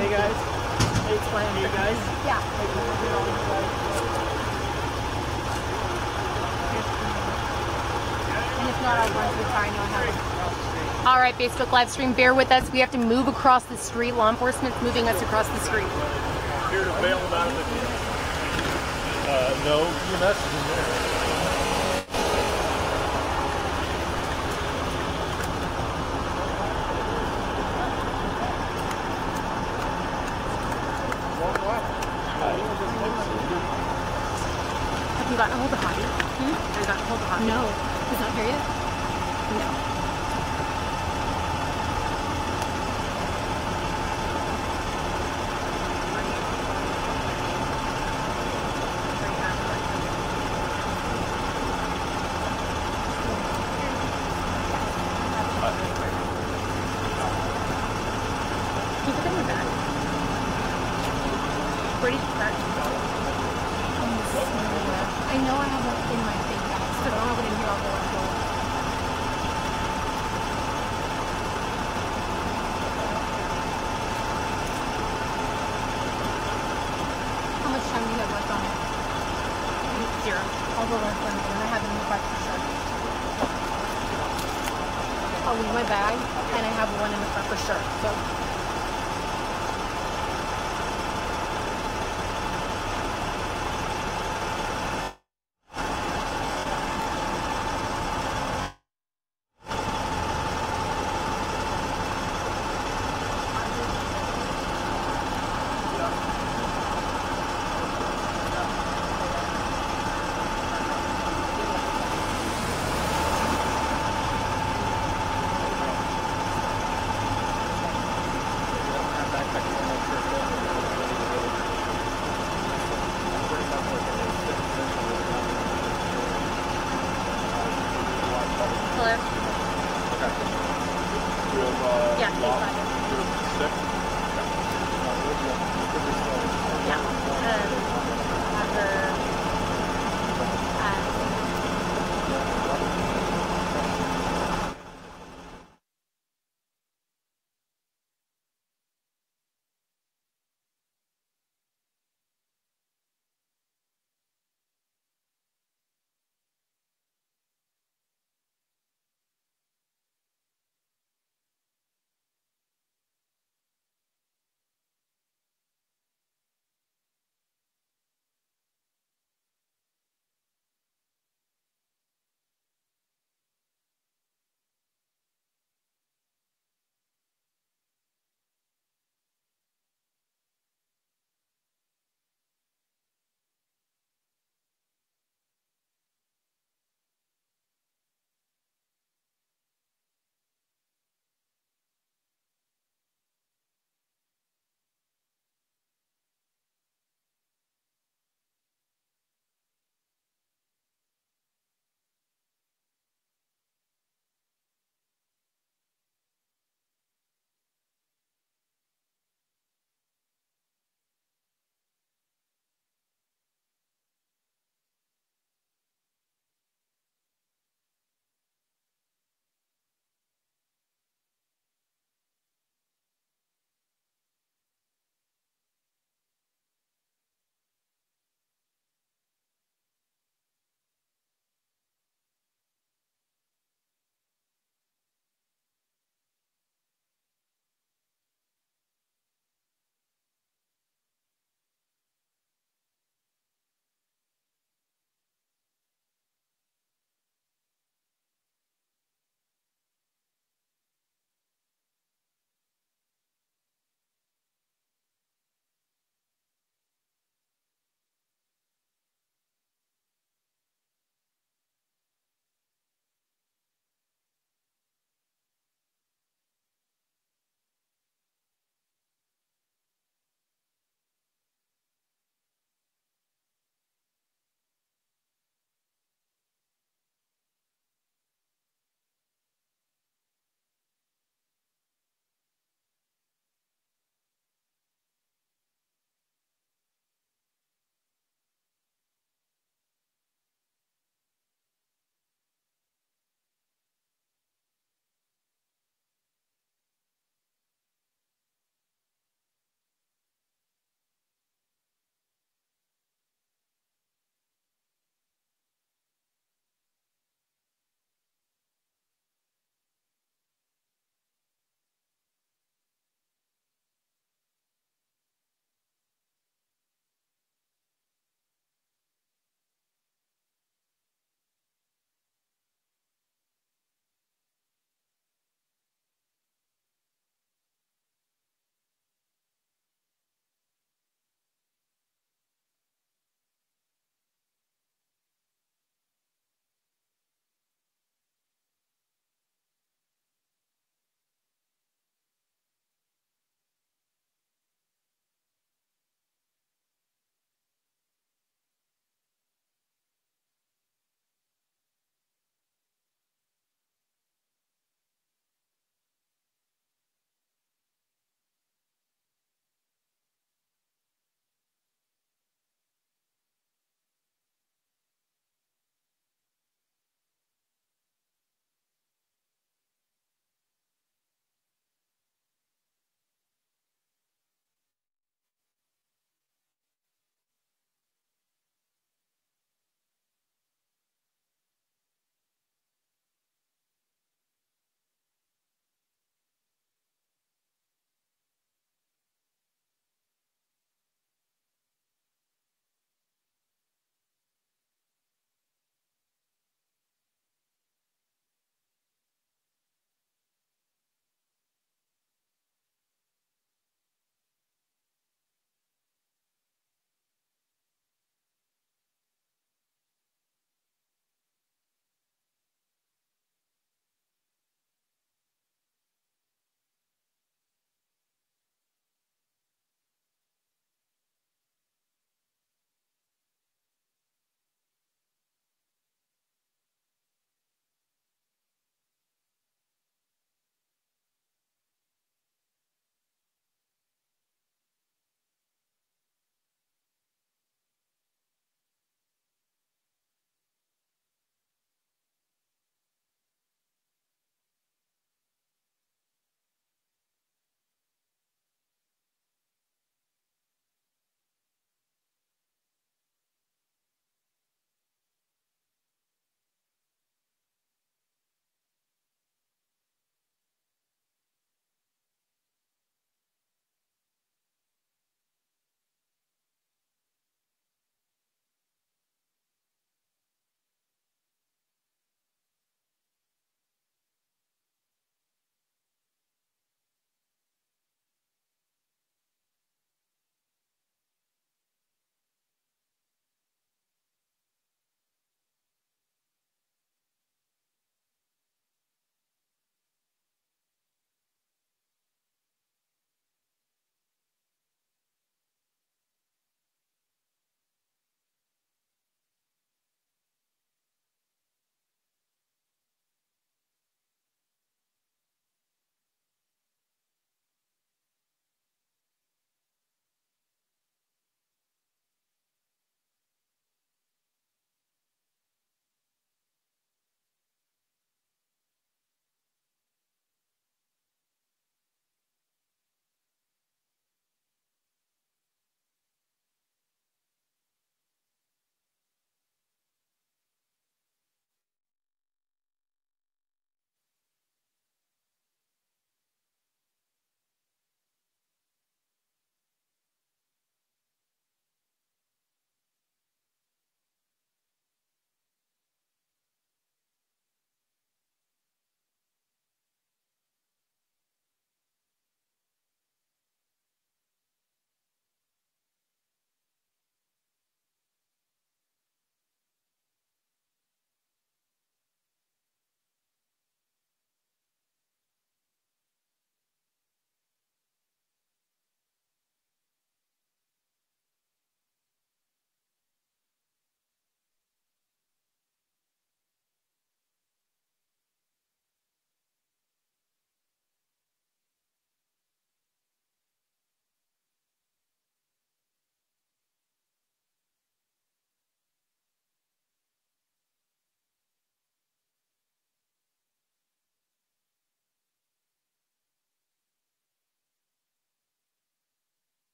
Hey guys. Hey, explain to you guys. Yeah. And if not, I'll run to the car. I know I have it. All right, Facebook live stream, bear with us. We have to move across the street. Law enforcement's moving us across the street. Here to bail them out of the no, EMS is in there. Have you gotten a hold of Hottie? Have you gotten a hold of Hottie? No. He's not here yet? No. I know I have one in my thing, so I don't have it in here. I'll go and pull it. How much time do you have left on it? 0. I'll go run for it, and I have it in the car for sure. I'll leave my bag, and I have one in the car for sure. So.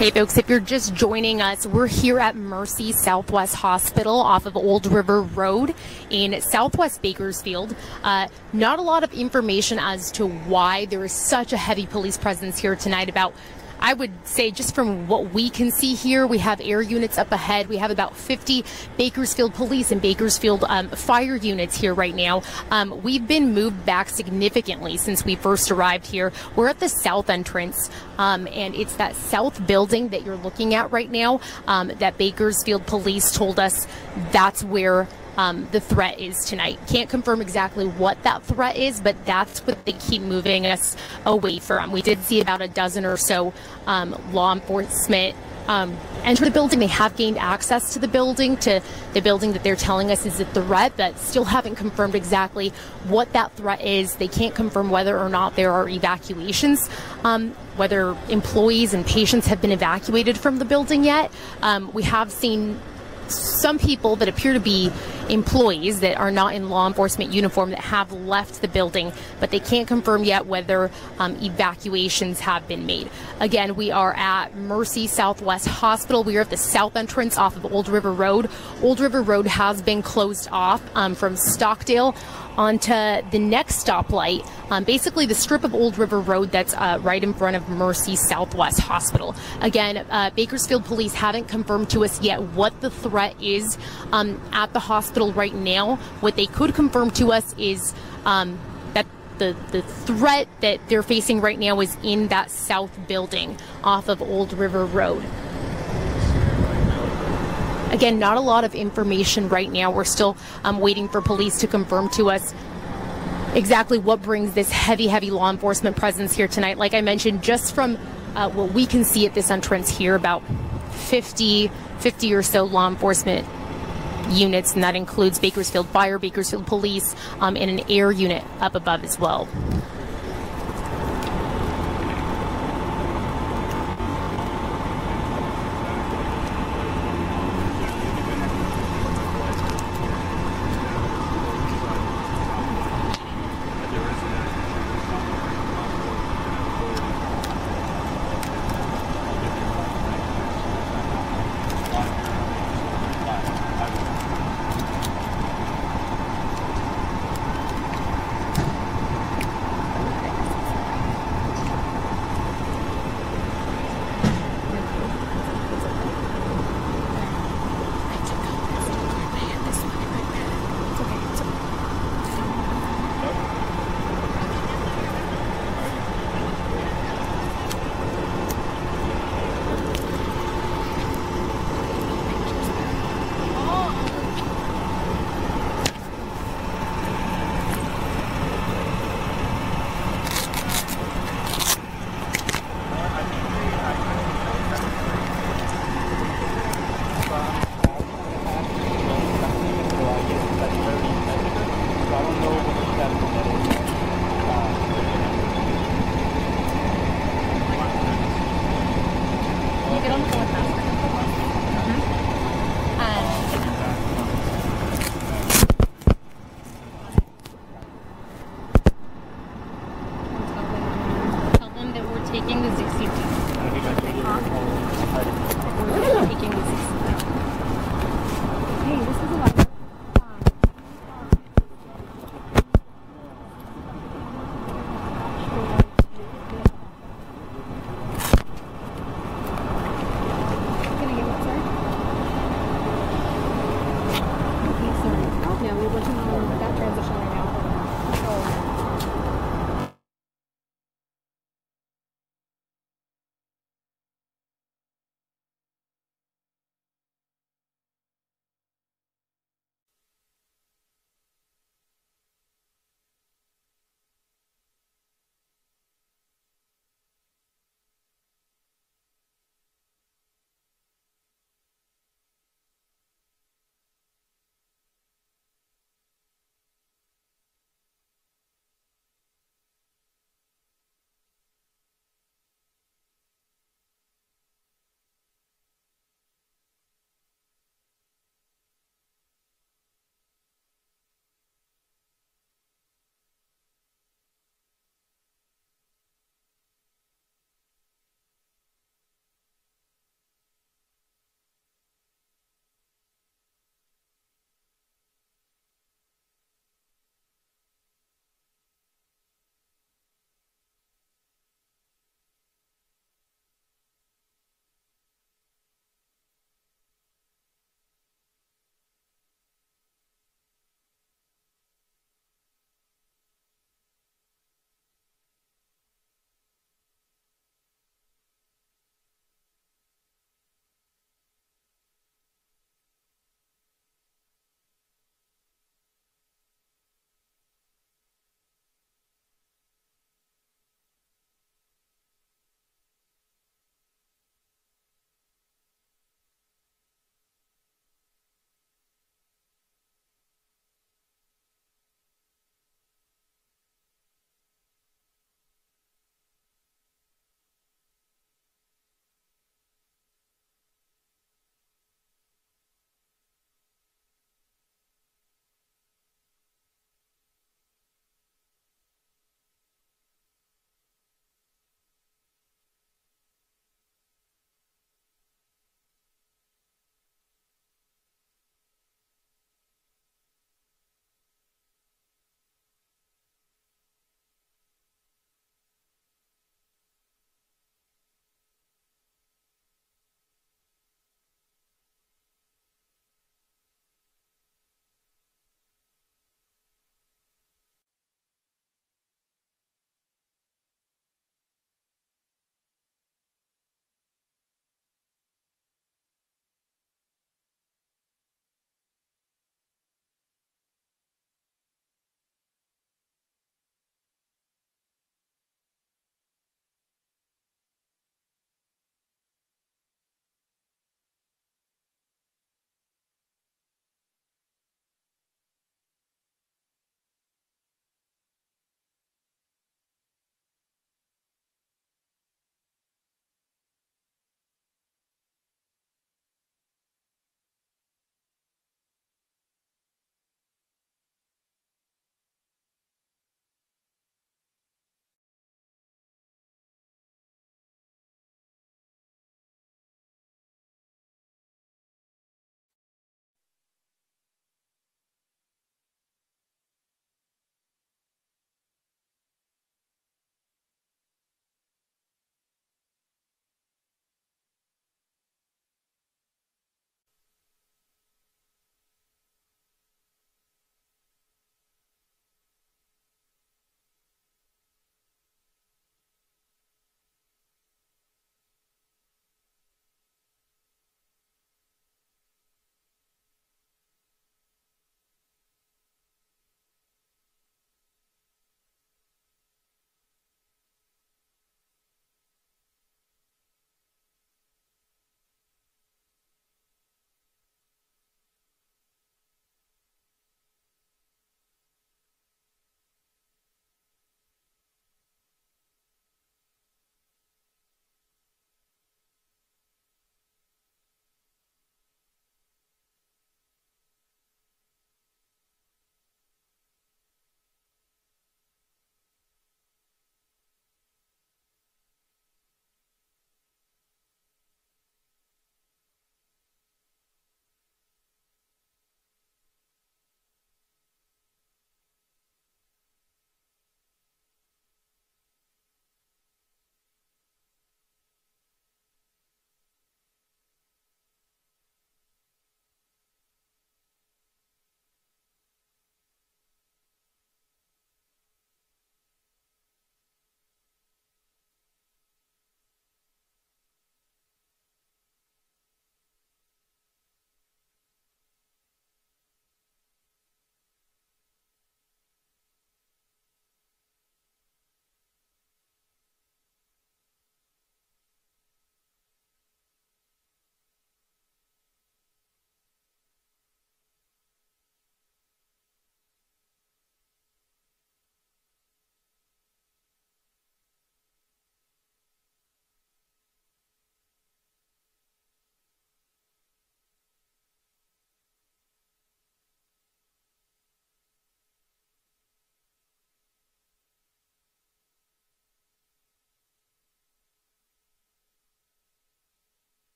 Hey folks, if you're just joining us, we're here at Mercy Southwest Hospital off of Old River Road in Southwest Bakersfield. Not a lot of information as to why there is such a heavy police presence here tonight. I would say just from what we can see here, we have air units up ahead. We have about 50 Bakersfield police and Bakersfield fire units here right now. We've been moved back significantly since we first arrived here. We're at the south entrance, and it's that south building that you're looking at right now that Bakersfield police told us that's where the threat is tonight. Can't confirm exactly what that threat is, but that's what they keep moving us away from. We did see about a dozen or so law enforcement enter the building. They have gained access to the building that they're telling us is a threat, but still haven't confirmed exactly what that threat is. They can't confirm whether or not there are evacuations, whether employees and patients have been evacuated from the building yet. We have seen some people that appear to be employees that are not in law enforcement uniform that have left the building, but they can't confirm yet whether evacuations have been made. Again, we are at Mercy Southwest Hospital. We are at the south entrance off of Old River Road. Old River Road has been closed off from Stockdale onto the next stoplight, basically the strip of Old River Road that's right in front of Mercy Southwest Hospital. Again, Bakersfield police haven't confirmed to us yet what the threat is at the hospital right now. What they could confirm to us is that the threat that they're facing right now is in that south building off of Old River Road. Again, not a lot of information right now. We're still waiting for police to confirm to us exactly what brings this heavy law enforcement presence here tonight. Like I mentioned, just from what we can see at this entrance here, about 50 or so law enforcement units, and that includes Bakersfield Fire, Bakersfield Police, and an air unit up above as well.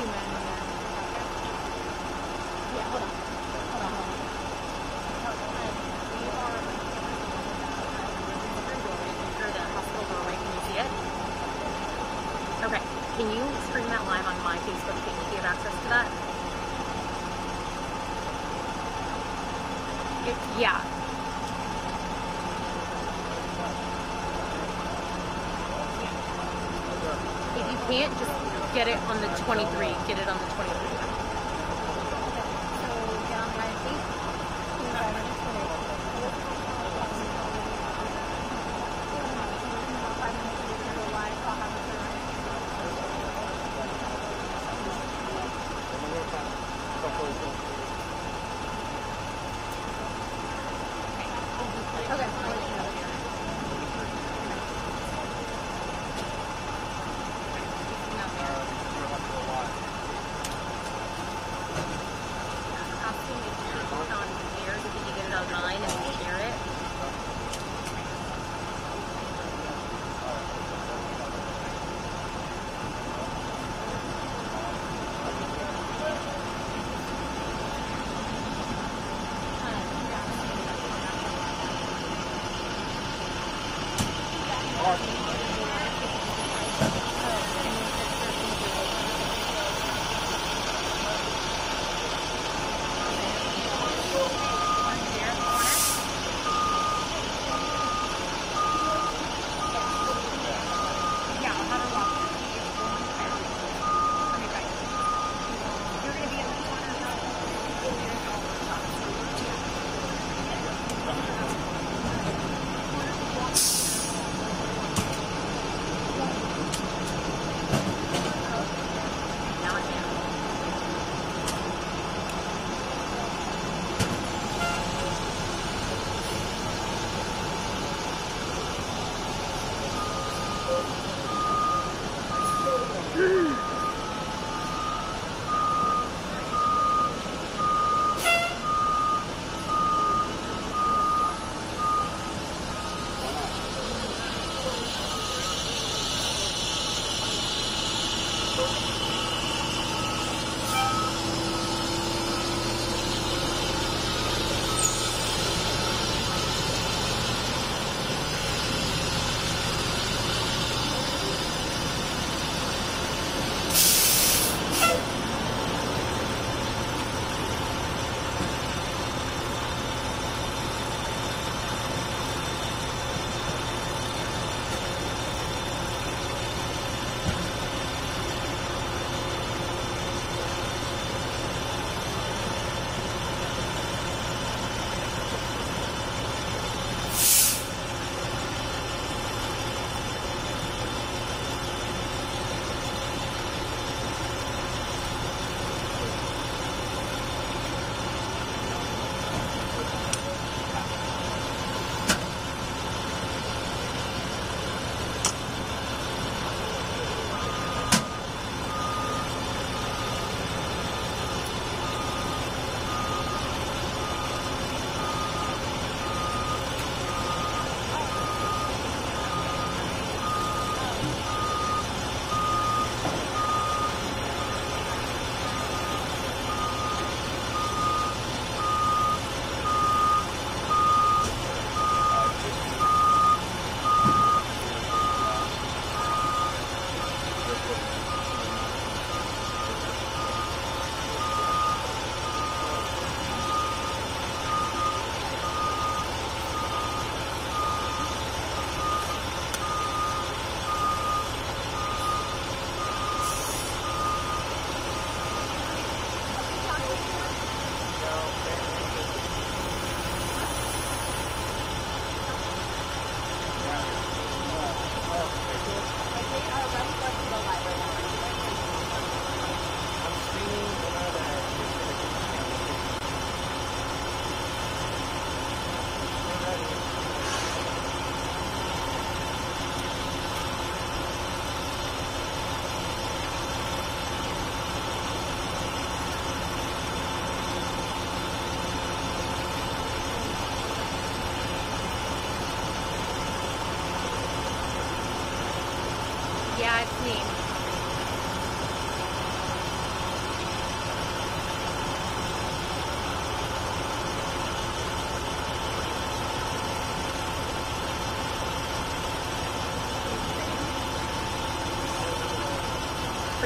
2 men in there. Yeah, hold on. Hold on. We are through the hospital doorway. Can you see it? Okay. Can you stream that live on my Facebook page? Do you have access to that? Yeah. If you can't, just get it on the 23. Get it on the 23. So get on my feet. Okay.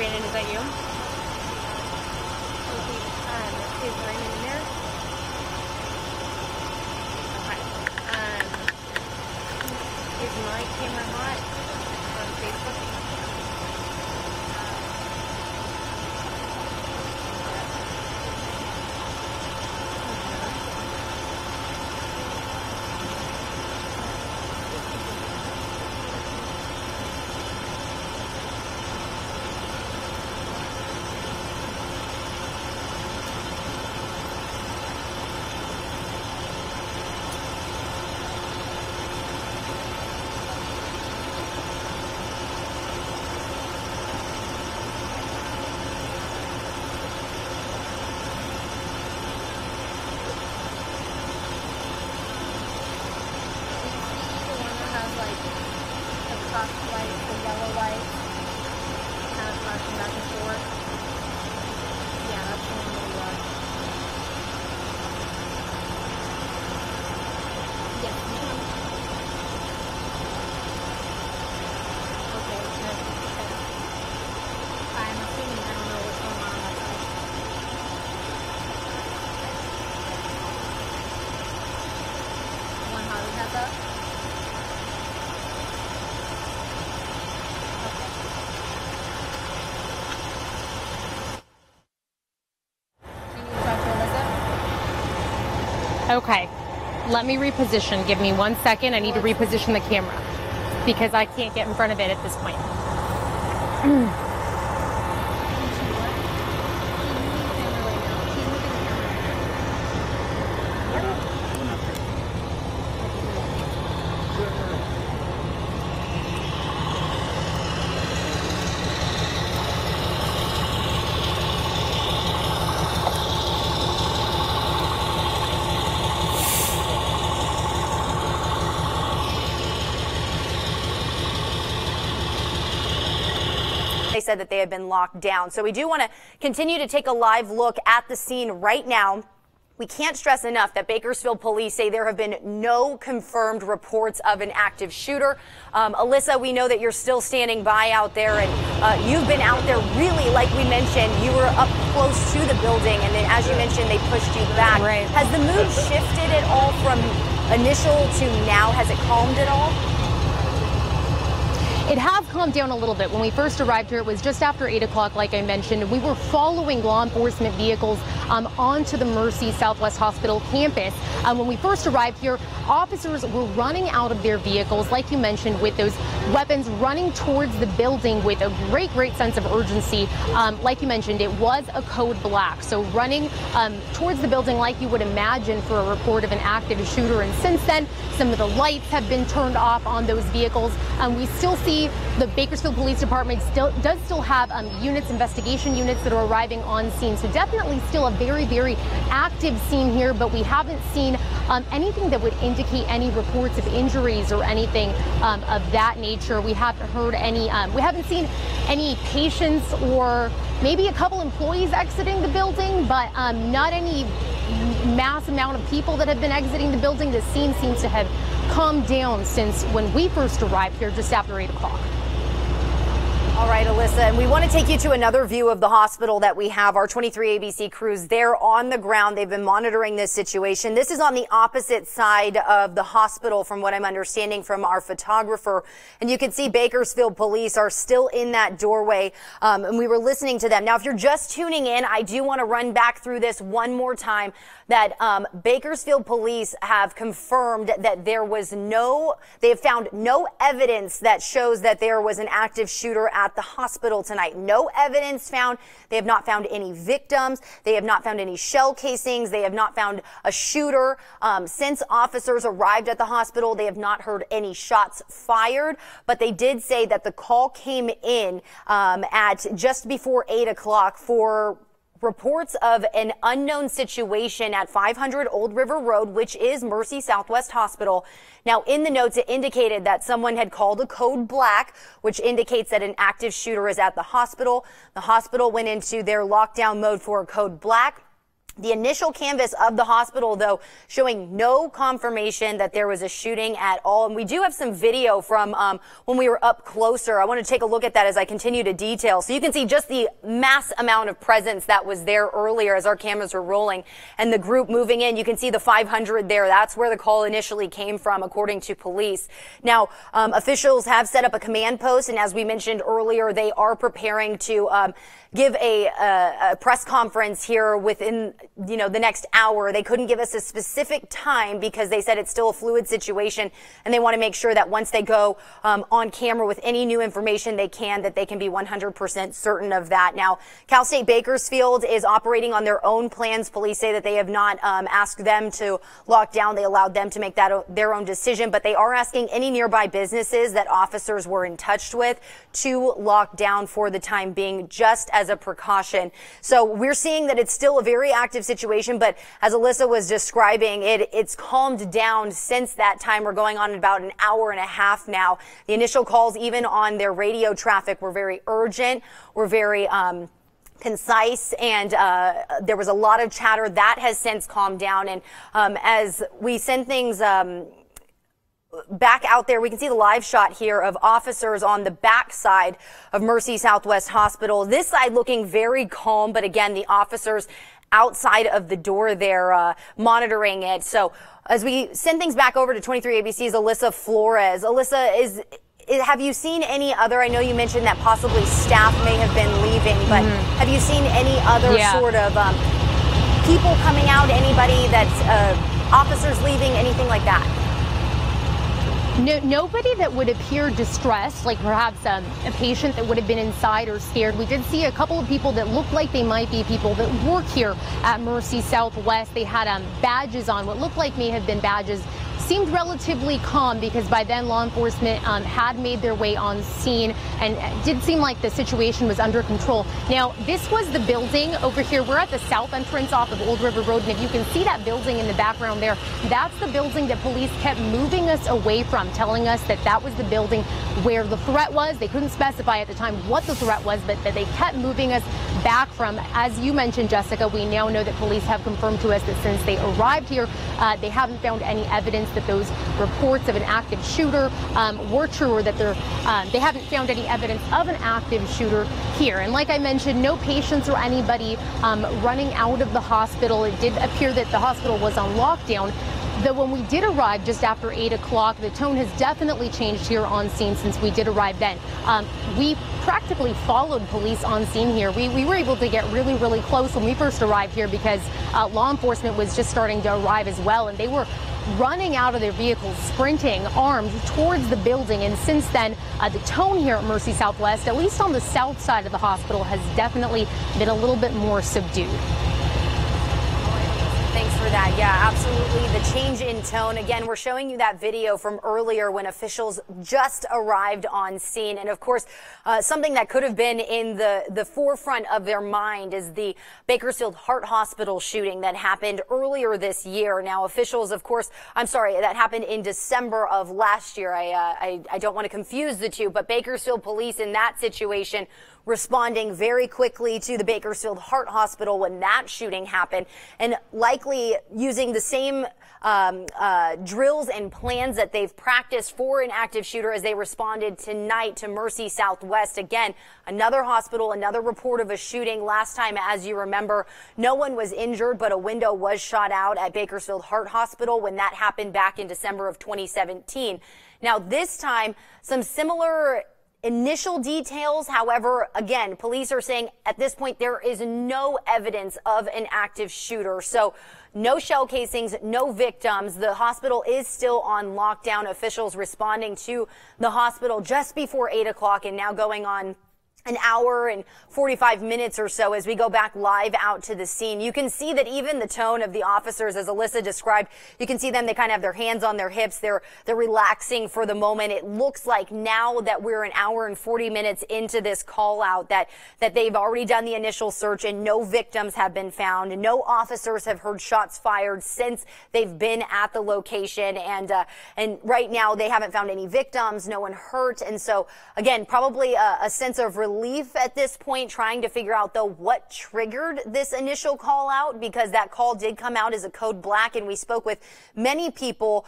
Brandon, is that you? Is Brandon in there? Okay. Is my camera hot on Facebook? Okay, let me reposition. Give me 1 second. I need to reposition the camera because I can't get in front of it at this point. They said that they had been locked down. So we do want to continue to take a live look at the scene right now. We can't stress enough that Bakersfield police say there have been no confirmed reports of an active shooter. Alyssa, we know that you're still standing by out there, and you've been out there really, like we mentioned, you were up close to the building, and then as you mentioned, they pushed you back. Right. Has the mood shifted at all from initial to now? Has it calmed at all? It has calmed down a little bit. When we first arrived here, it was just after 8 o'clock, like I mentioned. We were following law enforcement vehicles onto the Mercy Southwest Hospital campus. When we first arrived here, officers were running out of their vehicles, like you mentioned, with those weapons, running towards the building with a great sense of urgency. Like you mentioned, it was a code black. So running towards the building like you would imagine for a report of an active shooter. And since then, some of the lights have been turned off on those vehicles. We still see the Bakersfield Police Department does still have investigation units that are arriving on scene. So definitely still a very active scene here, but we haven't seen anything that would indicate any reports of injuries or anything of that nature. We haven't heard any, we haven't seen any patients or maybe a couple employees exiting the building, but not any mass amount of people that have been exiting the building. The scene seems to have calmed down since when we first arrived here just after 8 o'clock. All right, Alyssa, and we want to take you to another view of the hospital that we have. Our 23 ABC crews, they're on the ground. They've been monitoring this situation. This is on the opposite side of the hospital from what I'm understanding from our photographer. And you can see Bakersfield police are still in that doorway, and we were listening to them. Now, if you're just tuning in, I do want to run back through this one more time, that Bakersfield police have confirmed that they have found no evidence that shows that there was an active shooter at the hospital tonight. No evidence found. They have not found any victims. They have not found any shell casings. They have not found a shooter. Since officers arrived at the hospital, they have not heard any shots fired, but they did say that the call came in at just before 8 o'clock for reports of an unknown situation at 500 Old River Road, which is Mercy Southwest Hospital. Now, in the notes, it indicated that someone had called a code black, which indicates that an active shooter is at the hospital. The hospital went into their lockdown mode for a code black. The initial canvas of the hospital, though, showing no confirmation that there was a shooting at all. And we do have some video from when we were up closer. I want to take a look at that as I continue to detail. So you can see just the mass amount of presence that was there earlier as our cameras were rolling and the group moving in. You can see the 500 there. That's where the call initially came from, according to police. Now, officials have set up a command post, and as we mentioned earlier, they are preparing to give a press conference here within, the next hour. They couldn't give us a specific time because they said it's still a fluid situation, and they want to make sure that once they go on camera with any new information that they can be 100% certain of that. Now, Cal State Bakersfield is operating on their own plans. Police say that they have not asked them to lock down. They allowed them to make that their own decision, but they are asking any nearby businesses that officers were in touch with to lock down for the time being, just as a precaution. So we're seeing that it's still a very active situation, but as Alyssa was describing, it's calmed down since that time. We're going on about an hour and a half now. The initial calls, even on their radio traffic, were very urgent, were very concise, and there was a lot of chatter. That has since calmed down, and as we send things back out there, we can see the live shot here of officers on the back side of Mercy Southwest Hospital. This side looking very calm, but again, the officers outside of the door there monitoring it. So as we send things back over to 23 ABC's Alyssa Flores. Alyssa, have you seen any other, I know you mentioned that possibly staff may have been leaving, but have you seen any other sort of people coming out, anybody that's officers leaving, anything like that? No, nobody that would appear distressed, like perhaps a patient that would have been inside or scared. We did see a couple of people that looked like they might be people that work here at Mercy Southwest. They had badges on, what looked like may have been badges. Seemed relatively calm because by then law enforcement had made their way on scene, and it did seem like the situation was under control. Now, this was the building over here. We're at the south entrance off of Old River Road, and if you can see that building in the background there, that's the building that police kept moving us away from, telling us that that was the building where the threat was. They couldn't specify at the time what the threat was, but that they kept moving us back from. As you mentioned, Jessica, we now know that police have confirmed to us that since they arrived here, they haven't found any evidence that those reports of an active shooter were true, or that they haven't found any evidence of an active shooter here. And like I mentioned, no patients or anybody running out of the hospital. It did appear that the hospital was on lockdown. Though when we did arrive just after 8 o'clock, the tone has definitely changed here on scene since we did arrive then. We practically followed police on scene here. We were able to get really, really close when we first arrived here because law enforcement was just starting to arrive as well, and they were running out of their vehicles, sprinting, armed towards the building. And since then, the tone here at Mercy Southwest, at least on the south side of the hospital, has definitely been a little bit more subdued. Thanks for that. Yeah, absolutely. The change in tone. Again, we're showing you that video from earlier when officials just arrived on scene. And of course, something that could have been in the forefront of their mind is the Bakersfield Heart Hospital shooting that happened earlier this year. Now, officials, of course, that happened in December of last year. I don't want to confuse the two, but Bakersfield police in that situation responding very quickly to the Bakersfield Heart Hospital when that shooting happened, and likely using the same drills and plans that they've practiced for an active shooter as they responded tonight to Mercy Southwest. Again, another hospital, another report of a shooting. Last time, as you remember, no one was injured, but a window was shot out at Bakersfield Heart Hospital when that happened back in December of 2017. Now, this time, some similar initial details. However, again, police are saying at this point there is no evidence of an active shooter. So no shell casings, no victims. The hospital is still on lockdown. Officials responding to the hospital just before 8 o'clock and now going on an hour and 45 minutes or so as we go back live out to the scene. You can see that even the tone of the officers, as Alyssa described, you can see them, they kind of have their hands on their hips. They're relaxing for the moment. It looks like now that we're an hour and 40 minutes into this call out that they've already done the initial search and no victims have been found. No officers have heard shots fired since they've been at the location. And right now they haven't found any victims, no one hurt. And so again, probably a sense of relief relief at this point, trying to figure out, though, what triggered this initial call out, because that call did come out as a code black, and we spoke with many people,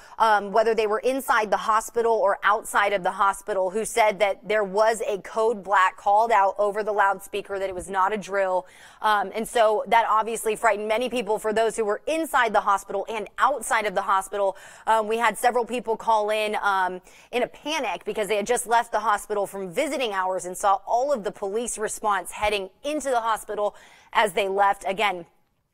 whether they were inside the hospital or outside of the hospital, who said that there was a code black called out over the loudspeaker, that it was not a drill. And so that obviously frightened many people. For those who were inside the hospital and outside of the hospital, we had several people call in a panic because they had just left the hospital from visiting hours and saw all of the police response heading into the hospital as they left. Again,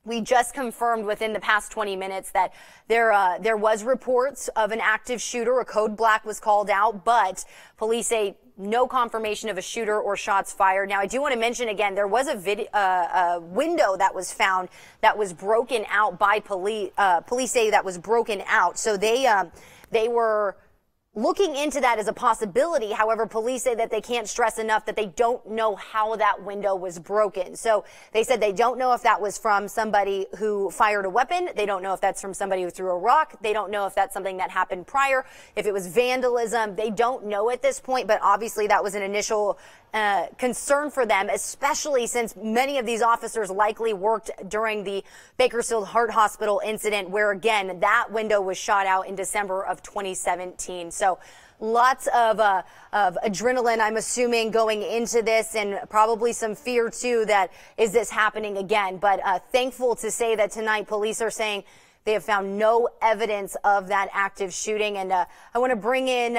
we just confirmed within the past 20 minutes that there was reports of an active shooter. A code black was called out, but police say no confirmation of a shooter or shots fired. Now, I do want to mention again, there was a window that was found that was broken out by police. Police say that was broken out. So they were looking into that as a possibility. However, police say that they can't stress enough that they don't know how that window was broken. So they said they don't know if that was from somebody who fired a weapon. They don't know if that's from somebody who threw a rock. They don't know if that's something that happened prior, if it was vandalism. They don't know at this point, but obviously that was an initial concern for them, especially since many of these officers likely worked during the Bakersfield Heart Hospital incident, where again, that window was shot out in December of 2017. So lots of adrenaline, I'm assuming, going into this, and probably some fear too, that is this happening again. But thankful to say that tonight police are saying they have found no evidence of that active shooting. And I want to bring in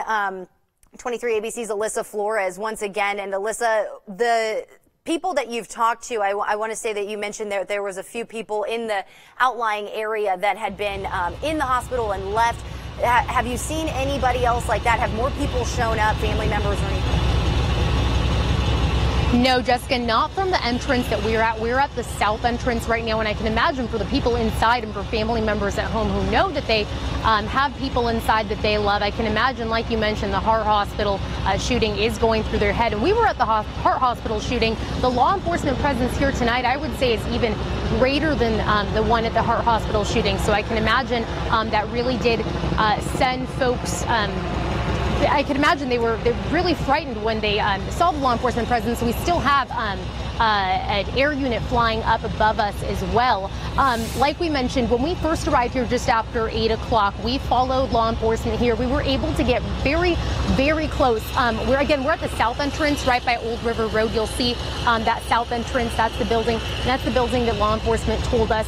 23 ABC's Alyssa Flores once again. And Alyssa, the people that you've talked to, I want to say that you mentioned there was a few people in the outlying area that had been in the hospital and left. Have you seen anybody else like that? Have more people shown up, family members or anything? No, Jessica, not from the entrance that we're at. We're at the south entrance right now, and I can imagine for the people inside and for family members at home who know that they have people inside that they love, I can imagine, like you mentioned, the Heart Hospital shooting is going through their head. And we were at the Heart Hospital shooting. The law enforcement presence here tonight, I would say, is even greater than the one at the Heart Hospital shooting. So I can imagine that really did send folks I could imagine they're really frightened when they saw the law enforcement presence. We still have an air unit flying up above us as well. Like we mentioned, when we first arrived here just after 8 o'clock, we followed law enforcement here. We were able to get very, very close. We're at the south entrance right by Old River Road. You'll see that south entrance. That's the building. And that's the building that law enforcement told us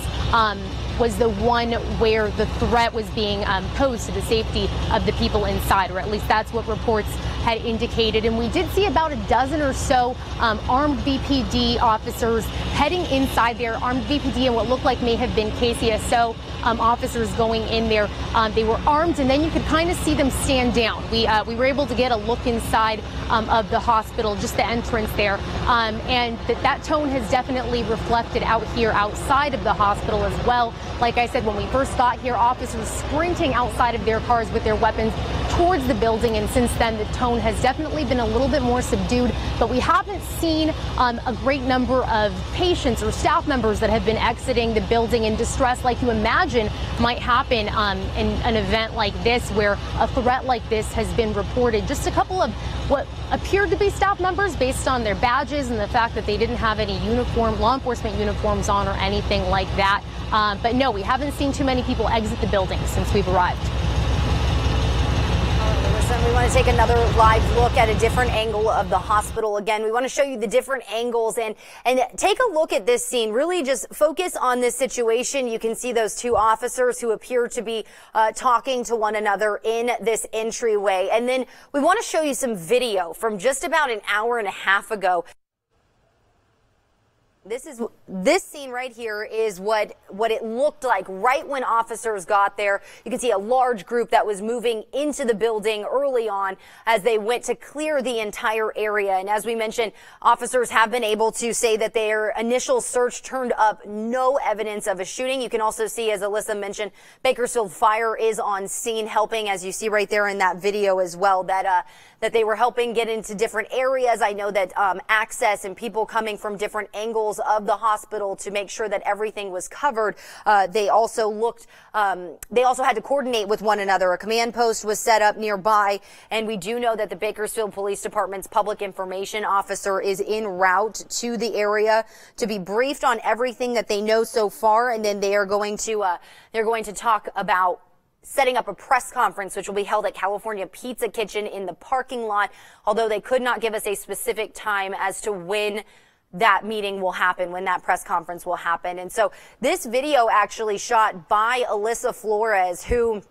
was the one where the threat was being posed to the safety of the people inside, or at least that's what reports had indicated. And we did see about a dozen or so armed BPD officers heading inside there, armed BPD and what looked like may have been KCSO officers going in there. They were armed, and then you could kind of see them stand down. We were able to get a look inside of the hospital, just the entrance there, and that tone has definitely reflected out here outside of the hospital as well. Like I said, when we first got here, officers sprinting outside of their cars with their weapons towards the building, and since then the tone has definitely been a little bit more subdued, but we haven't seen a great number of patients or staff members that have been exiting the building in distress, like you imagine might happen in an event like this, where a threat like this has been reported. Just a couple of what appeared to be staff members based on their badges and the fact that they didn't have any law enforcement uniforms on or anything like that. But no, we haven't seen too many people exit the building since we've arrived. We want to take another live look at a different angle of the hospital. Again, we want to show you the different angles and take a look at this scene. Really just focus on this situation. You can see those two officers who appear to be talking to one another in this entryway. And then we want to show you some video from just about an hour and a half ago. This scene right here is what it looked like right when officers got there. You can see a large group that was moving into the building early on as they went to clear the entire area. And as we mentioned, officers have been able to say that their initial search turned up no evidence of a shooting. You can also see, as Alyssa mentioned, Bakersfield Fire is on scene helping, as you see right there in that video as well, that they were helping get into different areas. I know that access and people coming from different angles walls of the hospital to make sure that everything was covered. They also had to coordinate with one another. A command post was set up nearby, and we do know that the Bakersfield Police Department's public information officer is en route to the area to be briefed on everything that they know so far, and then they're going to talk about setting up a press conference, which will be held at California Pizza Kitchen in the parking lot, although they could not give us a specific time as to when that meeting will happen, when that press conference will happen. And so this video actually shot by Alyssa Flores, who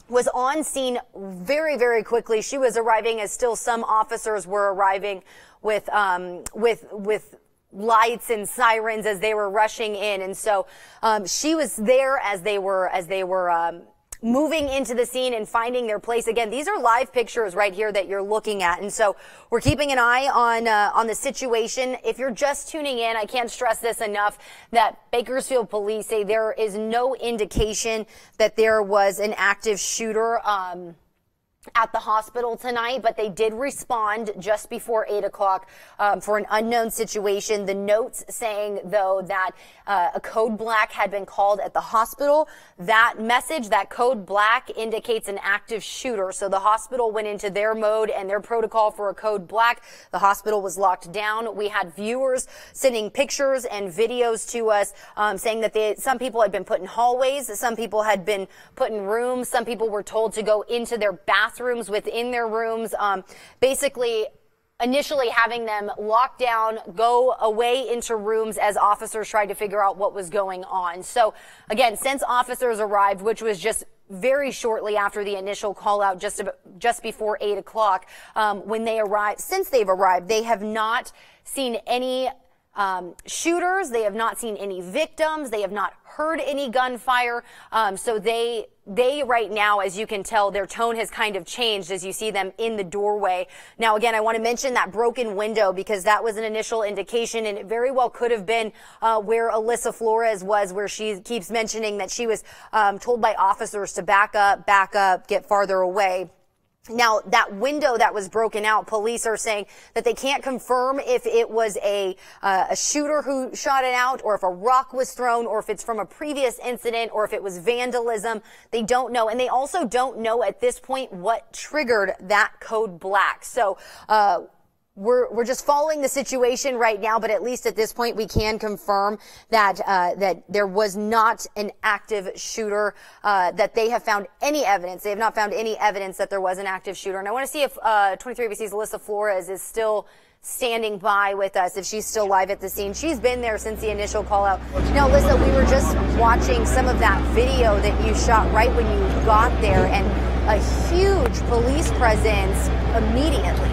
was on scene very, very quickly. She was arriving as still some officers were arriving with lights and sirens as they were rushing in. And so she was there as they were moving into the scene and finding their place. Again, these are live pictures right here that you're looking at. And so we're keeping an eye on the situation. If you're just tuning in, I can't stress this enough that Bakersfield police say there is no indication that there was an active shooter at the hospital tonight, but they did respond just before 8 o'clock for an unknown situation. The notes saying, though, that a code black had been called at the hospital. That message, that code black, indicates an active shooter. So the hospital went into their mode and their protocol for a code black. The hospital was locked down. We had viewers sending pictures and videos to us saying that some people had been put in hallways, some people had been put in rooms, some people were told to go into their bathrooms within their rooms, basically initially having them locked down, go away into rooms as officers tried to figure out what was going on. So again, since officers arrived, which was just very shortly after the initial call out, just before 8 o'clock, when they arrived, since they've arrived, they have not seen any shooters. They have not seen any victims. They have not heard any gunfire. So they right now, as you can tell, their tone has kind of changed as you see them in the doorway. Now, again, I want to mention that broken window because that was an initial indication, and it very well could have been where Alyssa Flores was, where she keeps mentioning that she was told by officers to back up, get farther away. Now, that window that was broken out, police are saying that they can't confirm if it was a shooter who shot it out, or if a rock was thrown, or if it's from a previous incident, or if it was vandalism. They don't know. And they also don't know at this point what triggered that code black. So, we're just following the situation right now, but at least at this point we can confirm that that there was not an active shooter, that they have found any evidence. They have not found any evidence that there was an active shooter. And I want to see if 23ABC's Alyssa Flores is still standing by with us, if she's still live at the scene. She's been there since the initial call out. Now, Alyssa, we were just watching some of that video that you shot right when you got there, and a huge police presence immediately.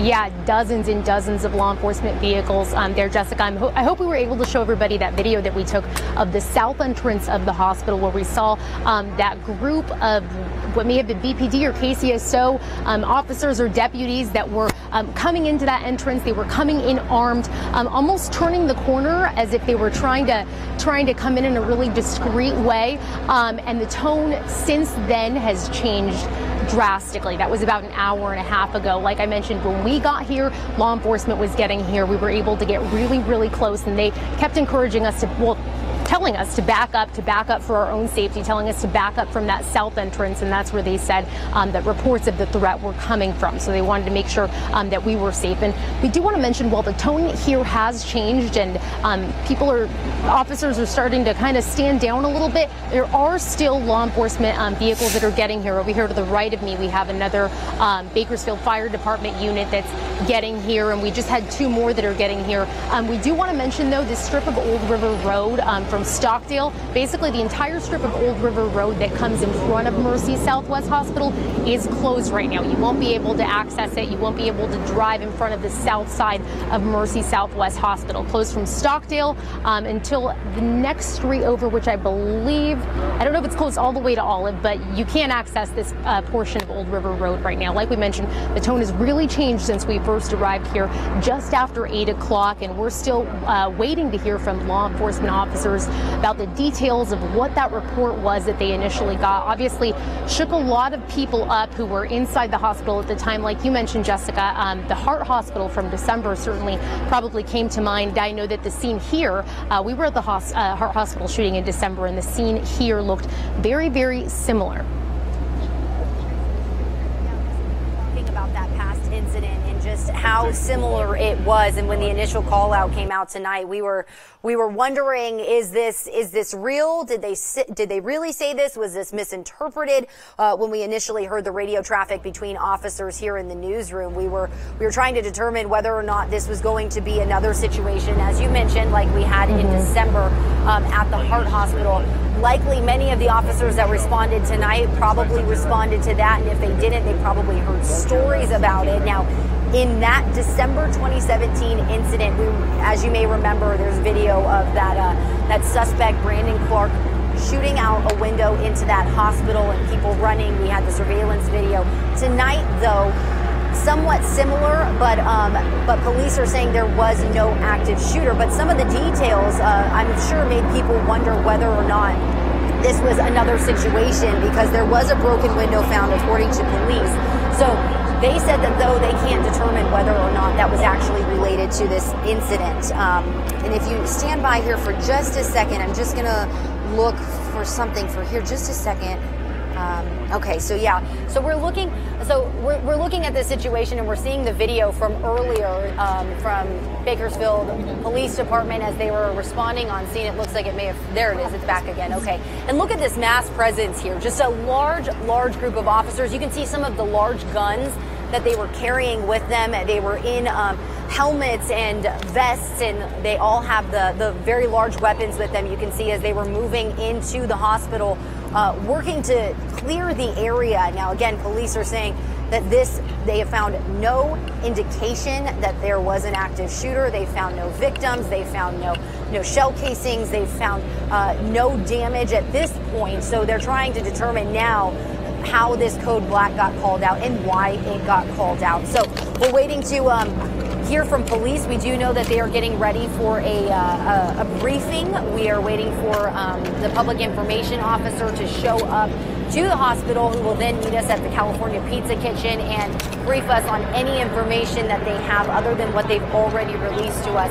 Yeah, dozens and dozens of law enforcement vehicles there, Jessica. I hope we were able to show everybody that video that we took of the south entrance of the hospital, where we saw that group of what may have been BPD or KCSO officers or deputies that were coming into that entrance. They were coming in armed, almost turning the corner as if they were trying to come in a really discreet way. And the tone since then has changed drastically. That was about an hour and a half ago. Like I mentioned, when we got here, law enforcement was getting here. We were able to get really, really close, and they kept encouraging us to, well, telling us to back up for our own safety, telling us to back up from that south entrance, and that's where they said that reports of the threat were coming from. So they wanted to make sure that we were safe. And we do want to mention, while the tone here has changed and officers are starting to kind of stand down a little bit, there are still law enforcement vehicles that are getting here. Over here to the right of me, we have another Bakersfield Fire Department unit that's getting here, and we just had two more that are getting here. We do want to mention, though, this strip of Old River Road from Stockdale, basically the entire strip of Old River Road that comes in front of Mercy Southwest Hospital is closed right now. You won't be able to access it. You won't be able to drive in front of the south side of Mercy Southwest Hospital. Closed from Stockdale until the next street over, which I believe, I don't know if it's closed all the way to Olive, but you can't access this portion of Old River Road right now. Like we mentioned, the tone has really changed since we first arrived here just after 8 o'clock, and we're still waiting to hear from law enforcement officers about the details of what that report was that they initially got. Obviously, shook a lot of people up who were inside the hospital at the time. Like you mentioned, Jessica, the heart hospital from December certainly probably came to mind. I know that the scene here, we were at the heart hospital shooting in December, and the scene here looked very, very similar. About that past incident and just how similar it was, and when the initial call out came out tonight, we were wondering, is this real? Did they really say this? Was this misinterpreted? When we initially heard the radio traffic between officers here in the newsroom, we were trying to determine whether or not this was going to be another situation, as you mentioned, like we had in December at the heart hospital. Likely many of the officers that responded tonight probably responded to that, and if they didn't, they probably heard stories about it. Now, in that December 2017 incident, as you may remember, there's video of that suspect, Brandon Clark, shooting out a window into that hospital and people running. We had the surveillance video. Tonight, though, somewhat similar, but police are saying there was no active shooter. But some of the details, I'm sure, made people wonder whether or not this was another situation, because there was a broken window found, according to police. So they said that though they can't determine whether or not that was actually related to this incident. And if you stand by here for just a second, I'm just going to look for something for here. Just a second. Okay, so yeah, so we're looking at this situation, and we're seeing the video from earlier from Bakersfield Police Department as they were responding on scene. It looks like it may have, there it is, it's back again. Okay, and look at this mass presence here. Just a large group of officers. You can see some of the large guns that they were carrying with them. They were in helmets and vests, and they all have the very large weapons with them. You can see as they were moving into the hospital, working to clear the area. Now, again, police are saying that they have found no indication that there was an active shooter. They found no victims. They found no shell casings. They found no damage at this point. So they're trying to determine now how this code black got called out and why it got called out. So we're waiting to hear from police. We do know that they are getting ready for a briefing. We are waiting for the public information officer to show up to the hospital, who will then meet us at the California Pizza Kitchen and brief us on any information that they have other than what they've already released to us.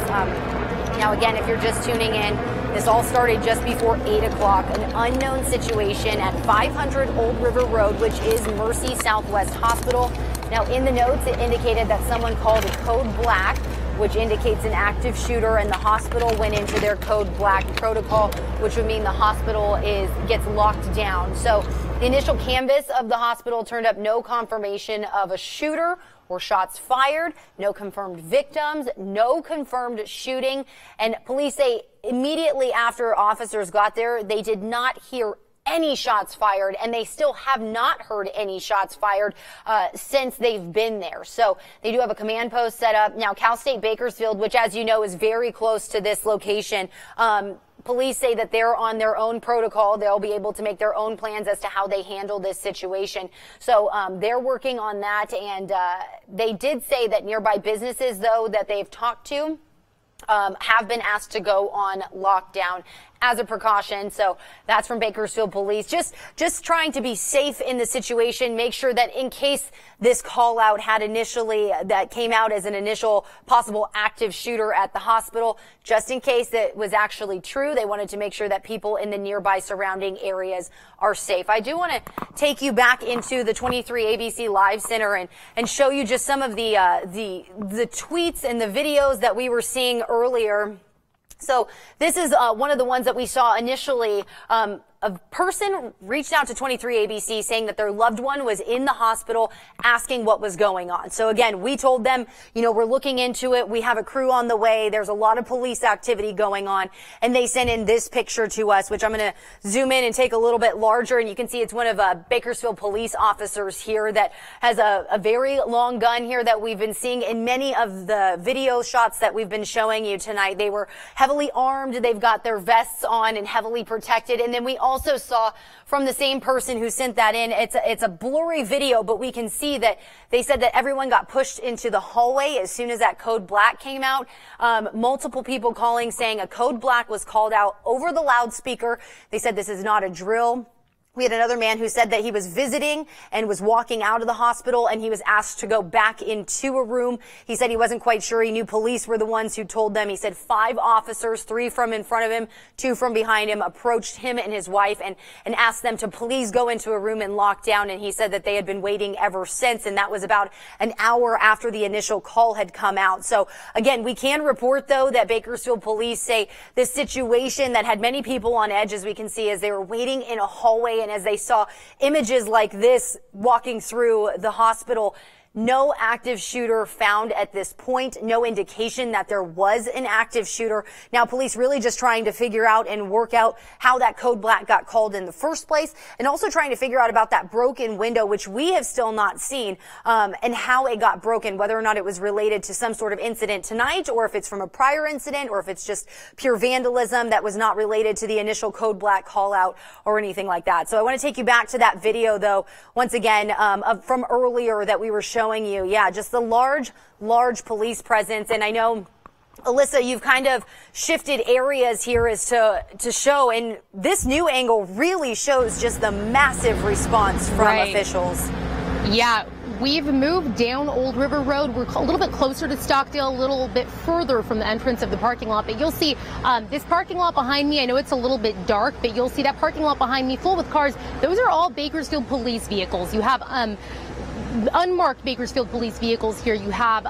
Now, again, if you're just tuning in, this all started just before 8 o'clock, an unknown situation at 500 Old River Road, which is Mercy Southwest Hospital. Now, in the notes, it indicated that someone called a code black, which indicates an active shooter, and the hospital went into their code black protocol, which would mean the hospital gets locked down. So the initial canvas of the hospital turned up no confirmation of a shooter or shots fired, no confirmed victims, no confirmed shooting. And police say immediately after officers got there, they did not hear any shots fired, and they still have not heard any shots fired since they've been there. So they do have a command post set up. Now, Cal State Bakersfield, which, as you know, is very close to this location, police say that they're on their own protocol. They'll be able to make their own plans as to how they handle this situation. So they're working on that, and they did say that nearby businesses, though, that they've talked to have been asked to go on lockdown as a precaution. So that's from Bakersfield Police. Just trying to be safe in the situation, make sure that in case this call out that came out as an initial possible active shooter at the hospital, just in case that was actually true, they wanted to make sure that people in the nearby surrounding areas are safe. I do want to take you back into the 23 ABC Live Center and show you just some of the tweets and the videos that we were seeing earlier. So this is one of the ones that we saw initially. A person reached out to 23 ABC saying that their loved one was in the hospital, asking what was going on. So again, we told them, we're looking into it. We have a crew on the way. There's a lot of police activity going on. And they sent in this picture to us, which I'm going to zoom in and take a little bit larger. And you can see it's one of Bakersfield police officers here that has a very long gun here that we've been seeing in many of the video shots that we've been showing you tonight. They were heavily armed. They've got their vests on and heavily protected. And then we also saw from the same person who sent that in. It's a blurry video, but we can see that they said that everyone got pushed into the hallway as soon as that code black came out. Multiple people calling saying a code black was called out over the loudspeaker. They said this is not a drill. We had another man who said that he was visiting and was walking out of the hospital, and he was asked to go back into a room. He said he wasn't quite sure. He knew police were the ones who told them. He said 5 officers, 3 from in front of him, 2 from behind him, approached him and his wife and asked them to please go into a room and lock down. And he said that they had been waiting ever since, and that was about an hour after the initial call had come out. So again, we can report, though, that Bakersfield police say this situation that had many people on edge, as we can see, as they were waiting in a hallway and as they saw images like this walking through the hospital. No active shooter found at this point. No indication that there was an active shooter. Now, police really just trying to figure out and work out how that code black got called in the first place, and also trying to figure out about that broken window, which we have still not seen, and how it got broken, whether or not it was related to some sort of incident tonight, or if it's from a prior incident, or if it's just pure vandalism that was not related to the initial code black call out or anything like that. So I want to take you back to that video, though, once again, from earlier that we were showing you. Yeah, just the large police presence. And I know, Alyssa, you've kind of shifted areas here as to show, and this new angle really shows just the massive response from officials. Yeah, we've moved down Old River Road. We're a little bit closer to Stockdale, a little bit further from the entrance of the parking lot. But you'll see this parking lot behind me. I know it's a little bit dark, but you'll see that parking lot behind me full with cars. Those are all Bakersfield police vehicles. You have unmarked Bakersfield police vehicles here. You have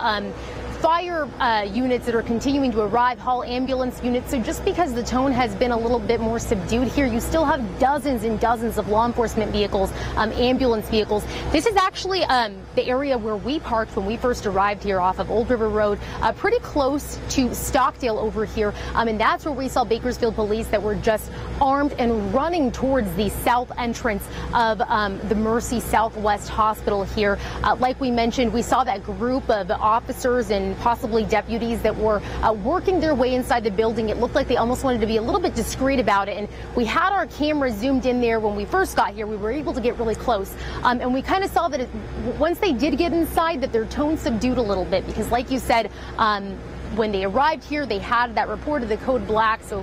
fire units that are continuing to arrive, hall ambulance units. So just because the tone has been a little bit more subdued here, you still have dozens and dozens of law enforcement vehicles, ambulance vehicles. This is actually the area where we parked when we first arrived here off of Old River Road, pretty close to Stockdale over here. And that's where we saw Bakersfield police that were just armed and running towards the south entrance of the Mercy Southwest Hospital here. Like we mentioned, we saw that group of officers and possibly deputies that were working their way inside the building. It looked like they almost wanted to be a little bit discreet about it. And we had our camera zoomed in there when we first got here. We were able to get really close. And we kind of saw that once they did get inside, that their tone subdued a little bit, because like you said, when they arrived here, they had that report of the code black. So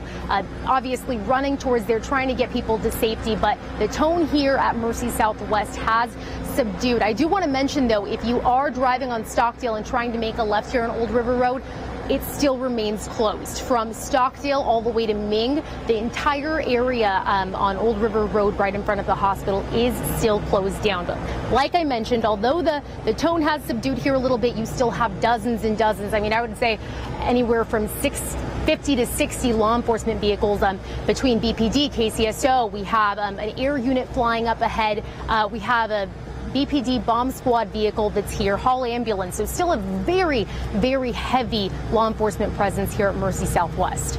obviously running towards there, trying to get people to safety. But the tone here at Mercy Southwest has subdued. I do want to mention, though, if you are driving on Stockdale and trying to make a left here on Old River Road, it still remains closed. From Stockdale all the way to Ming, the entire area on Old River Road right in front of the hospital is still closed down. But like I mentioned, although the tone has subdued here a little bit, you still have dozens and dozens. I mean, I would say anywhere from 50 to 60 law enforcement vehicles between BPD, KCSO. We have an air unit flying up ahead. We have a BPD bomb squad vehicle that's here, hall ambulance. So still a very, very heavy law enforcement presence here at Mercy Southwest.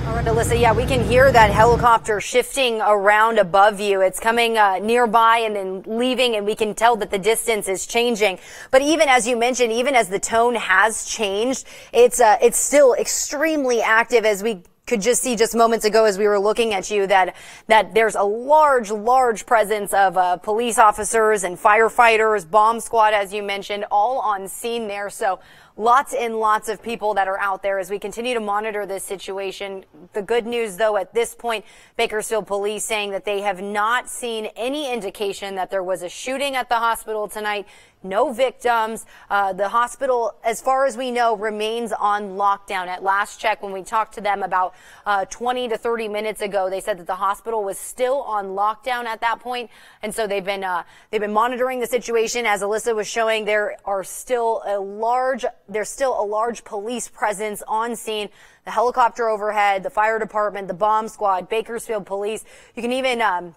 All right, Alyssa, yeah, we can hear that helicopter shifting around above you. It's coming nearby and then leaving, and we can tell that the distance is changing. But even as you mentioned, even as the tone has changed, it's still extremely active, as we could just see just moments ago as we were looking at you, that there's a large presence of police officers and firefighters, bomb squad, as you mentioned, all on scene there. So lots and lots of people that are out there as we continue to monitor this situation. The good news, though, at this point, Bakersfield police saying that they have not seen any indication that there was a shooting at the hospital tonight. No victims. The hospital, as far as we know, remains on lockdown. At last check, when we talked to them about 20 to 30 minutes ago, they said that the hospital was still on lockdown at that point. And so they've been monitoring the situation. As Alyssa was showing, there's still a large police presence on scene. The helicopter overhead, the fire department, the bomb squad, Bakersfield police. You can even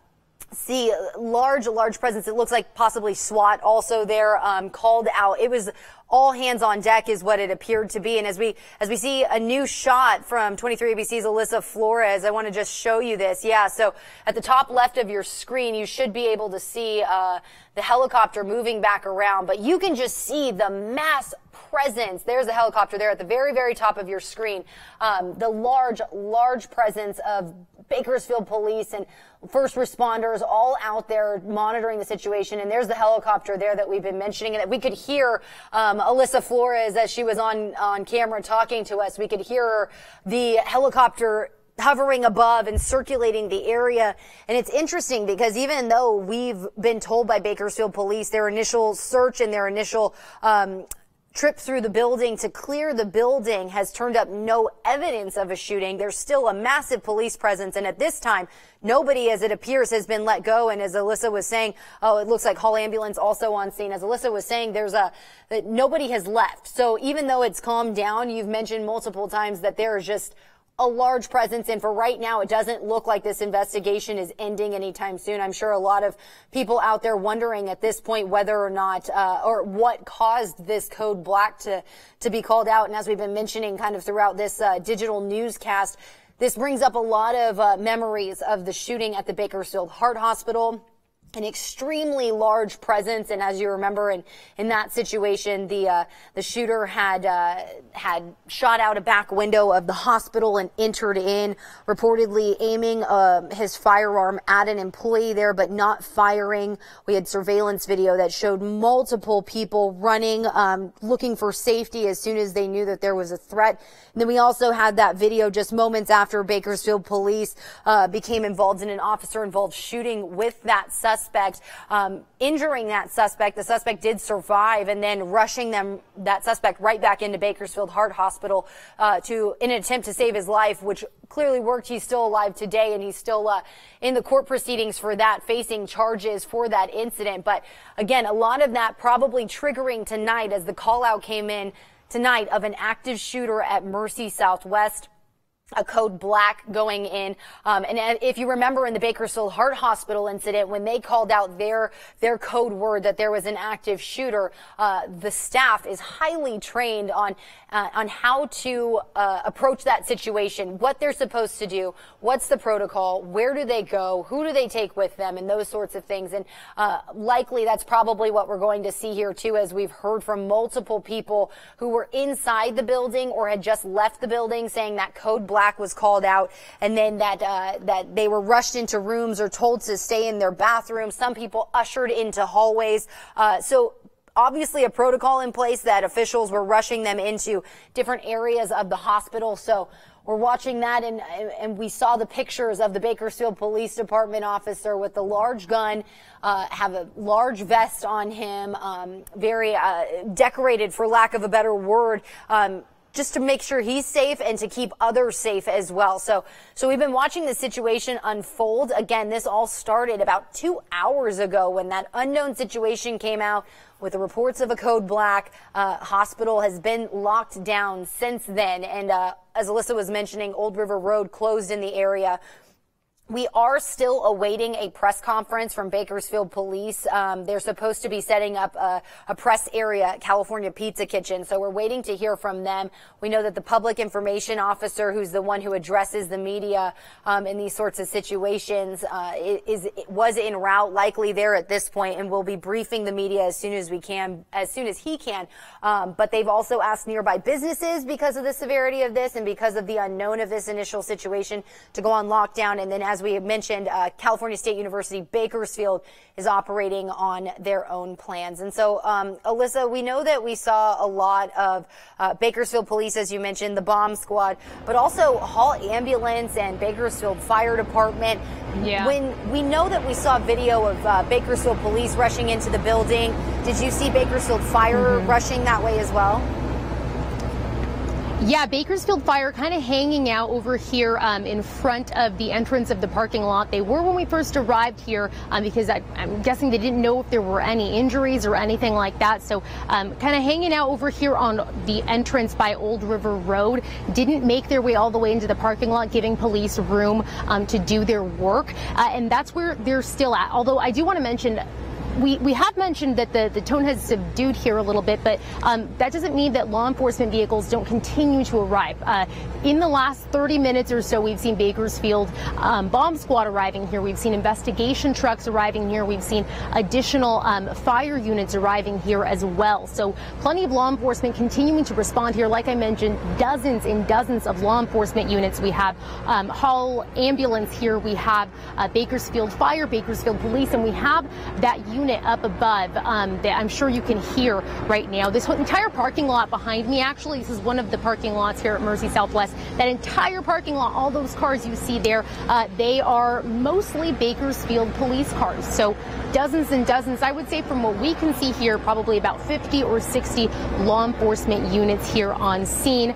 see large presence. It looks like possibly SWAT also there, called out. It was all hands on deck is what it appeared to be. And as we see a new shot from 23 ABC's Alyssa Flores, I want to just show you this. Yeah, so at the top left of your screen, you should be able to see the helicopter moving back around, but you can just see the mass presence. There's the helicopter there at the very, very top of your screen. The large presence of Bakersfield police and first responders all out there monitoring the situation. And there's the helicopter there that we've been mentioning, and that we could hear Alyssa Flores as she was on camera talking to us. We could hear the helicopter hovering above and circulating the area. And it's interesting because even though we've been told by Bakersfield police their initial search and their initial trip through the building to clear the building has turned up no evidence of a shooting, there's still a massive police presence. And at this time, nobody, as it appears, has been let go. And as Alyssa was saying, it looks like Hall Ambulance also on scene. As Alyssa was saying, that nobody has left. So even though it's calmed down, you've mentioned multiple times that there is just a large presence, and for right now, it doesn't look like this investigation is ending anytime soon. I'm sure a lot of people out there wondering at this point whether or not, or what caused this code black to be called out. And as we've been mentioning kind of throughout this digital newscast, this brings up a lot of memories of the shooting at the Bakersfield Heart Hospital. An extremely large presence, and as you remember, in that situation, the shooter had shot out a back window of the hospital and entered in, reportedly aiming his firearm at an employee there, but not firing. We had surveillance video that showed multiple people running, looking for safety as soon as they knew that there was a threat. And then we also had that video just moments after Bakersfield police became involved in an officer-involved shooting with that suspect, injuring that suspect. The suspect did survive, and then rushing that suspect right back into Bakersfield Heart Hospital in an attempt to save his life, which clearly worked. He's still alive today, and he's still in the court proceedings for that, facing charges for that incident. But again, a lot of that probably triggering tonight as the call out came in tonight of an active shooter at Mercy Southwest. A code black going in. And if you remember in the Bakersfield Heart Hospital incident, when they called out their code word that there was an active shooter, the staff is highly trained on how to approach that situation, what they're supposed to do, what's the protocol, where do they go, who do they take with them, and those sorts of things. And likely that's probably what we're going to see here too, as we've heard from multiple people who were inside the building or had just left the building saying that code black was called out, and then that they were rushed into rooms or told to stay in their bathroom. Some people ushered into hallways. So obviously a protocol in place that officials were rushing them into different areas of the hospital. So we're watching that, and we saw the pictures of the Bakersfield Police Department officer with the large gun, have a large vest on him, very decorated, for lack of a better word, just to make sure he's safe and to keep others safe as well. So we've been watching the situation unfold. Again, this all started about 2 hours ago when that unknown situation came out with the reports of a code black. Hospital has been locked down since then. And as Alyssa was mentioning, Old River Road closed in the area. We are still awaiting a press conference from Bakersfield Police. They're supposed to be setting up a press area at California Pizza Kitchen, so we're waiting to hear from them. We know that the public information officer, who's the one who addresses the media in these sorts of situations, was en route, likely there at this point, and will be briefing the media as soon as he can. But they've also asked nearby businesses, because of the severity of this and because of the unknown of this initial situation, to go on lockdown. And then, as we have mentioned, California State University Bakersfield is operating on their own plans. And so, Alyssa, we know that we saw a lot of Bakersfield Police, as you mentioned, the bomb squad, but also Hall Ambulance and Bakersfield Fire Department. Yeah. When we know that we saw video of Bakersfield Police rushing into the building, did you see Bakersfield Fire rushing that way as well? Yeah, Bakersfield Fire kind of hanging out over here in front of the entrance of the parking lot. They were when we first arrived here because I'm guessing they didn't know if there were any injuries or anything like that. So kind of hanging out over here on the entrance by Old River Road. Didn't make their way all the way into the parking lot, giving police room to do their work. And that's where they're still at. Although I do want to mention, we have mentioned that the tone has subdued here a little bit, but that doesn't mean that law enforcement vehicles don't continue to arrive. In the last 30 minutes or so, we've seen Bakersfield bomb squad arriving here. We've seen investigation trucks arriving here. We've seen additional fire units arriving here as well. So plenty of law enforcement continuing to respond here. Like I mentioned, dozens and dozens of law enforcement units. We have Hall Ambulance here. We have Bakersfield Fire, Bakersfield Police, and we have that unit up above that I'm sure you can hear right now. This entire parking lot behind me, actually, this is one of the parking lots here at Mercy Southwest. That entire parking lot, all those cars you see there, they are mostly Bakersfield police cars. So dozens and dozens, I would say from what we can see here, probably about 50 or 60 law enforcement units here on scene.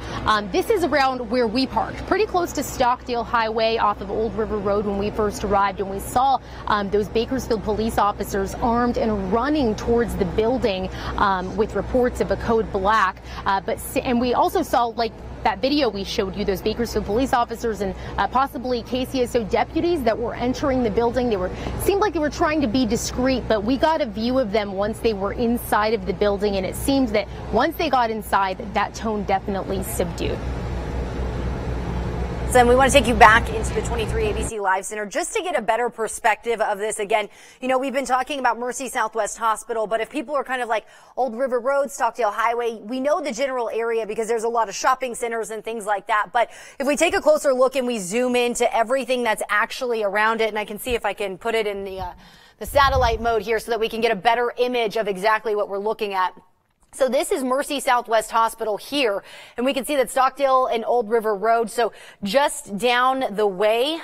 This is around where we parked, pretty close to Stockdale Highway off of Old River Road when we first arrived, and we saw those Bakersfield police officers armed and running towards the building with reports of a code black. And we also saw, like, that video we showed you, those Bakersfield police officers and possibly KCSO deputies that were entering the building. Seemed like they were trying to be discreet, but we got a view of them once they were inside of the building, and it seems that once they got inside, that tone definitely subdued. And we want to take you back into the 23 ABC Live Center just to get a better perspective of this. Again, you know, we've been talking about Mercy Southwest Hospital, but if people are kind of like Old River Road, Stockdale Highway, we know the general area because there's a lot of shopping centers and things like that. But if we take a closer look and we zoom into everything that's actually around it, and I can see if I can put it in the satellite mode here so that we can get a better image of exactly what we're looking at. So this is Mercy Southwest Hospital here, and we can see that Stockdale and Old River Road. So just down the way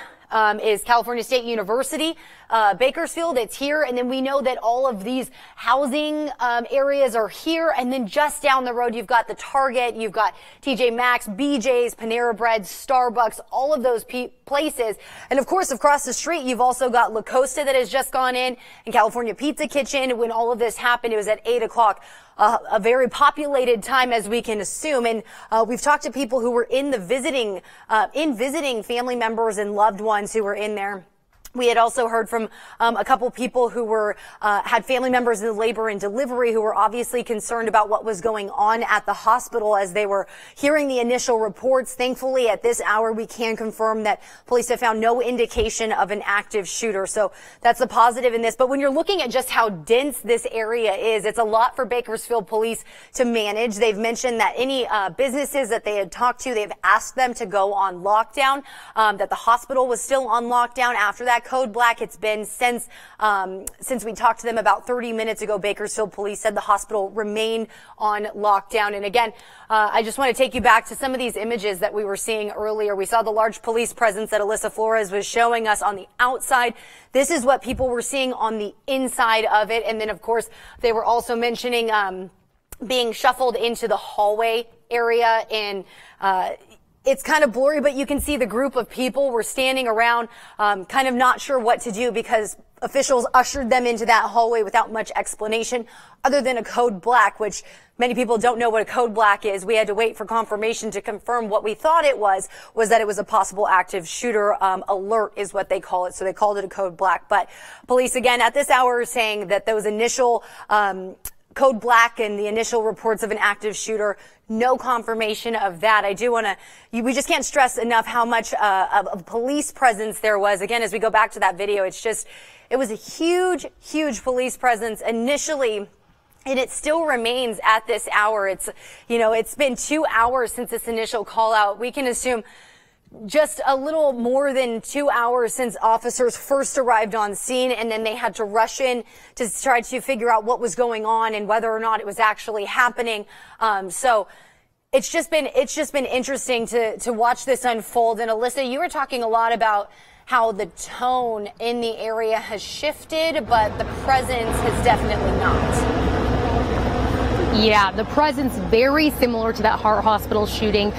is California State University. Bakersfield, it's here, and then we know that all of these housing areas are here, and then just down the road you've got the Target, you've got TJ Maxx, BJ's, Panera Bread, Starbucks, all of those places. And of course, across the street you've also got La Costa that has just gone in, and California Pizza Kitchen. When all of this happened, it was at 8 o'clock. A very populated time, as we can assume. And we've talked to people who were in visiting family members and loved ones who were in there. We had also heard from a couple people who had family members in labor and delivery who were obviously concerned about what was going on at the hospital as they were hearing the initial reports. Thankfully, at this hour, we can confirm that police have found no indication of an active shooter. So that's a positive in this. But when you're looking at just how dense this area is, it's a lot for Bakersfield police to manage. They've mentioned that any businesses that they had talked to, they've asked them to go on lockdown, that the hospital was still on lockdown after that code black. It's been since we talked to them about 30 minutes ago. Bakersfield police said the hospital remained on lockdown. And again, I just want to take you back to some of these images that we were seeing earlier. We saw the large police presence that Alyssa Flores was showing us on the outside. This is what people were seeing on the inside of it. And then, of course, they were also mentioning being shuffled into the hallway area, and it's kind of blurry, but you can see the group of people were standing around, kind of not sure what to do because officials ushered them into that hallway without much explanation other than a code black, which many people don't know what a code black is. We had to wait for confirmation to confirm what we thought it was that it was a possible active shooter alert is what they call it. So they called it a code black. But police, again, at this hour are saying that those initial code black and the initial reports of an active shooter, no confirmation of that. I do want to, we just can't stress enough how much of police presence there was. Again, as we go back to that video, it was a huge, huge police presence initially. And it still remains at this hour. It's been 2 hours since this initial call out. We can assume just a little more than 2 hours since officers first arrived on scene, and then they had to rush in to try to figure out what was going on and whether or not it was actually happening. So it's just been interesting to watch this unfold. And Alyssa, you were talking a lot about how the tone in the area has shifted, but the presence has definitely not. Yeah, the presence very similar to that heart hospital shooting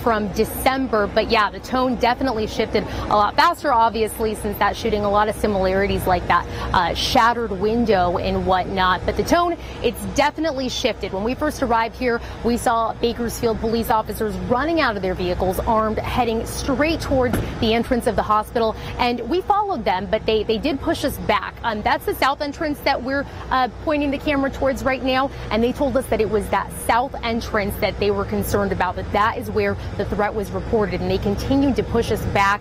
from December. But yeah, the tone definitely shifted a lot faster, obviously, since that shooting. A lot of similarities like that shattered window and whatnot. But the tone, it's definitely shifted. When we first arrived here, we saw Bakersfield police officers running out of their vehicles, armed, heading straight towards the entrance of the hospital. And we followed them, but they did push us back. That's the south entrance that we're pointing the camera towards right now. And they told us that it was that south entrance that they were concerned about, that is where the threat was reported, and they continued to push us back.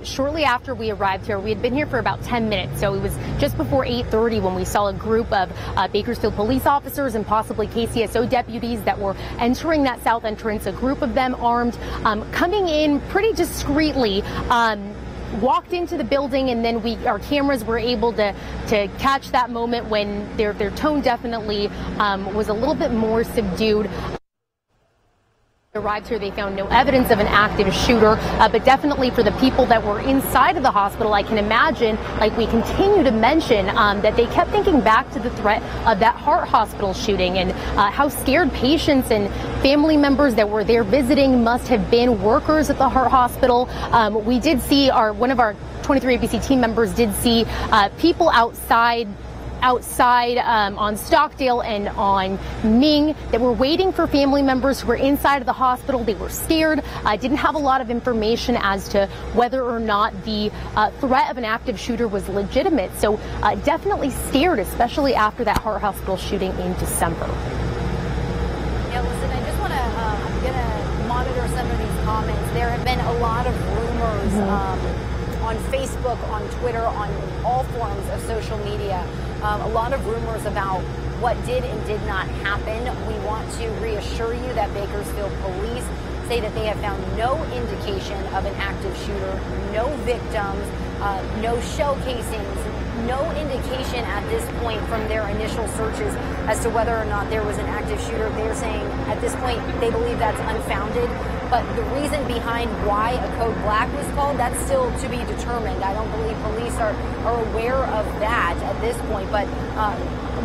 Shortly after we arrived here, we had been here for about 10 minutes, so it was just before 8:30 when we saw a group of Bakersfield police officers and possibly KCSO deputies that were entering that south entrance, a group of them armed, coming in pretty discreetly. Walked into the building, and then our cameras were able to catch that moment when their tone definitely was a little bit more subdued. Arrived here, they found no evidence of an active shooter, but definitely for the people that were inside of the hospital, I can imagine, like we continue to mention, that they kept thinking back to the threat of that heart hospital shooting and how scared patients and family members that were there visiting must have been. Workers at the heart hospital. We did see one of our 23 ABC team members did see people outside on Stockdale and on Ming that were waiting for family members who were inside of the hospital. They were scared, didn't have a lot of information as to whether or not the threat of an active shooter was legitimate. So definitely scared, especially after that heart hospital shooting in December. Yeah, listen, I just want to, I'm going to monitor some of these comments. There have been a lot of rumors on Facebook, on Twitter, on all forms of social media. A lot of rumors about what did and did not happen. We want to reassure you that Bakersfield police say that they have found no indication of an active shooter, no victims, no shell casings, no indication at this point from their initial searches as to whether or not there was an active shooter. They're saying at this point they believe that's unfounded. But the reason behind why a code black was called, that's still to be determined. I don't believe police are aware of that at this point. But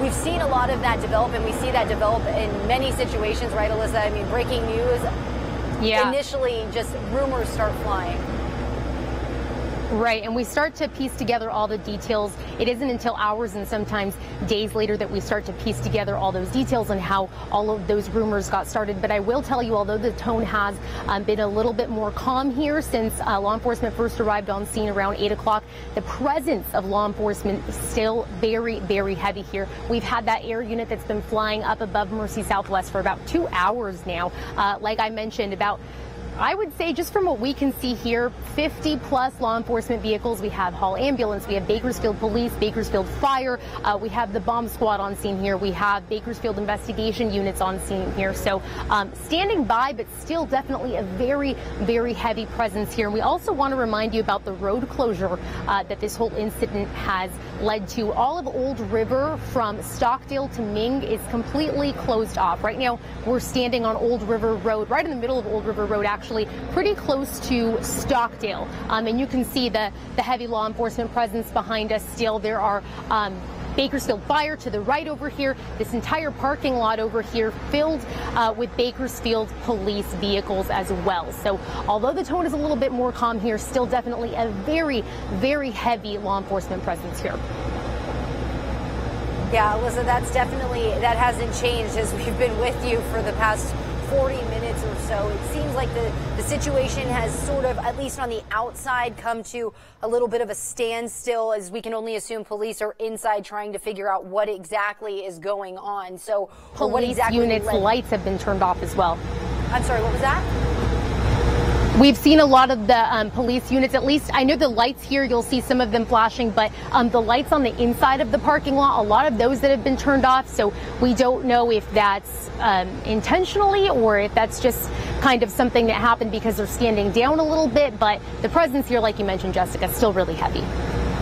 we've seen a lot of that develop, and we see that develop in many situations, right, Alyssa? I mean, breaking news, initially just rumors start flying. Right, and we start to piece together all the details. It isn't until hours and sometimes days later that we start to piece together all those details and how all of those rumors got started. But I will tell you, although the tone has been a little bit more calm here since law enforcement first arrived on scene around 8 o'clock, the presence of law enforcement is still very, very heavy here. We've had that air unit that's been flying up above Mercy Southwest for about 2 hours now. Like I mentioned, I would say just from what we can see here, 50 plus law enforcement vehicles. We have Hall Ambulance, we have Bakersfield Police, Bakersfield Fire, we have the bomb squad on scene here, we have Bakersfield investigation units on scene here. So standing by, but still definitely a very, very heavy presence here. And we also want to remind you about the road closure that this whole incident has led to. All of Old River from Stockdale to Ming is completely closed off. Right now, we're standing on Old River Road, right in the middle of Old River Road, actually pretty close to Stockdale. And you can see the heavy law enforcement presence behind us still. There are Bakersfield Fire to the right over here. This entire parking lot over here filled with Bakersfield police vehicles as well. So although the tone is a little bit more calm here, still definitely a very, very heavy law enforcement presence here. Yeah, Alyssa, that hasn't changed as we've been with you for the past 40 minutes or so. It seems like the situation has sort of, at least on the outside, come to a little bit of a standstill, as we can only assume police are inside trying to figure out what exactly is going on. So police units' lights have been turned off as well. I'm sorry, what was that? We've seen a lot of the police units, at least I know the lights here, you'll see some of them flashing, but the lights on the inside of the parking lot, a lot of those that have been turned off. So we don't know if that's intentionally or if that's just kind of something that happened because they're standing down a little bit. But the presence here, like you mentioned, Jessica, is still really heavy.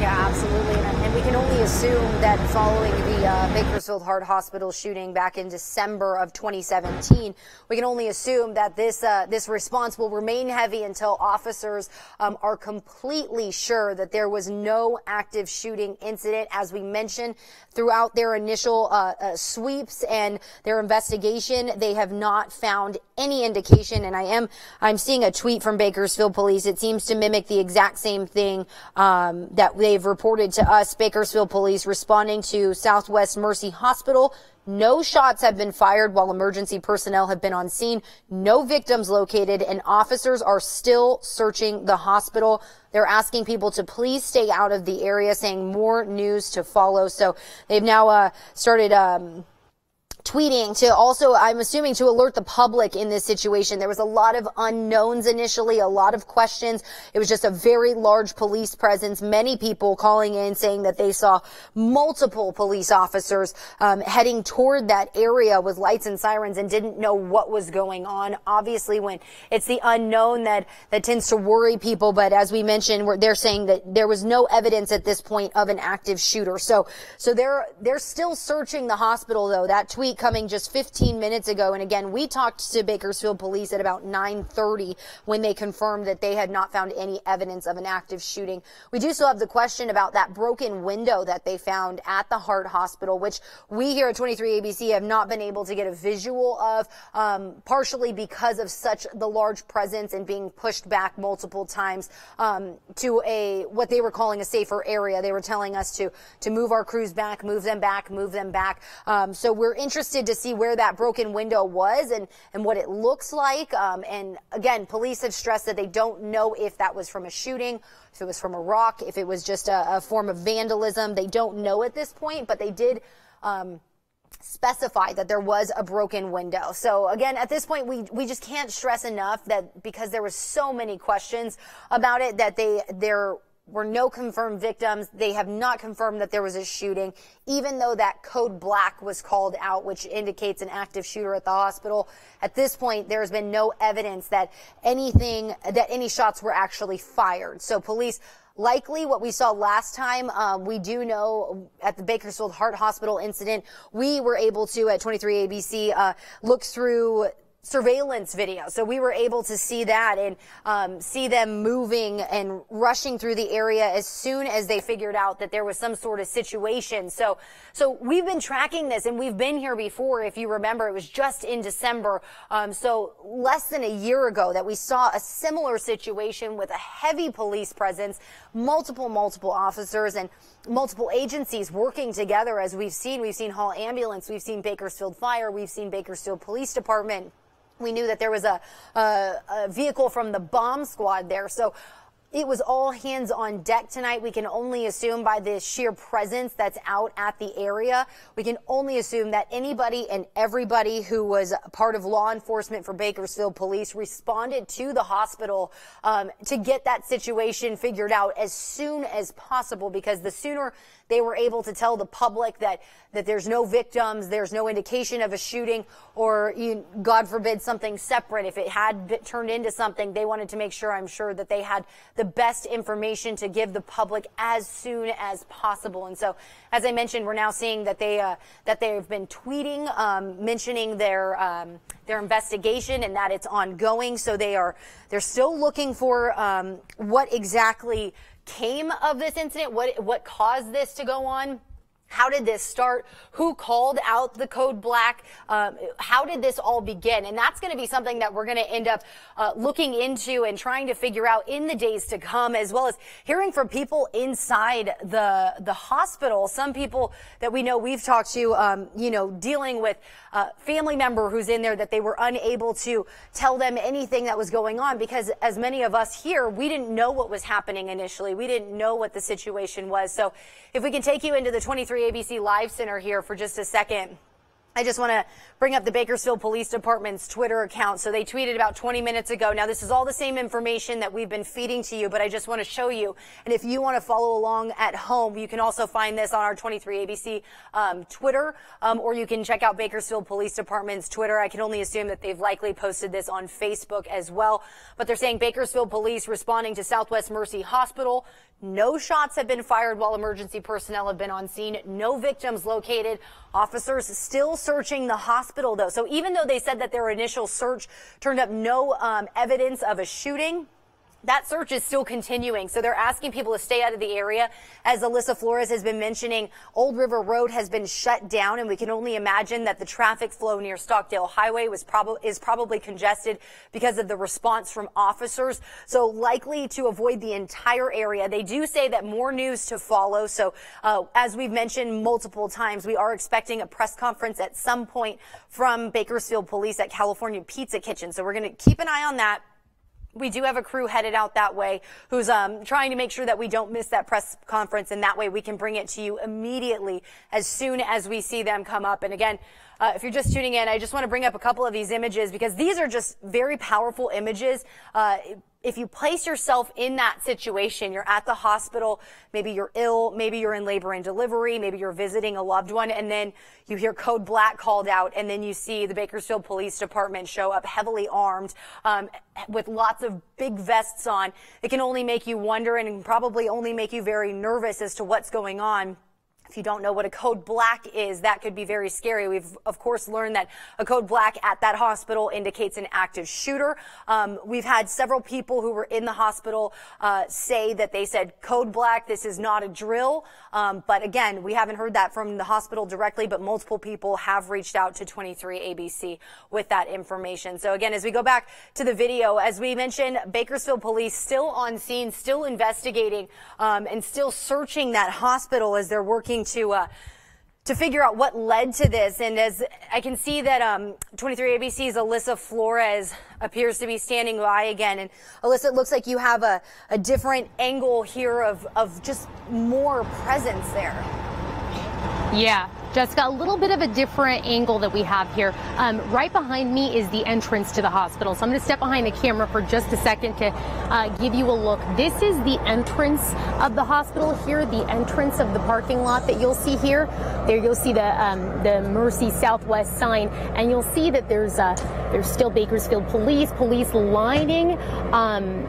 Yeah, absolutely. And we can only assume that following the Bakersfield Heart Hospital shooting back in December of 2017, we can only assume that this response will remain heavy until officers are completely sure that there was no active shooting incident. As we mentioned, throughout their initial sweeps and their investigation, they have not found any indication. And I'm seeing a tweet from Bakersfield Police. It seems to mimic the exact same thing that they've reported to us. Bakersfield Police responding to Southwest Mercy Hospital. No shots have been fired while emergency personnel have been on scene. No victims located, and officers are still searching the hospital. They're asking people to please stay out of the area, saying more news to follow. So they've now started tweeting to also, I'm assuming, to alert the public in this situation. There was a lot of unknowns initially, a lot of questions. It was just a very large police presence. Many people calling in saying that they saw multiple police officers heading toward that area with lights and sirens and didn't know what was going on. Obviously, when it's the unknown that tends to worry people. But as we mentioned, they're saying that there was no evidence at this point of an active shooter. So they're still searching the hospital, though. That tweet coming just 15 minutes ago. And again, we talked to Bakersfield Police at about 9:30 when they confirmed that they had not found any evidence of an active shooting. We do still have the question about that broken window that they found at the Heart Hospital, which we here at 23 ABC have not been able to get a visual of, partially because of the large presence and being pushed back multiple times to what they were calling a safer area. They were telling us to move our crews back, move them back. So we're interested to see where that broken window was and what it looks like. And again, police have stressed that they don't know if that was from a shooting, if it was from a rock, if it was just a form of vandalism. They don't know at this point, but they did specify that there was a broken window. So again, at this point, we just can't stress enough that because there was so many questions about it, that there were no confirmed victims. They have not confirmed that there was a shooting, even though that code black was called out, which indicates an active shooter at the hospital. At this point, there's been no evidence that any shots were actually fired. So police, likely what we saw last time, we do know at the Bakersfield Heart Hospital incident, we were able to, at 23 ABC, look through surveillance video. So we were able to see that and see them moving and rushing through the area as soon as they figured out that there was some sort of situation. So we've been tracking this, and we've been here before. If you remember, it was just in December. So less than a year ago that we saw a similar situation with a heavy police presence, multiple officers and multiple agencies working together. As we've seen Hall Ambulance, we've seen Bakersfield Fire, we've seen Bakersfield Police Department. We knew that there was a vehicle from the bomb squad there. So it was all hands on deck tonight. We can only assume by the sheer presence that's out at the area, we can only assume that anybody and everybody who was part of law enforcement for Bakersfield Police responded to the hospital to get that situation figured out as soon as possible, because the sooner they were able to tell the public that there's no victims, there's no indication of a shooting, or God forbid something separate. If it had turned into something, they wanted to make sure, I'm sure, that they had the best information to give the public as soon as possible. And so, as I mentioned, we're now seeing that they've been tweeting, mentioning their investigation and that it's ongoing. So they're still looking for what exactly came of this incident, what caused this to go on. How did this start? Who called out the code black? How did this all begin? And that's going to be something that we're going to end up looking into and trying to figure out in the days to come, as well as hearing from people inside the hospital. Some people that we know we've talked to, dealing with a family member who's in there, that they were unable to tell them anything that was going on, because as many of us here, we didn't know what was happening initially. We didn't know what the situation was. So if we can take you into the 23 ABC Live Center here for just a second. I just want to bring up the Bakersfield Police Department's Twitter account. So they tweeted about 20 minutes ago. Now, this is all the same information that we've been feeding to you, but I just want to show you. And if you want to follow along at home, you can also find this on our 23ABC Twitter, or you can check out Bakersfield Police Department's Twitter. I can only assume that they've likely posted this on Facebook as well. But they're saying Bakersfield Police responding to Southwest Mercy Hospital. No shots have been fired while emergency personnel have been on scene. No victims located. Officers still searching the hospital, though. So even though they said that their initial search turned up no evidence of a shooting, that search is still continuing. So they're asking people to stay out of the area. As Alyssa Flores has been mentioning, Old River Road has been shut down, and we can only imagine that the traffic flow near Stockdale Highway is probably congested because of the response from officers. So likely to avoid the entire area. They do say that more news to follow. So as we've mentioned multiple times, we are expecting a press conference at some point from Bakersfield Police at California Pizza Kitchen. So we're going to keep an eye on that. We do have a crew headed out that way who's trying to make sure that we don't miss that press conference, and that way we can bring it to you immediately as soon as we see them come up. And again, if you're just tuning in, I just want to bring up a couple of these images because these are just very powerful images. If you place yourself in that situation, you're at the hospital, maybe you're ill, maybe you're in labor and delivery, maybe you're visiting a loved one, and then you hear code black called out, and then you see the Bakersfield Police Department show up heavily armed with lots of big vests on. It can only make you wonder and probably only make you very nervous as to what's going on. If you don't know what a code black is, that could be very scary. We've, of course, learned that a code black at that hospital indicates an active shooter. We've had several people who were in the hospital say that they said code black, this is not a drill. But again, we haven't heard that from the hospital directly, but multiple people have reached out to 23ABC with that information. So again, as we go back to the video, as we mentioned, Bakersfield Police still on scene, still investigating, and still searching that hospital as they're working to figure out what led to this. And as I can see that 23ABC's Alyssa Flores appears to be standing by again. And Alyssa, it looks like you have a different angle here of just more presence there. Yeah, Jessica, a little bit of a different angle that we have here. Right behind me is the entrance to the hospital. So I'm going to step behind the camera for just a second to give you a look. This is the entrance of the hospital here, the entrance of the parking lot that you'll see here. There you'll see the Mercy Southwest sign, and you'll see that there's still Bakersfield Police lining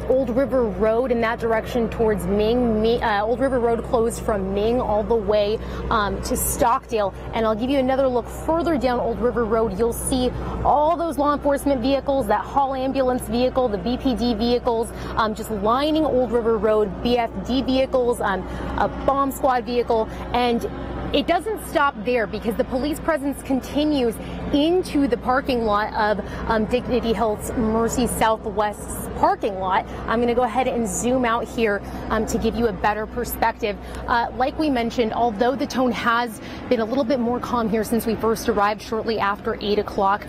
Old River Road in that direction towards Ming. Old River Road closed from Ming all the way to Stockdale. And I'll give you another look further down Old River Road. You'll see all those law enforcement vehicles, that hall ambulance vehicle, the BPD vehicles, just lining Old River Road, BFD vehicles, a bomb squad vehicle, and it doesn't stop there because the police presence continues into the parking lot of Dignity Health's Mercy Southwest parking lot. I'm going to go ahead and zoom out here to give you a better perspective. Like we mentioned, although the tone has been a little bit more calm here since we first arrived shortly after 8 o'clock,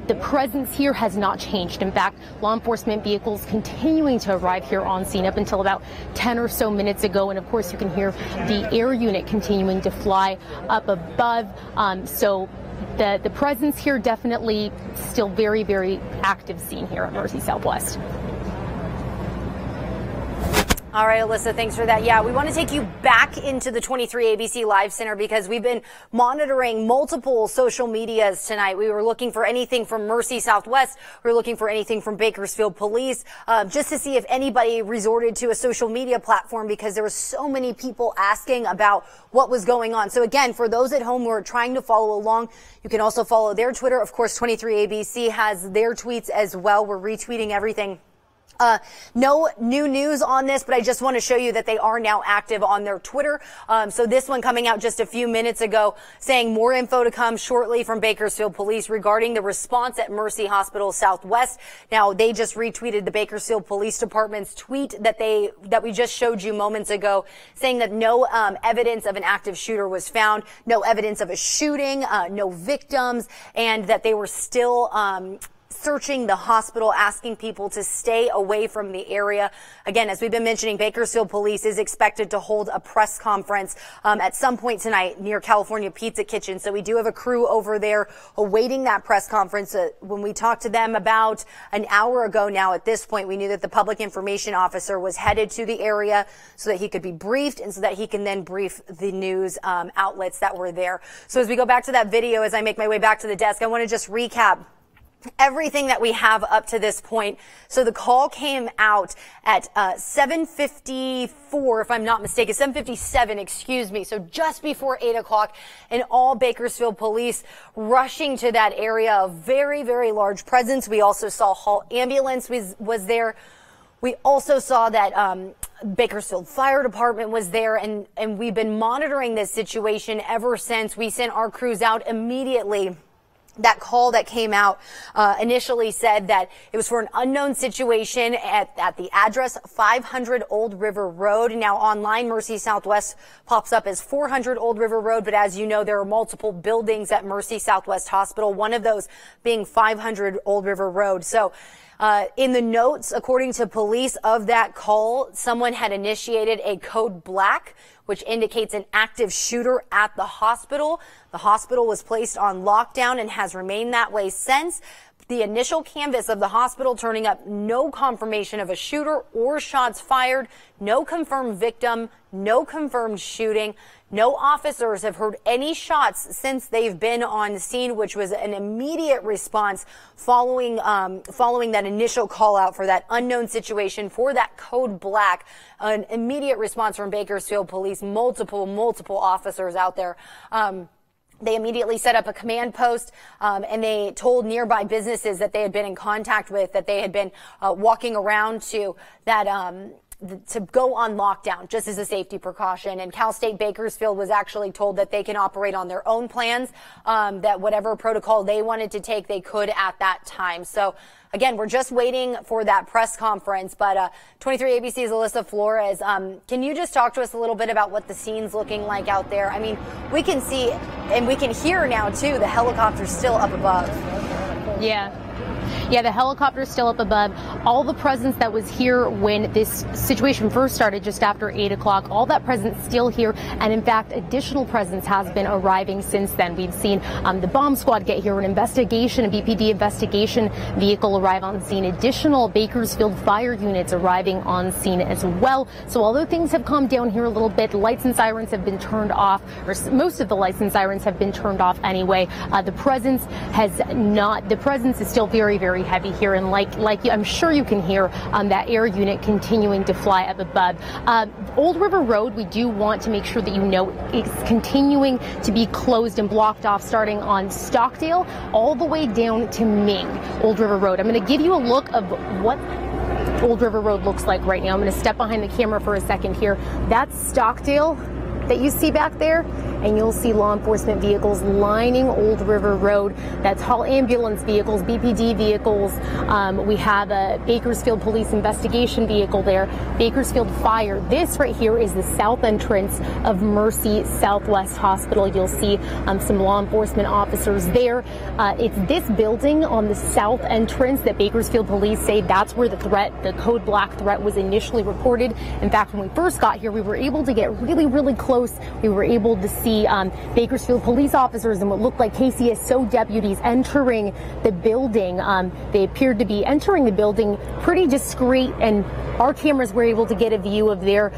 the presence here has not changed. In fact, law enforcement vehicles continuing to arrive here on scene up until about 10 or so minutes ago. And of course, you can hear the air unit continuing to fly up above. So the presence here definitely still very, very active scene here at Mercy Southwest. All right, Alyssa, thanks for that. Yeah, we want to take you back into the 23ABC Live Center because we've been monitoring multiple social medias tonight. We were looking for anything from Mercy Southwest. We were looking for anything from Bakersfield Police, just to see if anybody resorted to a social media platform because there were so many people asking about what was going on. So again, for those at home who are trying to follow along, you can also follow their Twitter. Of course, 23ABC has their tweets as well. We're retweeting everything. No new news on this, but I just want to show you that they are now active on their Twitter. So this one coming out just a few minutes ago saying more info to come shortly from Bakersfield Police regarding the response at Mercy Hospital Southwest. Now, they just retweeted the Bakersfield Police Department's tweet that we just showed you moments ago, saying that no evidence of an active shooter was found, no evidence of a shooting, no victims, and that they were still searching the hospital, asking people to stay away from the area. Again, as we've been mentioning, Bakersfield Police is expected to hold a press conference at some point tonight near California Pizza Kitchen. So we do have a crew over there awaiting that press conference. When we talked to them about an hour ago now, at this point, we knew that the public information officer was headed to the area so that he could be briefed and so that he can then brief the news outlets that were there. So as we go back to that video, as I make my way back to the desk, I want to just recap everything that we have up to this point. So the call came out at 7:54, if I'm not mistaken, 7:57, excuse me. So just before 8 o'clock, and all Bakersfield police rushing to that area. A very, very large presence. We also saw Hall Ambulance was there. We also saw that Bakersfield Fire Department was there, and we've been monitoring this situation ever since we sent our crews out immediately. That call that came out initially said that it was for an unknown situation at the address 500 Old River Road. Now online, Mercy Southwest pops up as 400 Old River Road, but as you know, there are multiple buildings at Mercy Southwest Hospital, one of those being 500 Old River Road. So in the notes, according to police of that call, someone had initiated a code black, which indicates an active shooter at the hospital. The hospital was placed on lockdown and has remained that way since. The initial canvass of the hospital turning up no confirmation of a shooter or shots fired, no confirmed victim, no confirmed shooting. No officers have heard any shots since they've been on the scene, which was an immediate response following that initial call out for that unknown situation for that code black. An immediate response from Bakersfield Police, multiple officers out there. They immediately set up a command post, and they told nearby businesses that they had been in contact with, that they had been walking around to, that to go on lockdown just as a safety precaution. And Cal State Bakersfield was actually told that they can operate on their own plans, that whatever protocol they wanted to take, they could at that time. So again, we're just waiting for that press conference. But 23 ABC's Alyssa Flores, can you just talk to us a little bit about what the scene's looking like out there? I mean, we can see and we can hear now, too, the helicopter's still up above. Yeah, the helicopter's still up above. All the presence that was here when this situation first started just after 8 o'clock, all that presence still here. And in fact, additional presence has been arriving since then. We've seen the bomb squad get here, an investigation, a BPD investigation vehicle arrive on scene, additional Bakersfield fire units arriving on scene as well. So although things have calmed down here a little bit, lights and sirens have been turned off, or most of the lights and sirens have been turned off anyway. The presence is still very, very heavy here, and like I'm sure you can hear that air unit continuing to fly up above. Old River Road, we do want to make sure that you know it's continuing to be closed and blocked off, starting on Stockdale all the way down to Ming. Old River Road. I'm going to give you a look of what Old River Road looks like right now. I'm going to step behind the camera for a second here. That's Stockdale that you see back there, and you'll see law enforcement vehicles lining Old River Road. That's Hall Ambulance vehicles, BPD vehicles. We have a Bakersfield Police investigation vehicle there, Bakersfield Fire. This right here is the south entrance of Mercy Southwest Hospital. You'll see some law enforcement officers there. It's this building on the south entrance that Bakersfield Police say that's where the code black threat was initially reported. In fact, when we first got here, we were able to get really, really close. We were able to see Bakersfield police officers and what looked like KCSO deputies entering the building. They appeared to be entering the building pretty discreet, and our cameras were able to get a view of their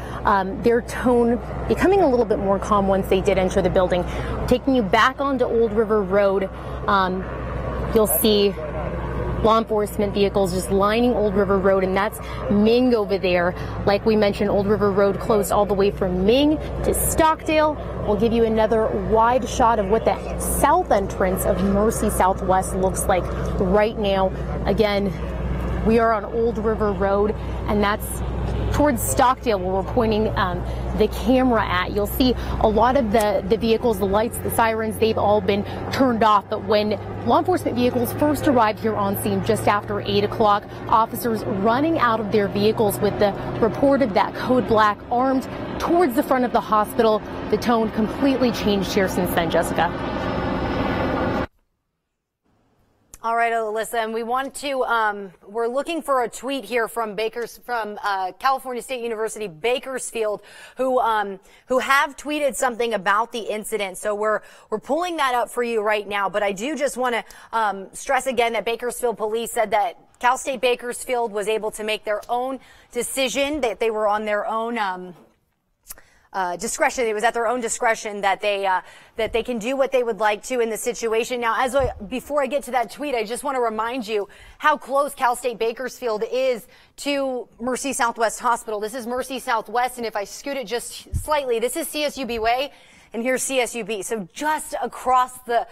tone becoming a little bit more calm once they did enter the building. Taking you back onto Old River Road, you'll see law enforcement vehicles just lining Old River Road, and that's Ming over there. Like we mentioned, Old River Road closed all the way from Ming to Stockdale. We'll give you another wide shot of what the south entrance of Mercy Southwest looks like right now. Again, we are on Old River Road, and that's towards Stockdale where we're pointing the camera at. You'll see a lot of the vehicles, the lights, the sirens, they've all been turned off. But when law enforcement vehicles first arrived here on scene just after 8 o'clock, officers running out of their vehicles with the report of that code black armed towards the front of the hospital. The tone completely changed here since then, Jessica. All right, Alyssa, and we want to, we're looking for a tweet here from California State University, Bakersfield, who have tweeted something about the incident. So we're pulling that up for you right now. But I do just want to, stress again that Bakersfield police said that Cal State Bakersfield was able to make their own decision, that they were on their own, discretion. It was at their own discretion that they can do what they would like to in the situation. Now, before I get to that tweet, I just want to remind you how close Cal State Bakersfield is to Mercy Southwest Hospital. This is Mercy Southwest, and if I scoot it just slightly, this is CSUB Way, and here's CSUB. So just across the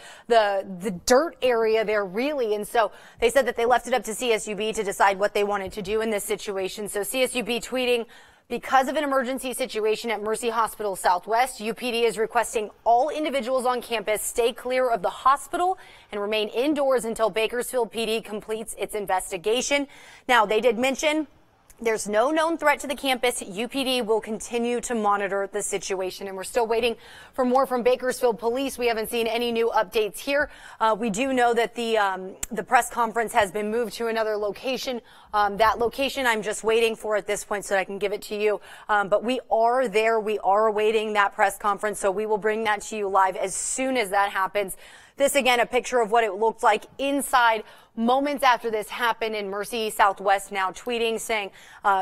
dirt area there, really. And so they said that they left it up to CSUB to decide what they wanted to do in this situation. So CSUB tweeting, because of an emergency situation at Mercy Hospital Southwest, UPD is requesting all individuals on campus stay clear of the hospital and remain indoors until Bakersfield PD completes its investigation. Now, they did mention there's no known threat to the campus. UPD will continue to monitor the situation, and we're still waiting for more from Bakersfield police. We haven't seen any new updates here. We do know that the press conference has been moved to another location. That location I'm just waiting for at this point so that I can give it to you. But we are there. We are awaiting that press conference, so we will bring that to you live as soon as that happens. This, again, a picture of what it looked like inside moments after this happened in Mercy Southwest, now tweeting, saying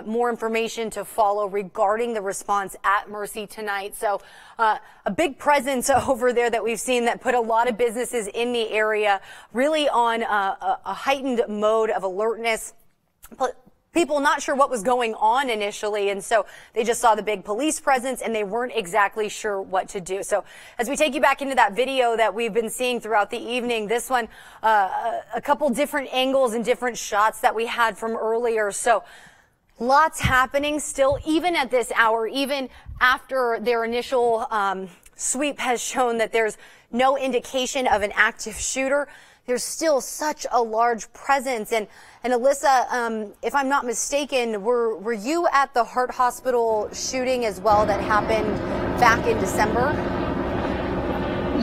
more information to follow regarding the response at Mercy tonight. So a big presence over there that we've seen that put a lot of businesses in the area really on a heightened mode of alertness. People not sure what was going on initially, and so they just saw the big police presence and they weren't exactly sure what to do. So as we take you back into that video that we've been seeing throughout the evening, this one, a couple different angles and different shots that we had from earlier. So lots happening still, even at this hour, even after their initial sweep has shown that there's no indication of an active shooter. There's still such a large presence. And Alyssa, if I'm not mistaken, were you at the Heart Hospital shooting as well that happened back in December?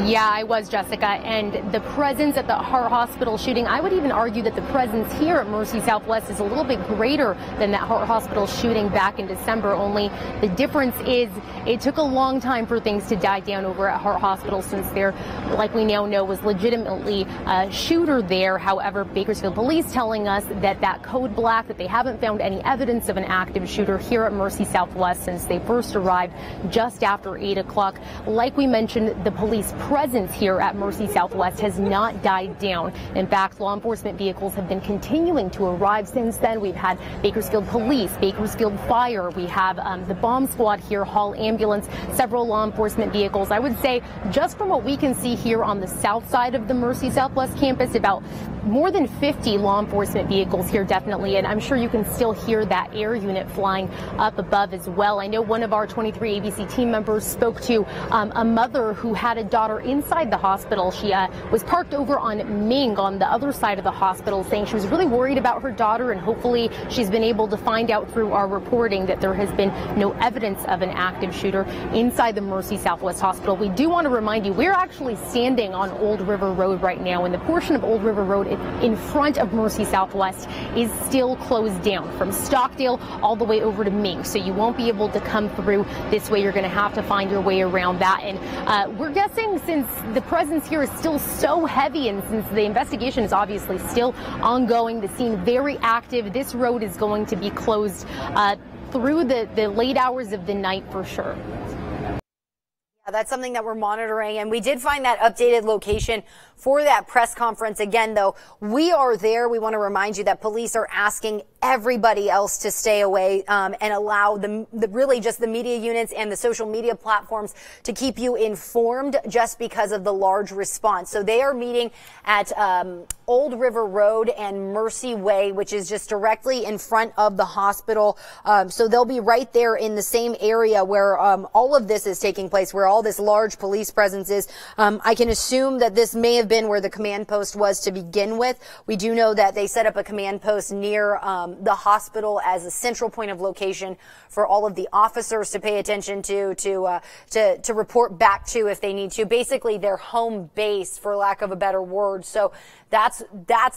Yeah, I was, Jessica. And the presence at the Heart Hospital shooting, I would even argue that the presence here at Mercy Southwest is a little bit greater than that Heart Hospital shooting back in December. Only the difference is it took a long time for things to die down over at Heart Hospital, since there, like we now know, was legitimately a shooter there. However, Bakersfield police telling us that that code black, that they haven't found any evidence of an active shooter here at Mercy Southwest since they first arrived just after 8 o'clock. Like we mentioned, the police presence here at Mercy Southwest has not died down. In fact, law enforcement vehicles have been continuing to arrive since then. We've had Bakersfield Police, Bakersfield Fire. We have the bomb squad here, Hall Ambulance, several law enforcement vehicles. I would say just from what we can see here on the south side of the Mercy Southwest campus, about more than 50 law enforcement vehicles here, definitely. And I'm sure you can still hear that air unit flying up above as well. I know one of our 23 ABC team members spoke to a mother who had a daughter inside the hospital. She was parked over on Ming on the other side of the hospital, saying she was really worried about her daughter, and hopefully she's been able to find out through our reporting that there has been no evidence of an active shooter inside the Mercy Southwest Hospital. We do want to remind you, we're actually standing on Old River Road right now, and the portion of Old River Road in front of Mercy Southwest is still closed down from Stockdale all the way over to Ming. So you won't be able to come through this way. You're going to have to find your way around that. And we're guessing, since the presence here is still so heavy and since the investigation is obviously still ongoing, the scene very active, this road is going to be closed through the late hours of the night for sure. That's something that we're monitoring, and we did find that updated location for that press conference. Again, though, we are there. We want to remind you that police are asking everybody else to stay away and allow really just the media units and the social media platforms to keep you informed, just because of the large response. So they are meeting at Old River Road and Mercy Way, which is just directly in front of the hospital. So they'll be right there in the same area where all of this is taking place, where all this large police presence is. I can assume that this may have been where the command post was to begin with. We do know that they set up a command post near the hospital as a central point of location for all of the officers to pay attention to report back to if they need to. Basically, their home base, for lack of a better word. So that's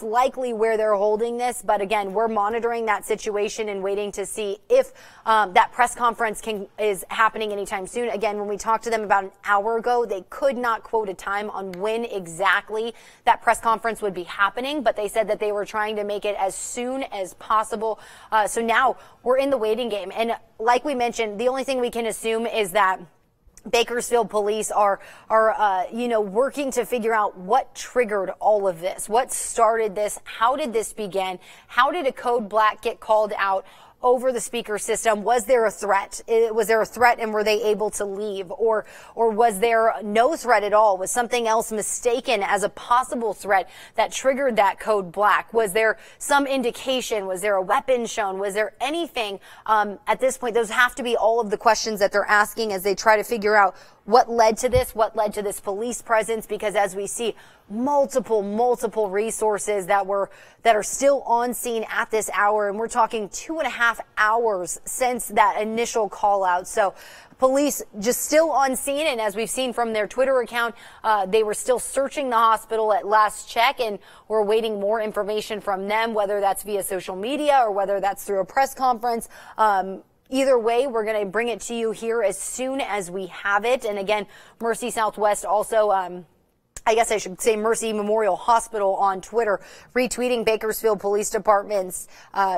likely where they're holding this. But again, we're monitoring that situation and waiting to see if that press conference is happening anytime soon. Again, when we talked to them about an hour ago, they could not quote a time on when exactly that press conference would be happening, but they said that they were trying to make it as soon as possible. So now we're in the waiting game. And like we mentioned, the only thing we can assume is that Bakersfield police are working to figure out what triggered all of this, what started this, how did this begin, how did a code black get called out over the speaker system? Was there a threat? Was there a threat and were they able to leave? Or was there no threat at all? Was something else mistaken as a possible threat that triggered that code black? Was there some indication? Was there a weapon shown? Was there anything at this point? Those have to be all of the questions that they're asking as they try to figure out what led to this police presence, because as we see multiple resources that are still on scene at this hour, and we're talking 2.5 hours since that initial call out. So police just still on scene, and as we've seen from their Twitter account, they were still searching the hospital at last check, and we're waiting more information from them, whether that's via social media or whether that's through a press conference. Either way, we're going to bring it to you here as soon as we have it. And again, Mercy Southwest also, I guess I should say Mercy Memorial Hospital on Twitter, retweeting Bakersfield Police Department's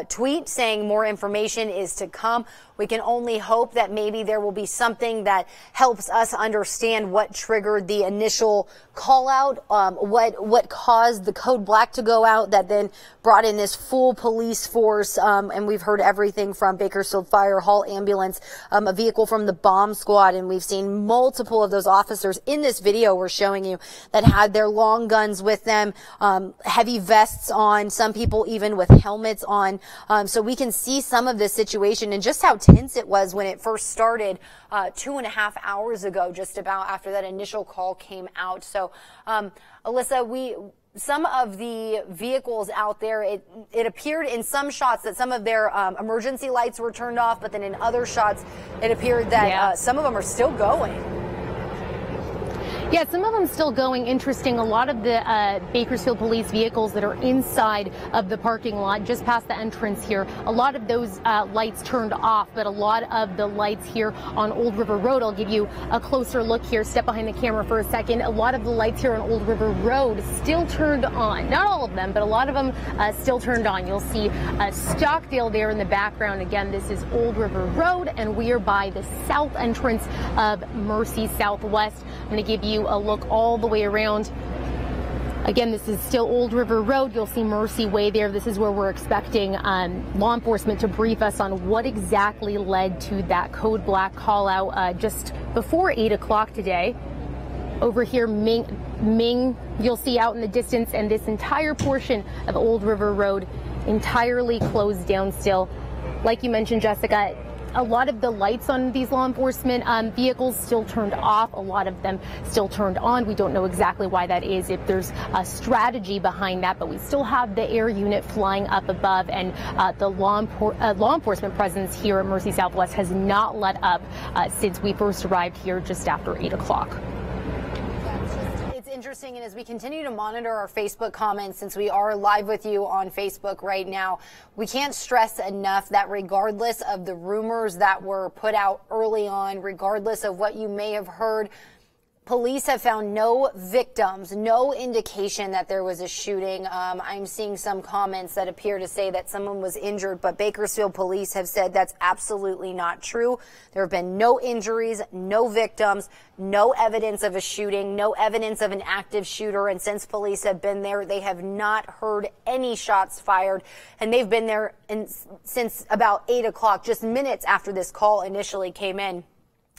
tweet saying more information is to come. We can only hope that maybe there will be something that helps us understand what triggered the initial call out, what caused the code black to go out that then brought in this full police force. And we've heard everything from Bakersfield Fire, Hall Ambulance, a vehicle from the bomb squad. And we've seen multiple of those officers in this video we're showing you that had their long guns with them, heavy vests on, some people even with helmets on. So we can see some of this situation and just how tense it was when it first started 2.5 hours ago, just about after that initial call came out. So, Alyssa, some of the vehicles out there, it appeared in some shots that some of their emergency lights were turned off, but then in other shots, it appeared that some of them are still going. Yeah, some of them still going. Interesting. A lot of the Bakersfield police vehicles that are inside of the parking lot, just past the entrance here, a lot of those lights turned off, but a lot of the lights here on Old River Road, I'll give you a closer look here, step behind the camera for a second. A lot of the lights here on Old River Road still turned on. Not all of them, but a lot of them still turned on. You'll see Stockdale there in the background. Again, this is Old River Road, and we are by the south entrance of Mercy Southwest. I'm going to give you a look all the way around. Again, this is still Old River Road. You'll see Mercy Way there. This is where we're expecting law enforcement to brief us on what exactly led to that code black call out just before 8 o'clock today. Over here, Ming, you'll see out in the distance, and this entire portion of Old River Road entirely closed down still. Like you mentioned, Jessica, a lot of the lights on these law enforcement vehicles still turned off. A lot of them still turned on. We don't know exactly why that is, if there's a strategy behind that, but we still have the air unit flying up above, and the law enforcement presence here at Mercy Southwest has not let up since we first arrived here just after 8 o'clock. Interesting, and as we continue to monitor our Facebook comments, since we are live with you on Facebook right now, we can't stress enough that regardless of the rumors that were put out early on, regardless of what you may have heard, police have found no victims, no indication that there was a shooting. I'm seeing some comments that appear to say that someone was injured, but Bakersfield police have said that's absolutely not true. There have been no injuries, no victims, no evidence of a shooting, no evidence of an active shooter. And since police have been there, they have not heard any shots fired. And they've been there since about 8 o'clock, just minutes after this call initially came in.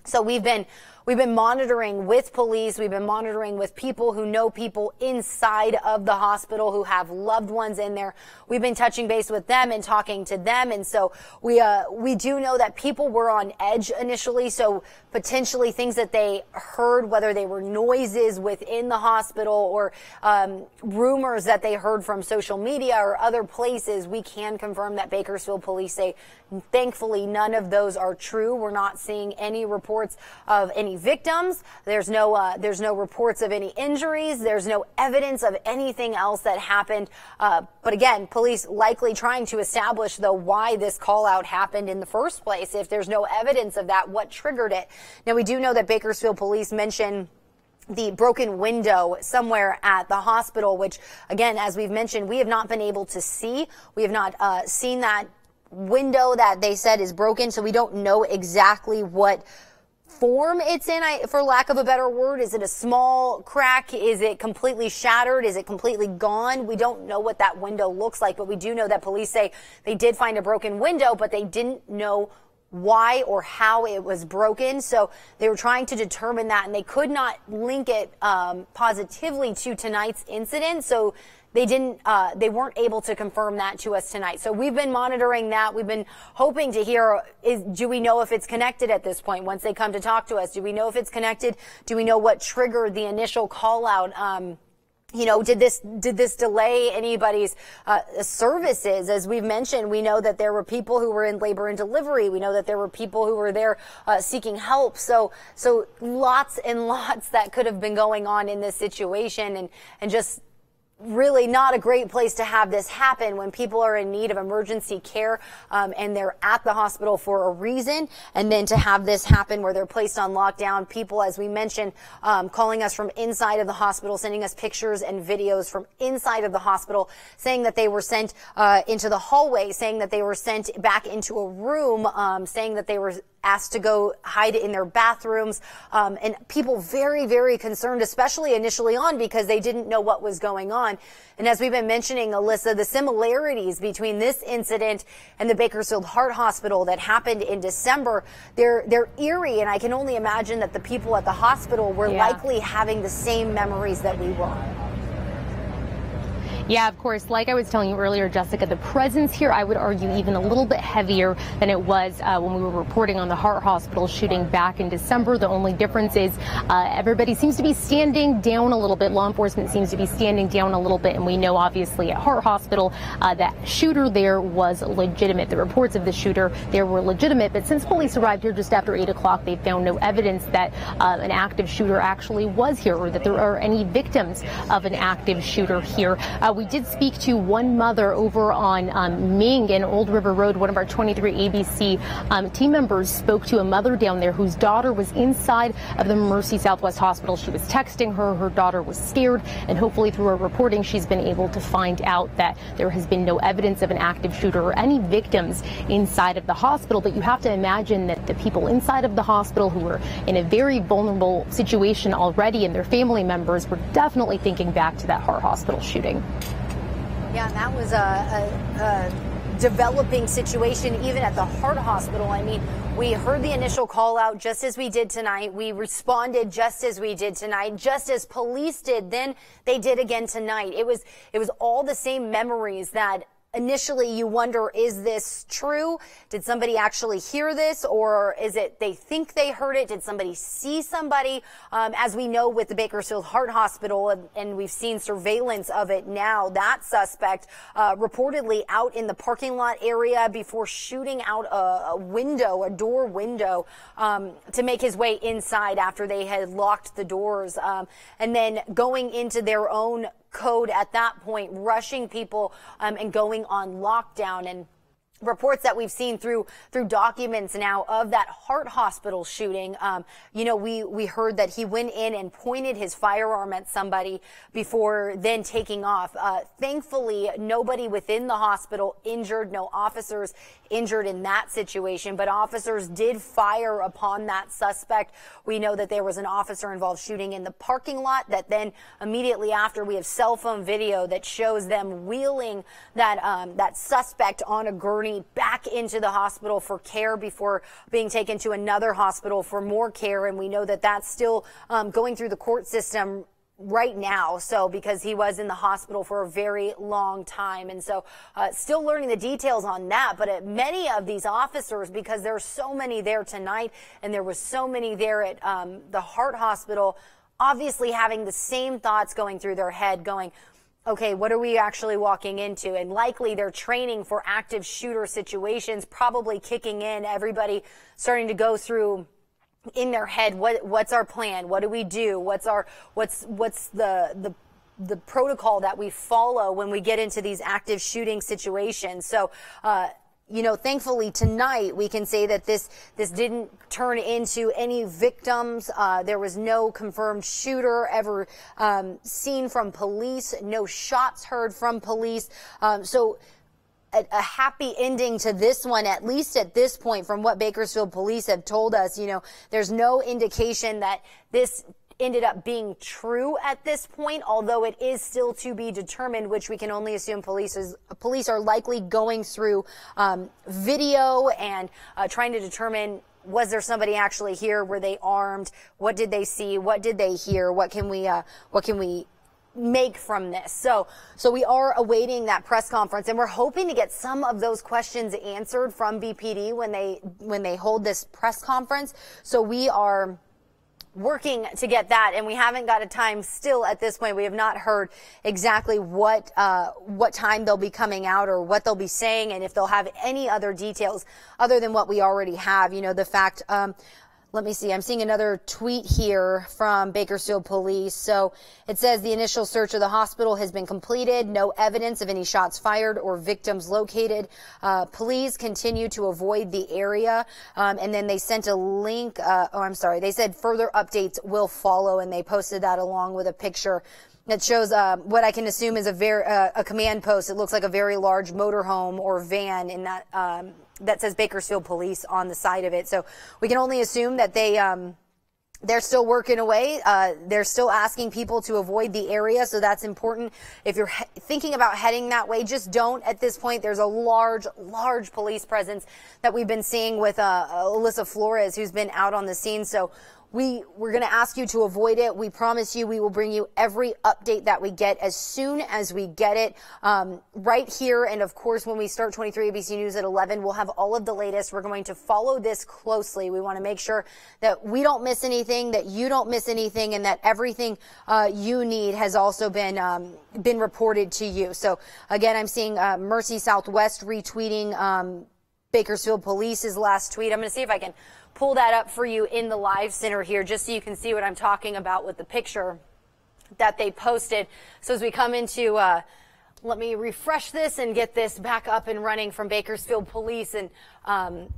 So we've been we've been monitoring with police. We've been monitoring with people who know people inside of the hospital who have loved ones in there. We've been touching base with them and talking to them. And so we do know that people were on edge initially. So potentially things that they heard, whether they were noises within the hospital or rumors that they heard from social media or other places, we can confirm that Bakersfield police say, thankfully, none of those are true. We're not seeing any reports of any victims. There's no reports of any injuries. There's no evidence of anything else that happened. But again, police likely trying to establish, though, why this call out happened in the first place. If there's no evidence of that, what triggered it? Now, we do know that Bakersfield police mentioned the broken window somewhere at the hospital, which, again, as we've mentioned, we have not been able to see. We have not seen that window that they said is broken, so we don't know exactly what form it's in, for lack of a better word. Is it a small crack? Is it completely shattered? Is it completely gone? We don't know what that window looks like, but we do know that police say they did find a broken window, but they didn't know why or how it was broken. So they were trying to determine that, and they could not link it positively to tonight's incident. So they weren't able to confirm that to us tonight. So we've been monitoring that. We've been hoping to hear, do we know if it's connected at this point once they come to talk to us? Do we know if it's connected? Do we know what triggered the initial call out? Did this delay anybody's services? As we've mentioned, we know that there were people who were in labor and delivery. We know that there were people who were there seeking help. So lots and lots that could have been going on in this situation, and just really not a great place to have this happen when people are in need of emergency care and they're at the hospital for a reason, and then to have this happen where they're placed on lockdown. People, as we mentioned, calling us from inside of the hospital, sending us pictures and videos from inside of the hospital, saying that they were sent into the hallway, saying that they were sent back into a room, saying that they were asked to go hide in their bathrooms, and people very, very concerned, especially initially on, because they didn't know what was going on. And as we've been mentioning, Alyssa, the similarities between this incident and the Bakersfield Heart Hospital that happened in December, they're eerie, and I can only imagine that the people at the hospital were likely having the same memories that we were. Yeah, of course, like I was telling you earlier, Jessica, the presence here, I would argue, even a little bit heavier than it was when we were reporting on the Heart Hospital shooting back in December. The only difference is everybody seems to be standing down a little bit. Law enforcement seems to be standing down a little bit. And we know, obviously, at Heart Hospital, that shooter there was legitimate. The reports of the shooter there were legitimate. But since police arrived here just after 8 o'clock, they found no evidence that an active shooter actually was here, or that there are any victims of an active shooter here. We did speak to one mother over on Ming and Old River Road. One of our 23 ABC team members spoke to a mother down there whose daughter was inside of the Mercy Southwest Hospital. She was texting her. Her daughter was scared, and hopefully through her reporting, she's been able to find out that there has been no evidence of an active shooter or any victims inside of the hospital. But you have to imagine that the people inside of the hospital who were in a very vulnerable situation already, and their family members, were definitely thinking back to that Heart Hospital shooting. Yeah, and that was a developing situation even at the Heart Hospital. I mean, we heard the initial call out just as we did tonight. We responded just as we did tonight, just as police did. Then they did again tonight. It was all the same memories that initially you wonder, is this true? Did somebody actually hear this, or is it they think they heard it? Did somebody see somebody? As we know with the Bakersfield Heart Hospital, and we've seen surveillance of it now, that suspect reportedly out in the parking lot area before shooting out a door window to make his way inside after they had locked the doors, and then going into their own code at that point, rushing people and going on lockdown. And reports that we've seen through documents now of that Heart Hospital shooting, we heard that he went in and pointed his firearm at somebody before then taking off. Thankfully, nobody within the hospital injured, no officers injured in that situation, but officers did fire upon that suspect. We know that there was an officer involved shooting in the parking lot, that then immediately after we have cell phone video that shows them wheeling that suspect on a gurney journey back into the hospital for care before being taken to another hospital for more care. And we know that that's still going through the court system right now. So because he was in the hospital for a very long time. And so still learning the details on that. But many of these officers, because there are so many there tonight and there was so many there at the heart hospital, obviously having the same thoughts going through their head, going, okay, what are we actually walking into? And likely they're training for active shooter situations, probably kicking in, everybody starting to go through in their head, what's our plan? What do we do? What's the protocol that we follow when we get into these active shooting situations? So, you know, thankfully tonight we can say that this didn't turn into any victims. There was no confirmed shooter ever seen from police, no shots heard from police. So a happy ending to this one, at least at this point, from what Bakersfield police have told us. You know, there's no indication that this ended up being true at this point, although it is still to be determined, which we can only assume police are likely going through video and trying to determine, was there somebody actually here? Were they armed? What did they see? What did they hear? What can we make from this? So we are awaiting that press conference, and we're hoping to get some of those questions answered from BPD when they hold this press conference. So we are working to get that, and we haven't got a time still at this point. We have not heard exactly what time they'll be coming out or what they'll be saying, and if they'll have any other details other than what we already have. You know, the fact, let me see. I'm seeing another tweet here from Bakersfield police. So it says the initial search of the hospital has been completed. No evidence of any shots fired or victims located. Please continue to avoid the area. And then they sent a link. They said further updates will follow, and they posted that along with a picture that shows what I can assume is a command post. It looks like a very large motorhome or van in that that says Bakersfield Police on the side of it. So we can only assume that they're still working away. They're still asking people to avoid the area, so that's important. If you're thinking about heading that way, just don't at this point. There's a large police presence that we've been seeing with Alyssa Flores, who's been out on the scene. So we're going to ask you to avoid it. We promise you we will bring you every update that we get as soon as we get it right here. And of course, when we start 23 ABC News at 11, we'll have all of the latest. We're going to follow this closely. We want to make sure that we don't miss anything, that you don't miss anything, and that everything you need has also been reported to you. So again, I'm seeing Mercy Southwest retweeting Bakersfield Police's last tweet. I'm going to see if I can pull that up for you in the live center here, just so you can see what I'm talking about with the picture that they posted. So as we come into, let me refresh this and get this back up and running from Bakersfield Police and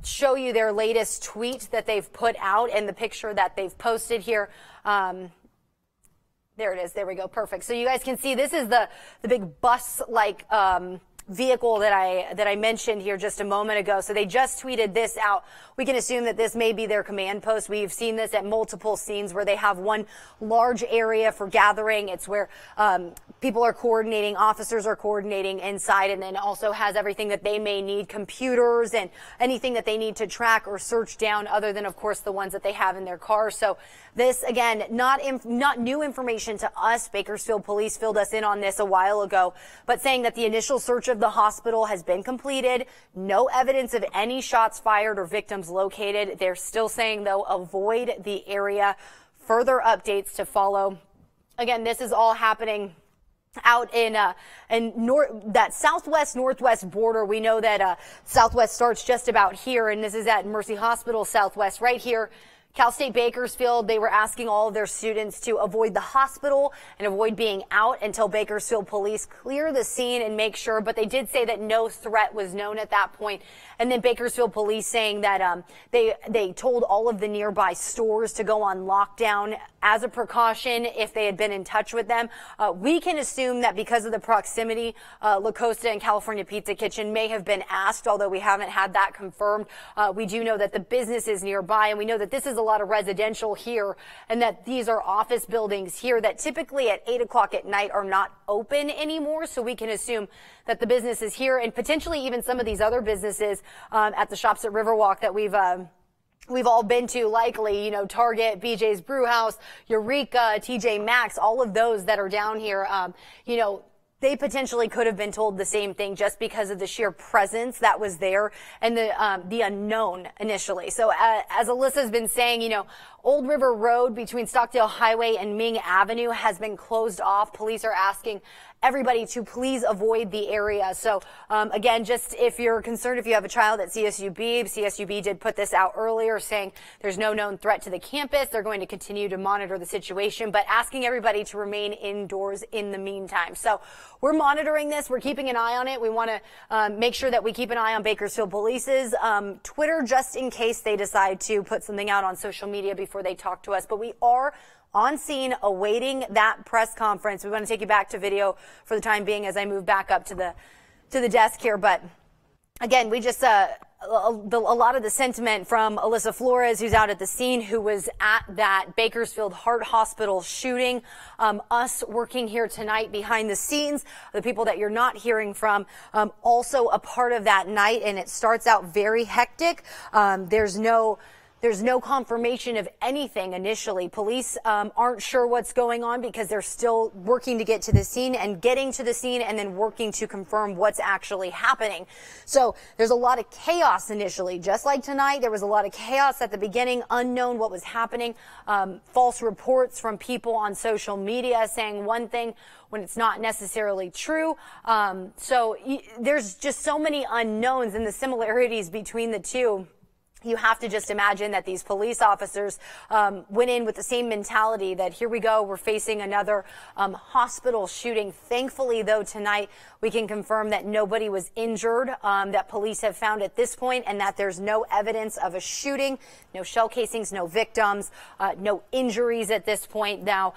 show you their latest tweet that they've put out and the picture that they've posted here. There it is. There we go. Perfect. So you guys can see this is the big bus-like vehicle that I mentioned here just a moment ago. So they just tweeted this out. We can assume that this may be their command post. We've seen this at multiple scenes where they have one large area for gathering. It's where people are coordinating, officers are coordinating inside, and then also has everything that they may need, computers and anything that they need to track or search down, other than, of course, the ones that they have in their cars. So this, again, not new information to us. Bakersfield Police filled us in on this a while ago, but saying that the initial search of the hospital has been completed. No evidence of any shots fired or victims located. They're still saying, though, avoid the area. Further updates to follow. Again, this is all happening out in that southwest-northwest border. We know that Southwest starts just about here, and this is at Mercy Hospital Southwest right here. Cal State Bakersfield, they were asking all of their students to avoid the hospital and avoid being out until Bakersfield Police clear the scene and make sure. But they did say that no threat was known at that point. And then Bakersfield Police saying that they told all of the nearby stores to go on lockdown as a precaution if they had been in touch with them. We can assume that because of the proximity, La Costa and California Pizza Kitchen may have been asked, although we haven't had that confirmed. We do know that the business is nearby, and we know that this is a lot of residential here and that these are office buildings here that typically at 8 o'clock at night are not open anymore. So we can assume that the business is here and potentially even some of these other businesses at the shops at Riverwalk that we've all been to, likely, you know, Target, BJ's Brewhouse, Eureka, TJ Maxx, all of those that are down here, you know, they potentially could have been told the same thing just because of the sheer presence that was there and the unknown initially. So as Alyssa's been saying, you know, Old River Road between Stockdale Highway and Ming Avenue has been closed off. Police are asking everybody to please avoid the area. So again, just if you're concerned, if you have a child at CSUB did put this out earlier saying there's no known threat to the campus. They're going to continue to monitor the situation, but asking everybody to remain indoors in the meantime. So we're monitoring this. We're keeping an eye on it. We want to make sure that we keep an eye on Bakersfield Police's Twitter just in case they decide to put something out on social media before they talk to us. But we are on scene awaiting that press conference. We want to take you back to video for the time being as I move back up to the desk here. But again, we just a lot of the sentiment from Alyssa Flores, who's out at the scene, who was at that Bakersfield Heart Hospital shooting. Us working here tonight behind the scenes, the people that you're not hearing from, also a part of that night, and it starts out very hectic. There's no confirmation of anything initially. Police aren't sure what's going on because they're still working to get to the scene and getting to the scene and then working to confirm what's actually happening. So there's a lot of chaos initially. Just like tonight, there was a lot of chaos at the beginning, unknown what was happening. False reports from people on social media saying one thing when it's not necessarily true. So there's just so many unknowns and the similarities between the two. You have to just imagine that these police officers went in with the same mentality that here we go, we're facing another hospital shooting. Thankfully, though, tonight we can confirm that nobody was injured, that police have found at this point, and that there's no evidence of a shooting, no shell casings, no victims, no injuries at this point. Now,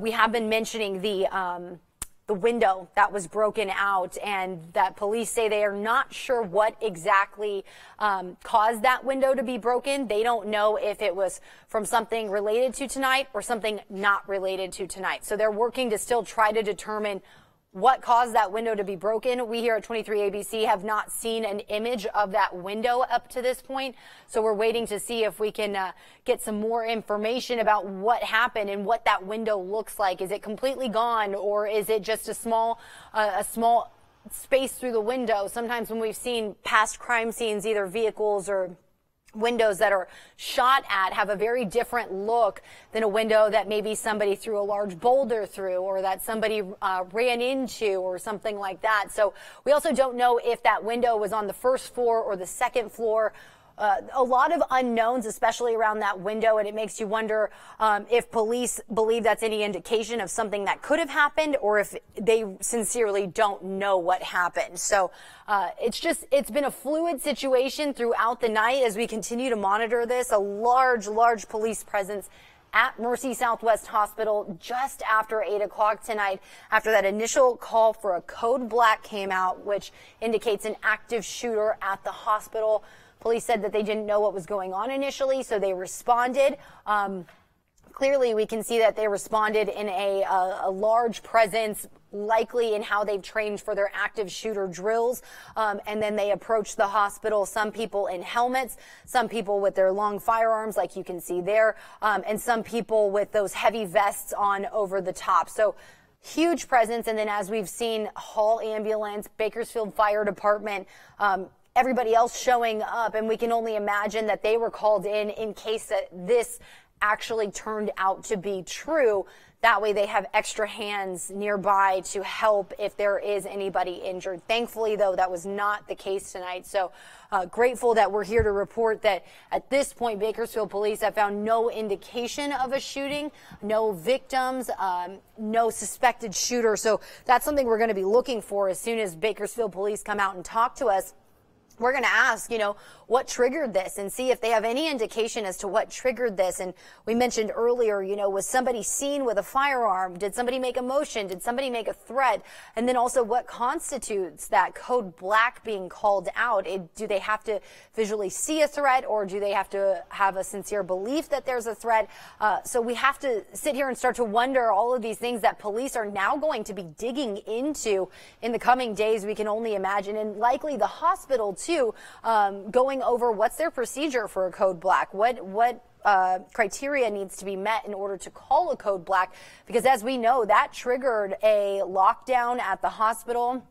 we have been mentioning the window that was broken out and that police say they are not sure what exactly caused that window to be broken. They don't know if it was from something related to tonight or something not related to tonight. So they're working to still try to determine what caused that window to be broken. We here at 23 ABC have not seen an image of that window up to this point. So we're waiting to see if we can get some more information about what happened and what that window looks like. Is it completely gone or is it just a small space through the window? Sometimes when we've seen past crime scenes, either vehicles or windows that are shot at have a very different look than a window that maybe somebody threw a large boulder through or that somebody ran into or something like that. So we also don't know if that window was on the first floor or the second floor. A lot of unknowns, especially around that window, and it makes you wonder if police believe that's any indication of something that could have happened or if they sincerely don't know what happened. So it's been a fluid situation throughout the night as we continue to monitor this. A large police presence at Mercy Southwest Hospital just after 8 o'clock tonight, after that initial call for a code black came out, which indicates an active shooter at the hospital. Police said that they didn't know what was going on initially, so they responded. Clearly, we can see that they responded in a large presence, likely in how they've trained for their active shooter drills. And then they approached the hospital, some people in helmets, some people with their long firearms, like you can see there, and some people with those heavy vests on over the top. So huge presence. And then as we've seen, Hall Ambulance, Bakersfield Fire Department, everybody else showing up, and we can only imagine that they were called in case that this actually turned out to be true. That way they have extra hands nearby to help if there is anybody injured. Thankfully, though, that was not the case tonight. So grateful that we're here to report that at this point, Bakersfield police have found no indication of a shooting, no victims, no suspected shooter. So that's something we're going to be looking for as soon as Bakersfield police come out and talk to us. we're going to ask, what triggered this and see if they have any indication as to what triggered this. And we mentioned earlier, was somebody seen with a firearm? Did somebody make a motion? Did somebody make a threat? And then also what constitutes that code black being called out? Do they have to visually see a threat, or do they have to have a sincere belief that there's a threat? So we have to sit here and start to wonder all of these things that police are now going to be digging into in the coming days. We can only imagine, and likely the hospital too, going over what's their procedure for a code black, what criteria needs to be met in order to call a code black, because as we know, that triggered a lockdown at the hospital.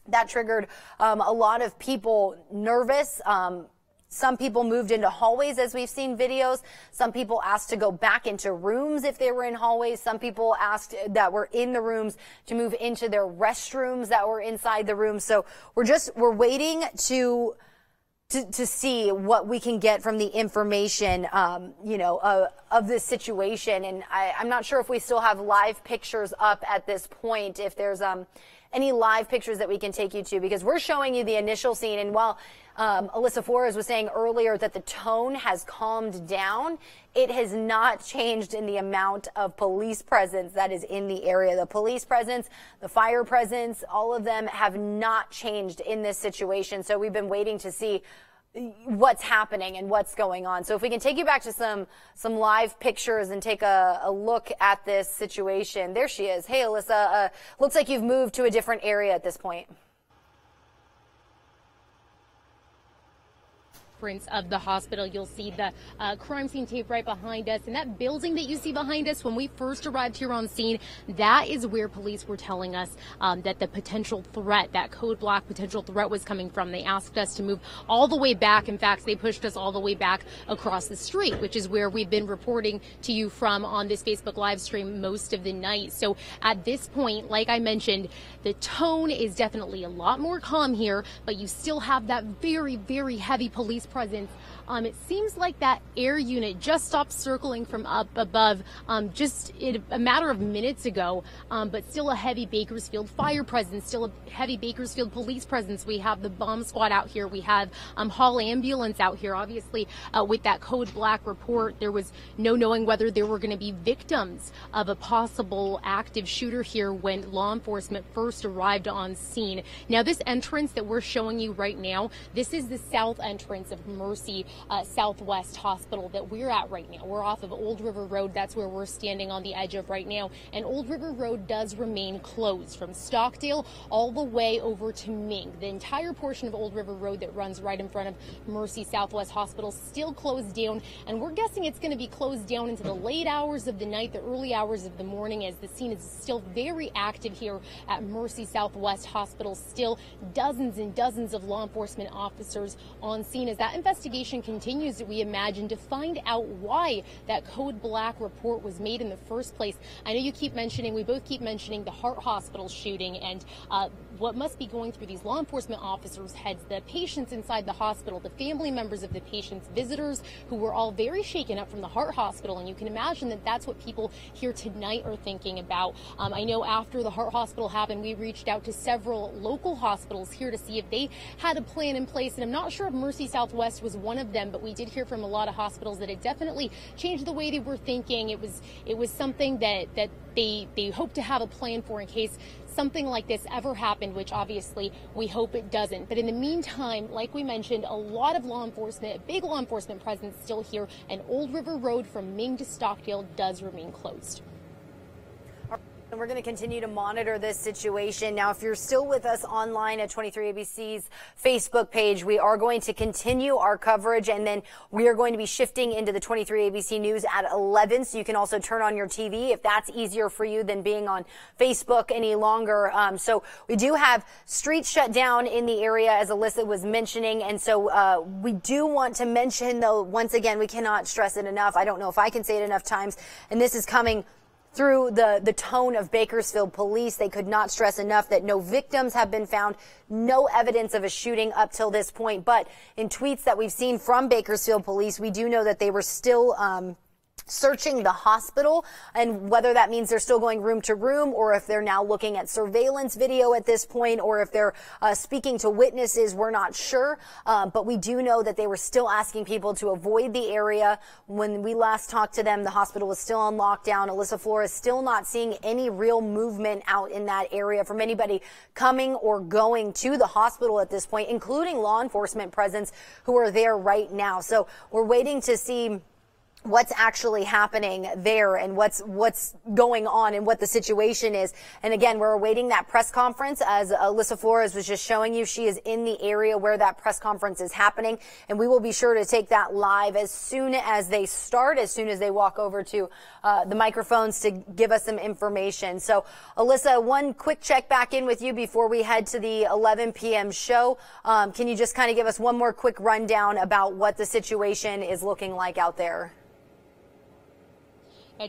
That triggered a lot of people nervous. Some people moved into hallways, as we've seen videos. Some people asked to go back into rooms if they were in hallways. Some people asked that were in the rooms to move into their restrooms that were inside the room. So we're waiting to see what we can get from the information, of this situation. And I'm not sure if we still have live pictures up at this point, if there's any live pictures that we can take you to, because we're showing you the initial scene. And while Alyssa Flores was saying earlier that the tone has calmed down, it has not changed in the amount of police presence that is in the area. The police presence, the fire presence, all of them have not changed in this situation. So we've been waiting to see what's happening and what's going on. So if we can take you back to some live pictures and take a look at this situation. There she is. Hey, Alyssa, looks like you've moved to a different area at this point. Of the hospital. You'll see the crime scene tape right behind us, and that building that you see behind us, when we first arrived here on scene, that is where police were telling us that the potential threat, that code black potential threat, was coming from. They asked us to move all the way back. In fact, they pushed us all the way back across the street, which is where we've been reporting to you from on this Facebook live stream most of the night. So at this point, like I mentioned, the tone is definitely a lot more calm here, but you still have that very, very heavy police presence. It seems like that air unit just stopped circling from up above just a matter of minutes ago, but still a heavy Bakersfield fire presence, still a heavy Bakersfield police presence. We have the bomb squad out here. We have Hall ambulance out here. Obviously, with that code black report, there was no knowing whether there were going to be victims of a possible active shooter here when law enforcement first arrived on scene. Now, this entrance that we're showing you right now, this is the south entrance of Mercy Southwest Hospital that we're at right now. We're off of Old River Road. That's where we're standing on the edge of right now. And Old River Road does remain closed from Stockdale all the way over to Ming. The entire portion of Old River Road that runs right in front of Mercy Southwest Hospital still closed down. And we're guessing it's going to be closed down into the late hours of the night, the early hours of the morning, as the scene is still very active here at Mercy Southwest Hospital. Still dozens and dozens of law enforcement officers on scene as that investigation continues, we imagine, to find out why that code black report was made in the first place. I know you keep mentioning, we both keep mentioning the Heart Hospital shooting and what must be going through these law enforcement officers' heads, the patients inside the hospital, the family members of the patients, visitors who were all very shaken up from the Heart Hospital. And you can imagine that that's what people here tonight are thinking about. I know after the Heart Hospital happened, we reached out to several local hospitals here to see if they had a plan in place. And I'm not sure if Mercy Southwest was one of them, but we did hear from a lot of hospitals that it definitely changed the way they were thinking. It was something that they hope to have a plan for in case something like this ever happened, which obviously we hope it doesn't. But in the meantime, like we mentioned, a lot of law enforcement, a big law enforcement presence still here, and Old River Road from Ming to Stockdale does remain closed. And we're going to continue to monitor this situation. Now, if you're still with us online at 23ABC's Facebook page, we are going to continue our coverage, and then we are going to be shifting into the 23ABC News at 11. So you can also turn on your TV if that's easier for you than being on Facebook any longer. So we do have streets shut down in the area, as Alyssa was mentioning. And so we do want to mention, though, once again, we cannot stress it enough. I don't know if I can say it enough times. And this is coming through the tone of Bakersfield police. They could not stress enough that no victims have been found, no evidence of a shooting up till this point. But in tweets that we've seen from Bakersfield police, we do know that they were still searching the hospital, and whether that means they're still going room to room or if they're now looking at surveillance video at this point, or if they're speaking to witnesses, we're not sure. But we do know that they were still asking people to avoid the area. When we last talked to them, the hospital was still on lockdown. Alyssa Flores still not seeing any real movement out in that area from anybody coming or going to the hospital at this point, including law enforcement presence who are there right now. So we're waiting to see what's actually happening there and what's going on and what the situation is. And again, we're awaiting that press conference. As Alyssa Flores was just showing you, she is in the area where that press conference is happening, and we will be sure to take that live as soon as they start, as soon as they walk over to the microphones to give us some information. So Alyssa, one quick check back in with you before we head to the 11 p.m. show. Can you just kind of give us one more quick rundown about what the situation is looking like out there?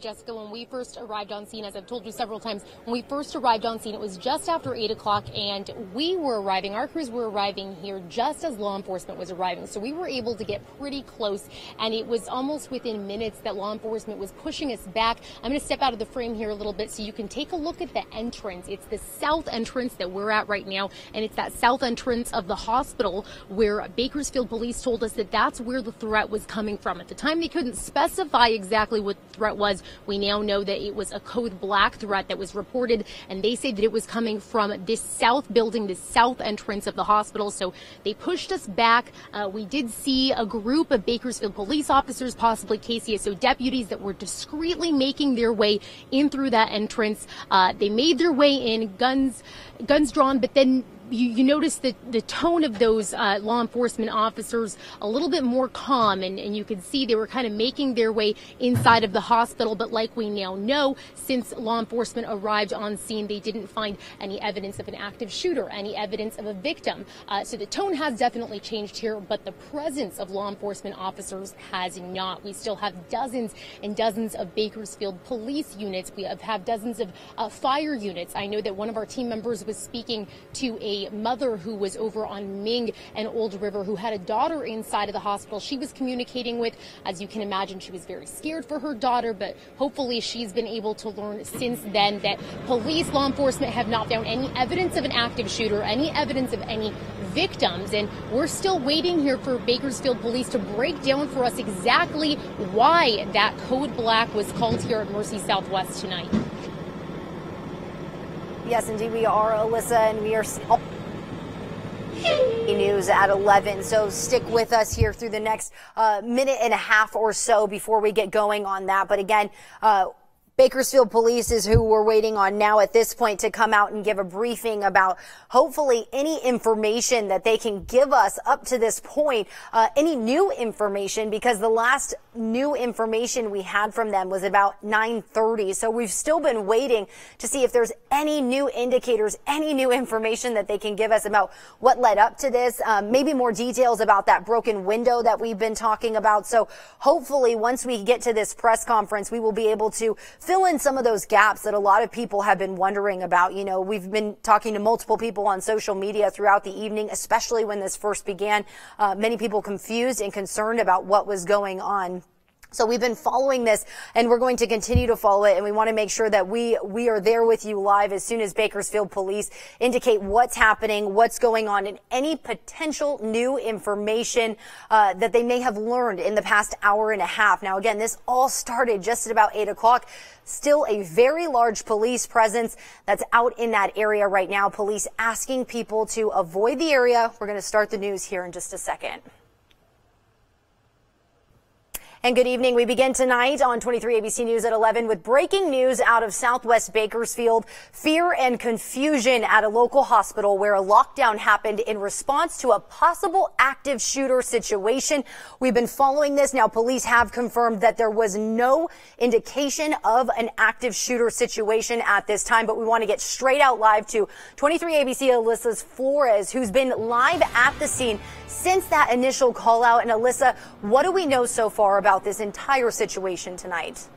Jessica, when we first arrived on scene, as I've told you several times, when we first arrived on scene, it was just after 8 o'clock, and we were arriving, our crews were arriving here just as law enforcement was arriving. So we were able to get pretty close, and it was almost within minutes that law enforcement was pushing us back. I'm going to step out of the frame here a little bit so you can take a look at the entrance. It's the south entrance that we're at right now, and it's that south entrance of the hospital where Bakersfield police told us that that's where the threat was coming from. At the time, they couldn't specify exactly what the threat was. We now know that it was a code black threat that was reported, and they say that it was coming from this south building, this south entrance of the hospital. So they pushed us back. We did see a group of Bakersfield police officers, possibly KCSO deputies, that were discreetly making their way in through that entrance. They made their way in, guns drawn, but then you notice that the tone of those law enforcement officers a little bit more calm, and you could see they were kind of making their way inside of the hospital. But like we now know, since law enforcement arrived on scene, they didn't find any evidence of an active shooter, any evidence of a victim. So the tone has definitely changed here, but the presence of law enforcement officers has not. We still have dozens and dozens of Bakersfield police units. We have dozens of fire units. I know that one of our team members was speaking to a mother who was over on Ming and Old River who had a daughter inside of the hospital she was communicating with. As you can imagine, she was very scared for her daughter, but hopefully she's been able to learn since then that police, law enforcement have not found any evidence of an active shooter, any evidence of any victims. And we're still waiting here for Bakersfield police to break down for us exactly why that code black was called here at Mercy Southwest tonight. Yes, indeed, we are, Alyssa, and we are news at 11. So stick with us here through the next minute and a half or so before we get going on that. But again, Bakersfield police is who we're waiting on now at this point to come out and give a briefing about hopefully any information that they can give us up to this point, any new information, because the last new information we had from them was about 9:30. So we've still been waiting to see if there's any new indicators, any new information that they can give us about what led up to this, maybe more details about that broken window that we've been talking about. So hopefully once we get to this press conference, we will be able to fill in some of those gaps that a lot of people have been wondering about. You know, we've been talking to multiple people on social media throughout the evening, especially when this first began. Many people confused and concerned about what was going on. So we've been following this, and we're going to continue to follow it, and we want to make sure that we are there with you live as soon as Bakersfield police indicate what's happening, what's going on, and any potential new information that they may have learned in the past hour and a half. Now, again, this all started just at about 8 o'clock. Still a very large police presence that's out in that area right now. Police asking people to avoid the area. We're going to start the news here in just a second. And good evening. We begin tonight on 23 ABC News at 11 with breaking news out of Southwest Bakersfield. Fear and confusion at a local hospital where a lockdown happened in response to a possible active shooter situation. We've been following this. Now, police have confirmed that there was no indication of an active shooter situation at this time, but we want to get straight out live to 23 ABC Alyssa Flores, who's been live at the scene since that initial call out. And Alyssa, what do we know so far about this entire situation tonight?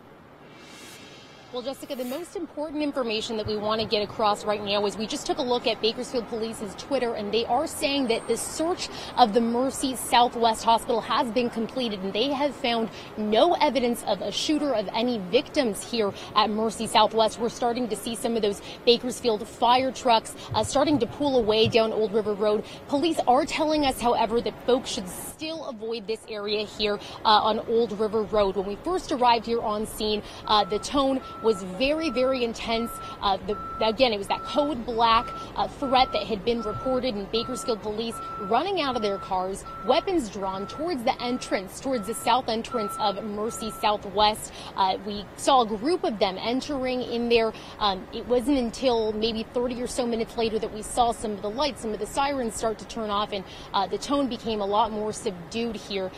Well, Jessica, the most important information that we want to get across right now is we just took a look at Bakersfield Police's Twitter, and they are saying that the search of the Mercy Southwest Hospital has been completed, and they have found no evidence of a shooter, of any victims here at Mercy Southwest. We're starting to see some of those Bakersfield fire trucks starting to pull away down Old River Road. Police are telling us, however, that folks should still avoid this area here on Old River Road. When we first arrived here on scene, the tone was very, very intense. Again, it was that code black threat that had been reported, and Bakersfield police running out of their cars, weapons drawn towards the entrance, towards the south entrance of Mercy Southwest. We saw a group of them entering in there. It wasn't until maybe 30 or so minutes later that we saw some of the lights, some of the sirens start to turn off, and the tone became a lot more subdued here.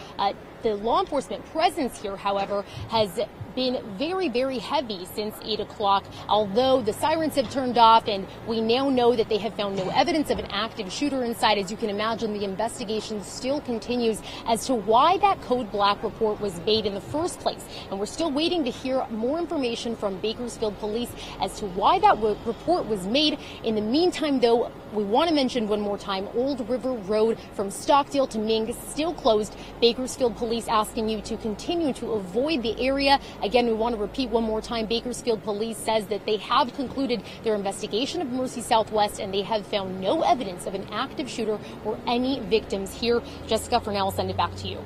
The law enforcement presence here, however, has been very, very heavy since 8 o'clock. Although the sirens have turned off and we now know that they have found no evidence of an active shooter inside, as you can imagine, the investigation still continues as to why that code black report was made in the first place. And we're still waiting to hear more information from Bakersfield police as to why that report was made. In the meantime, though, we want to mention one more time, Old River Road from Stockdale to Ming still closed. Bakersfield police asking you to continue to avoid the area. Again, we want to repeat one more time, Bakersfield police says that they have concluded their investigation of Mercy Southwest and they have found no evidence of an active shooter or any victims here. Jessica, for now, I'll send it back to you.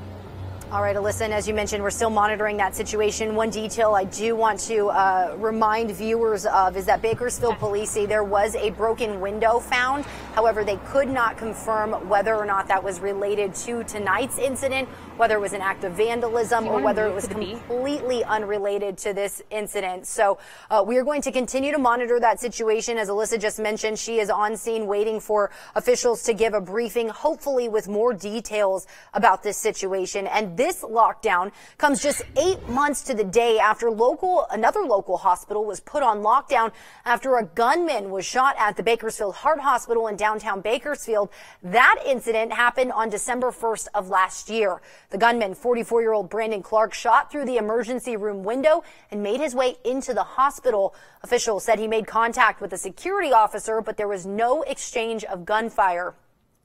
All right, Alyssa, and as you mentioned, we're still monitoring that situation. One detail I do want to remind viewers of is that Bakersfield police say there was a broken window found. However, they could not confirm whether or not that was related to tonight's incident, whether it was an act of vandalism or whether it was completely unrelated to this incident. So we are going to continue to monitor that situation. As Alyssa just mentioned, she is on scene waiting for officials to give a briefing, hopefully with more details about this situation. And this lockdown comes just 8 months to the day after another local hospital was put on lockdown after a gunman was shot at the Bakersfield Heart Hospital in downtown Bakersfield. That incident happened on December 1st of last year. The gunman, 44-year-old Brandon Clark, shot through the emergency room window and made his way into the hospital. Officials said he made contact with a security officer, but there was no exchange of gunfire.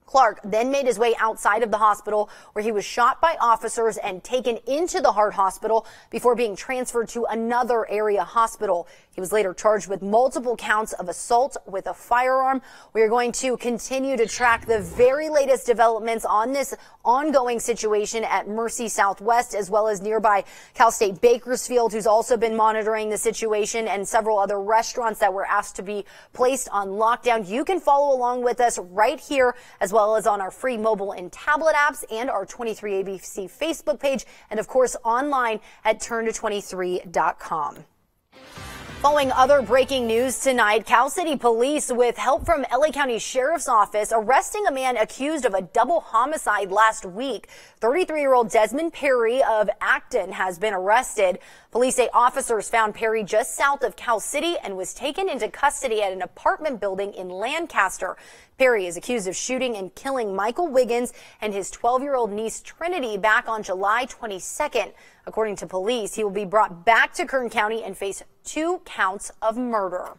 Clark then made his way outside of the hospital where he was shot by officers and taken into the Heart Hospital before being transferred to another area hospital. He was later charged with multiple counts of assault with a firearm. We are going to continue to track the very latest developments on this ongoing situation at Mercy Southwest, as well as nearby Cal State Bakersfield, who's also been monitoring the situation, and several other restaurants that were asked to be placed on lockdown. You can follow along with us right here, as well as on our free mobile and tablet apps and our 23ABC Facebook page, and of course online at turnto23.com. Following other breaking news tonight, Cal City Police, with help from LA County Sheriff's Office, arresting a man accused of a double homicide last week. 33-year-old Desmond Perry of Acton has been arrested. Police say officers found Perry just south of Cal City and was taken into custody at an apartment building in Lancaster. Perry is accused of shooting and killing Michael Wiggins and his 12-year-old niece Trinity back on July 22nd. According to police, he will be brought back to Kern County and face 2 counts of murder.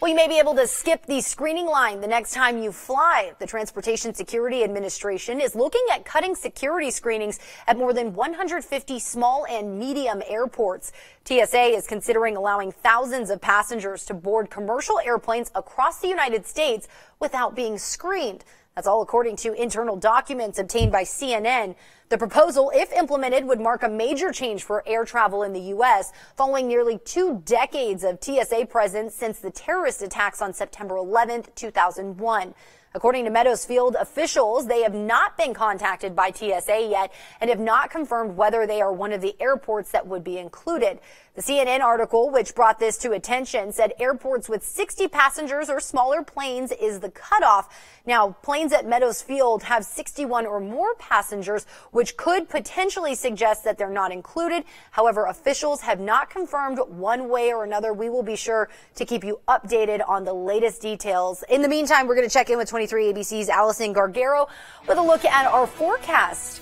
Well, you may be able to skip the screening line the next time you fly. The Transportation Security Administration is looking at cutting security screenings at more than 150 small and medium airports. TSA is considering allowing thousands of passengers to board commercial airplanes across the United States without being screened. That's all according to internal documents obtained by CNN. The proposal, if implemented, would mark a major change for air travel in the U.S. following nearly 2 decades of TSA presence since the terrorist attacks on September 11th, 2001. According to Meadowsfield officials, they have not been contacted by TSA yet and have not confirmed whether they are one of the airports that would be included. The CNN article, which brought this to attention, said airports with 60 passengers or smaller planes is the cutoff. Now, planes at Meadowsfield have 61 or more passengers, which could potentially suggest that they're not included. However, officials have not confirmed one way or another. We will be sure to keep you updated on the latest details. In the meantime, we're going to check in with 23 ABC's Allison Gargaro with a look at our forecast.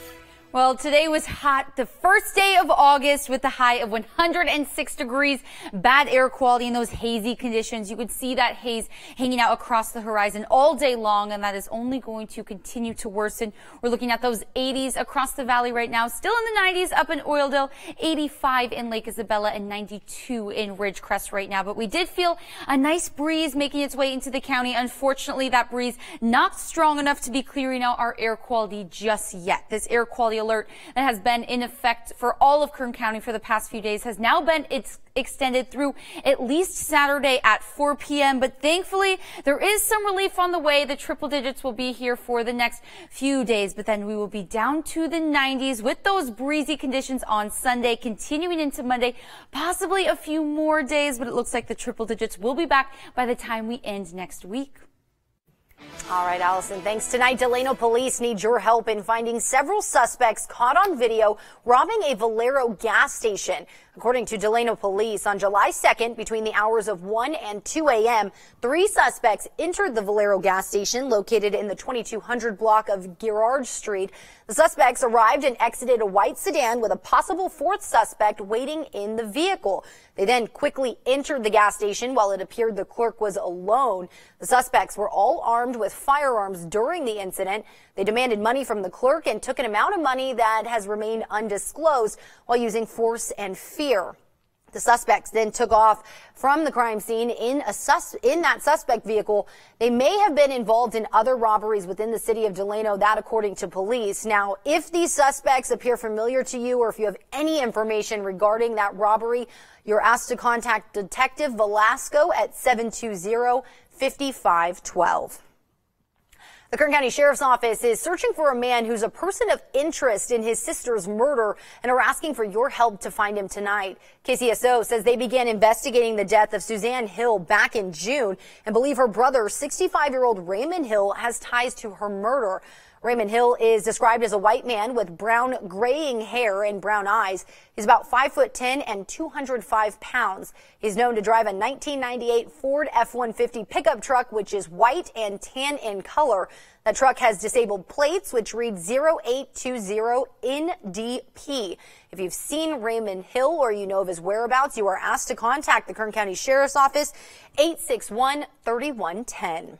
Well, today was hot. The first day of August with a high of 106 degrees. Bad air quality in those hazy conditions. You could see that haze hanging out across the horizon all day long, and that is only going to continue to worsen. We're looking at those 80s across the valley right now. Still in the 90s up in Oildale, 85 in Lake Isabella, and 92 in Ridgecrest right now. But we did feel a nice breeze making its way into the county. Unfortunately, that breeze not strong enough to be clearing out our air quality just yet. This air quality alert that has been in effect for all of Kern County for the past few days has now been extended through at least Saturday at 4 p.m. But thankfully, there is some relief on the way. The triple digits will be here for the next few days, but then we will be down to the 90s with those breezy conditions on Sunday, continuing into Monday, possibly a few more days, but it looks like the triple digits will be back by the time we end next week. All right, Allison, thanks. Tonight, Delano police need your help in finding several suspects caught on video robbing a Valero gas station. According to Delano police, on July 2nd, between the hours of 1 and 2 a.m., 3 suspects entered the Valero gas station located in the 2200 block of Girard Street. The suspects arrived and exited a white sedan with a possible 4th suspect waiting in the vehicle. They then quickly entered the gas station while it appeared the clerk was alone. The suspects were all armed with firearms during the incident. They demanded money from the clerk and took an amount of money that has remained undisclosed while using force and fear. The suspects then took off from the crime scene in that suspect vehicle. They may have been involved in other robberies within the city of Delano, that according to police. Now, if these suspects appear familiar to you or if you have any information regarding that robbery, you're asked to contact Detective Velasco at 720-5512. The Kern County Sheriff's Office is searching for a man who's a person of interest in his sister's murder and are asking for your help to find him tonight. KCSO says they began investigating the death of Suzanne Hill back in June and believe her brother, 65-year-old Raymond Hill, has ties to her murder. Raymond Hill is described as a white man with brown graying hair and brown eyes. He's about 5'10" and 205 pounds. He's known to drive a 1998 Ford F-150 pickup truck, which is white and tan in color. That truck has disabled plates, which read 0820NDP. If you've seen Raymond Hill or you know of his whereabouts, you are asked to contact the Kern County Sheriff's Office, 861-3110.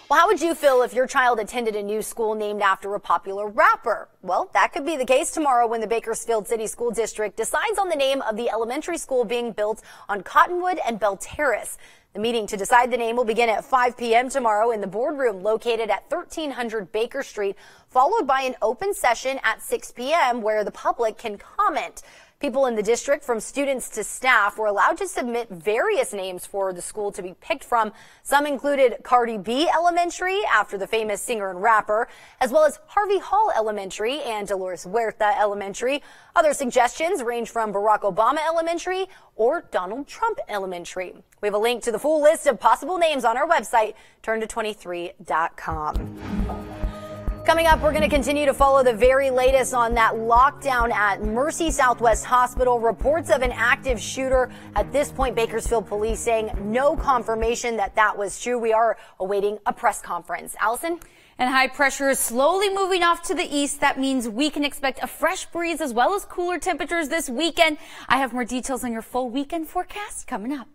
Well, how would you feel if your child attended a new school named after a popular rapper? Well, that could be the case tomorrow when the Bakersfield City School District decides on the name of the elementary school being built on Cottonwood and Bell Terrace. The meeting to decide the name will begin at 5 p.m. tomorrow in the boardroom located at 1300 Baker Street, followed by an open session at 6 p.m. where the public can comment. People in the district, from students to staff, were allowed to submit various names for the school to be picked from. Some included Cardi B Elementary, after the famous singer and rapper, as well as Harvey Hall Elementary and Dolores Huerta Elementary. Other suggestions range from Barack Obama Elementary or Donald Trump Elementary. We have a link to the full list of possible names on our website, turnto23.com. Coming up, we're going to continue to follow the very latest on that lockdown at Mercy Southwest Hospital. Reports of an active shooter. At this point, Bakersfield police saying no confirmation that that was true. We are awaiting a press conference. Allison? And high pressure is slowly moving off to the east. That means we can expect a fresh breeze as well as cooler temperatures this weekend. I have more details on your full weekend forecast coming up.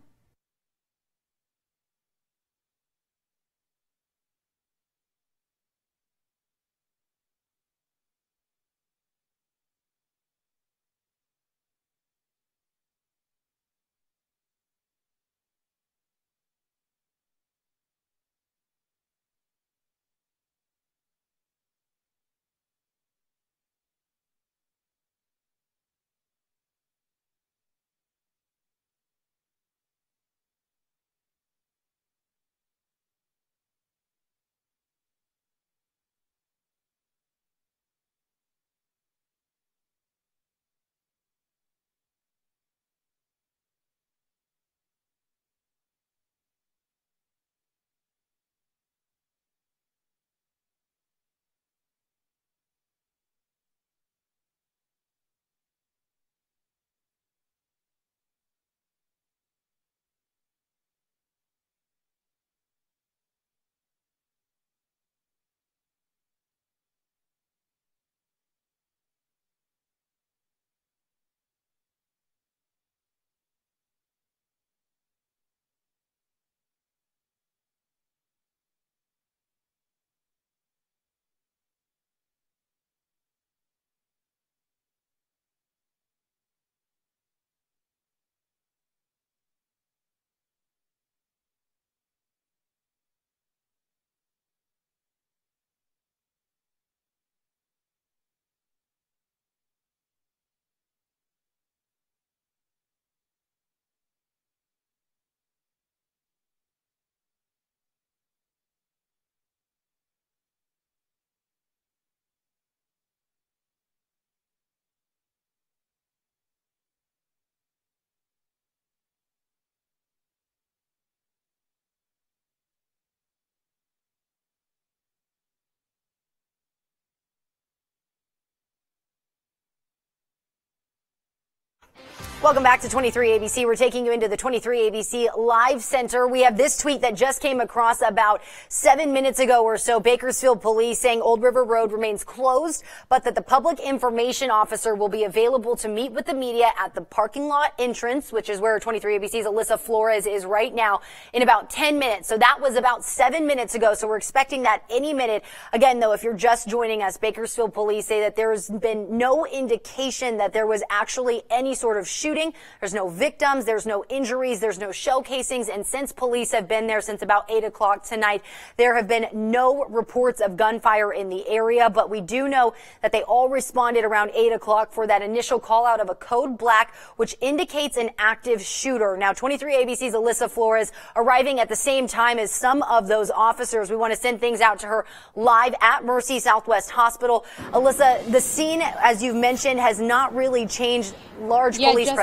Welcome back to 23 ABC. We're taking you into the 23 ABC Live Center. We have this tweet that just came across about 7 minutes ago or so. Bakersfield police saying Old River Road remains closed, but that the public information officer will be available to meet with the media at the parking lot entrance, which is where 23 ABC's Alyssa Flores is right now, in about 10 minutes. So that was about 7 minutes ago. So we're expecting that any minute. Again, though, if you're just joining us, Bakersfield police say that there's been no indication that there was actually any sort of shooting. There's no victims, there's no injuries, there's no shell casings, and since police have been there since about 8 o'clock tonight, there have been no reports of gunfire in the area, but we do know that they all responded around 8 o'clock for that initial call out of a code black, which indicates an active shooter. Now, 23 ABC's Alyssa Flores arriving at the same time as some of those officers. We want to send things out to her live at Mercy Southwest Hospital. Alyssa, the scene, as you've mentioned, has not really changed. Large police presence.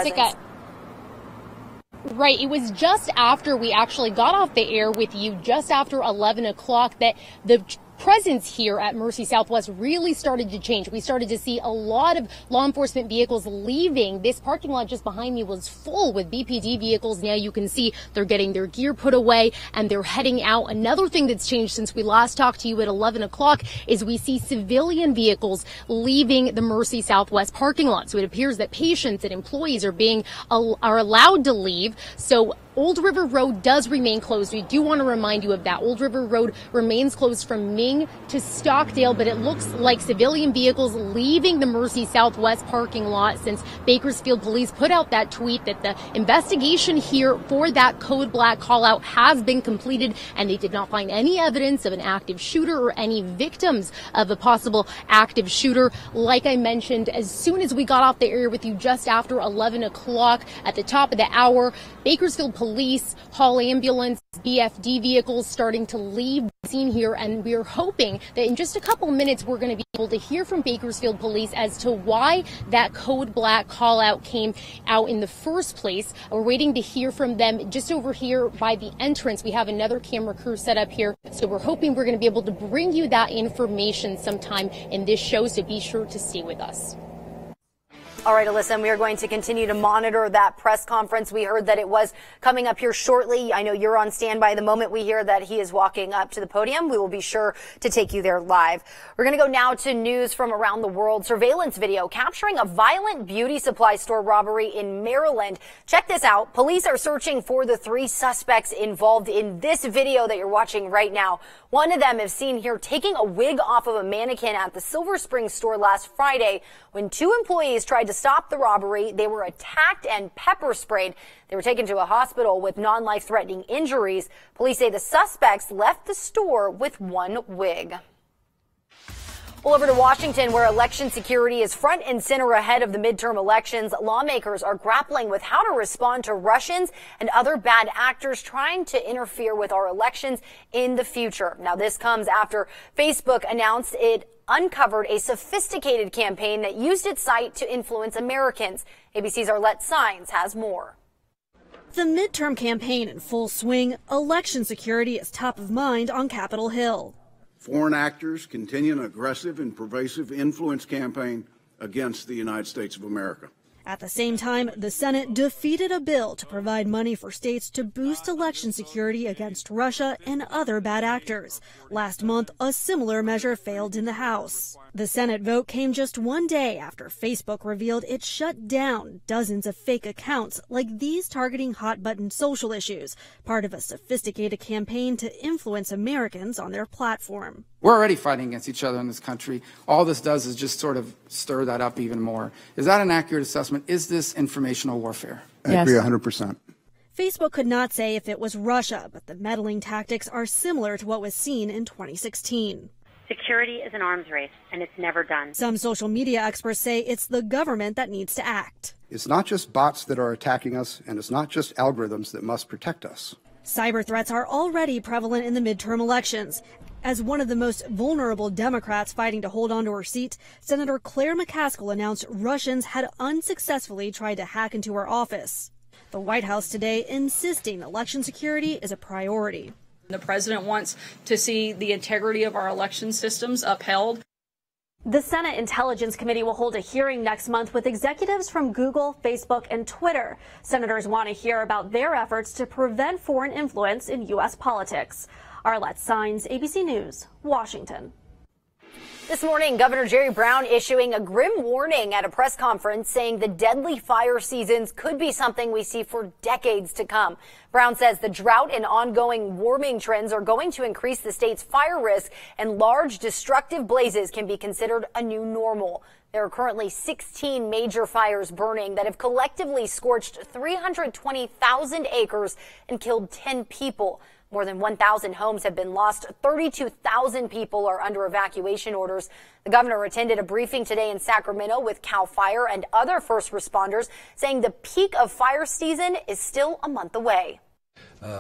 Right. It was just after we actually got off the air with you, just after 11 o'clock, that the presence here at Mercy Southwest really started to change. We started to see a lot of law enforcement vehicles leaving. This parking lot just behind me was full with BPD vehicles. Now you can see they're getting their gear put away and they're heading out. Another thing that's changed since we last talked to you at 11 o'clock is we see civilian vehicles leaving the Mercy Southwest parking lot. So it appears that patients and employees are allowed to leave. So Old River Road does remain closed. We do want to remind you of that. Old River Road remains closed from Ming to Stockdale, but it looks like civilian vehicles leaving the Mercy Southwest parking lot since Bakersfield police put out that tweet that the investigation here for that code black call out has been completed and they did not find any evidence of an active shooter or any victims of a possible active shooter. Like I mentioned, as soon as we got off the air with you just after 11 o'clock at the top of the hour, Bakersfield police, hall ambulance, BFD vehicles starting to leave the scene here, and we're hoping that in just a couple minutes we're going to be able to hear from Bakersfield police as to why that code black call out came out in the first place. We're waiting to hear from them just over here by the entrance. We have another camera crew set up here, so we're hoping we're going to be able to bring you that information sometime in this show, so be sure to stay with us. All right, Alyssa, and we are going to continue to monitor that press conference. We heard that it was coming up here shortly. I know you're on standby. The moment we hear that he is walking up to the podium, we will be sure to take you there live. We're going to go now to news from around the world. Surveillance video capturing a violent beauty supply store robbery in Maryland. Check this out. Police are searching for the 3 suspects involved in this video that you're watching right now. One of them is seen here taking a wig off of a mannequin at the Silver Spring store last Friday. When 2 employees tried to stop the robbery, they were attacked and pepper sprayed. They were taken to a hospital with non-life-threatening injuries. Police say the suspects left the store with 1 wig. Well, over to Washington, where election security is front and center ahead of the midterm elections. Lawmakers are grappling with how to respond to Russians and other bad actors trying to interfere with our elections in the future. Now, this comes after Facebook announced it uncovered a sophisticated campaign that used its site to influence Americans. ABC's Arlette Sines has more. The midterm campaign in full swing, election security is top of mind on Capitol Hill. Foreign actors continue an aggressive and pervasive influence campaign against the United States of America. At the same time, the Senate defeated a bill to provide money for states to boost election security against Russia and other bad actors. Last month, a similar measure failed in the House. The Senate vote came just one day after Facebook revealed it shut down dozens of fake accounts like these targeting hot-button social issues, part of a sophisticated campaign to influence Americans on their platform. We're already fighting against each other in this country. All this does is just sort of stir that up even more. Is that an accurate assessment? Is this informational warfare? I agree 100%. Facebook could not say if it was Russia, but the meddling tactics are similar to what was seen in 2016. Security is an arms race, and it's never done. Some social media experts say it's the government that needs to act. It's not just bots that are attacking us, and it's not just algorithms that must protect us. Cyber threats are already prevalent in the midterm elections. As one of the most vulnerable Democrats fighting to hold on to her seat, Senator Claire McCaskill announced Russians had unsuccessfully tried to hack into her office. The White House today insisting election security is a priority. The president wants to see the integrity of our election systems upheld. The Senate Intelligence Committee will hold a hearing next month with executives from Google, Facebook, and Twitter. Senators want to hear about their efforts to prevent foreign influence in U.S. politics. Arlette Saenz, ABC News, Washington. This morning, Governor Jerry Brown issuing a grim warning at a press conference saying the deadly fire seasons could be something we see for decades to come. Brown says the drought and ongoing warming trends are going to increase the state's fire risk, and large destructive blazes can be considered a new normal. There are currently 16 major fires burning that have collectively scorched 320,000 acres and killed 10 people. More than 1,000 homes have been lost. 32,000 people are under evacuation orders. The governor attended a briefing today in Sacramento with CAL FIRE and other first responders, saying the peak of fire season is still a month away.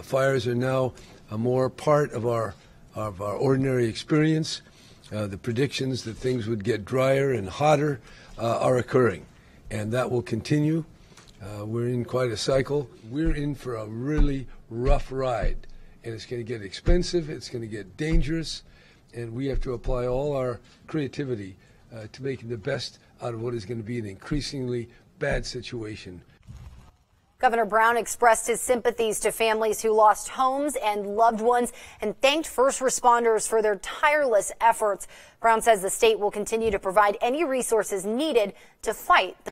Fires are now a more part of our ordinary experience. The predictions that things would get drier and hotter are occurring, and that will continue. We're in quite a cycle. We're in for a really rough ride. And it's going to get expensive, it's going to get dangerous, and we have to apply all our creativity to making the best out of what is going to be an increasingly bad situation. Governor Brown expressed his sympathies to families who lost homes and loved ones and thanked first responders for their tireless efforts. Brown says the state will continue to provide any resources needed to fight the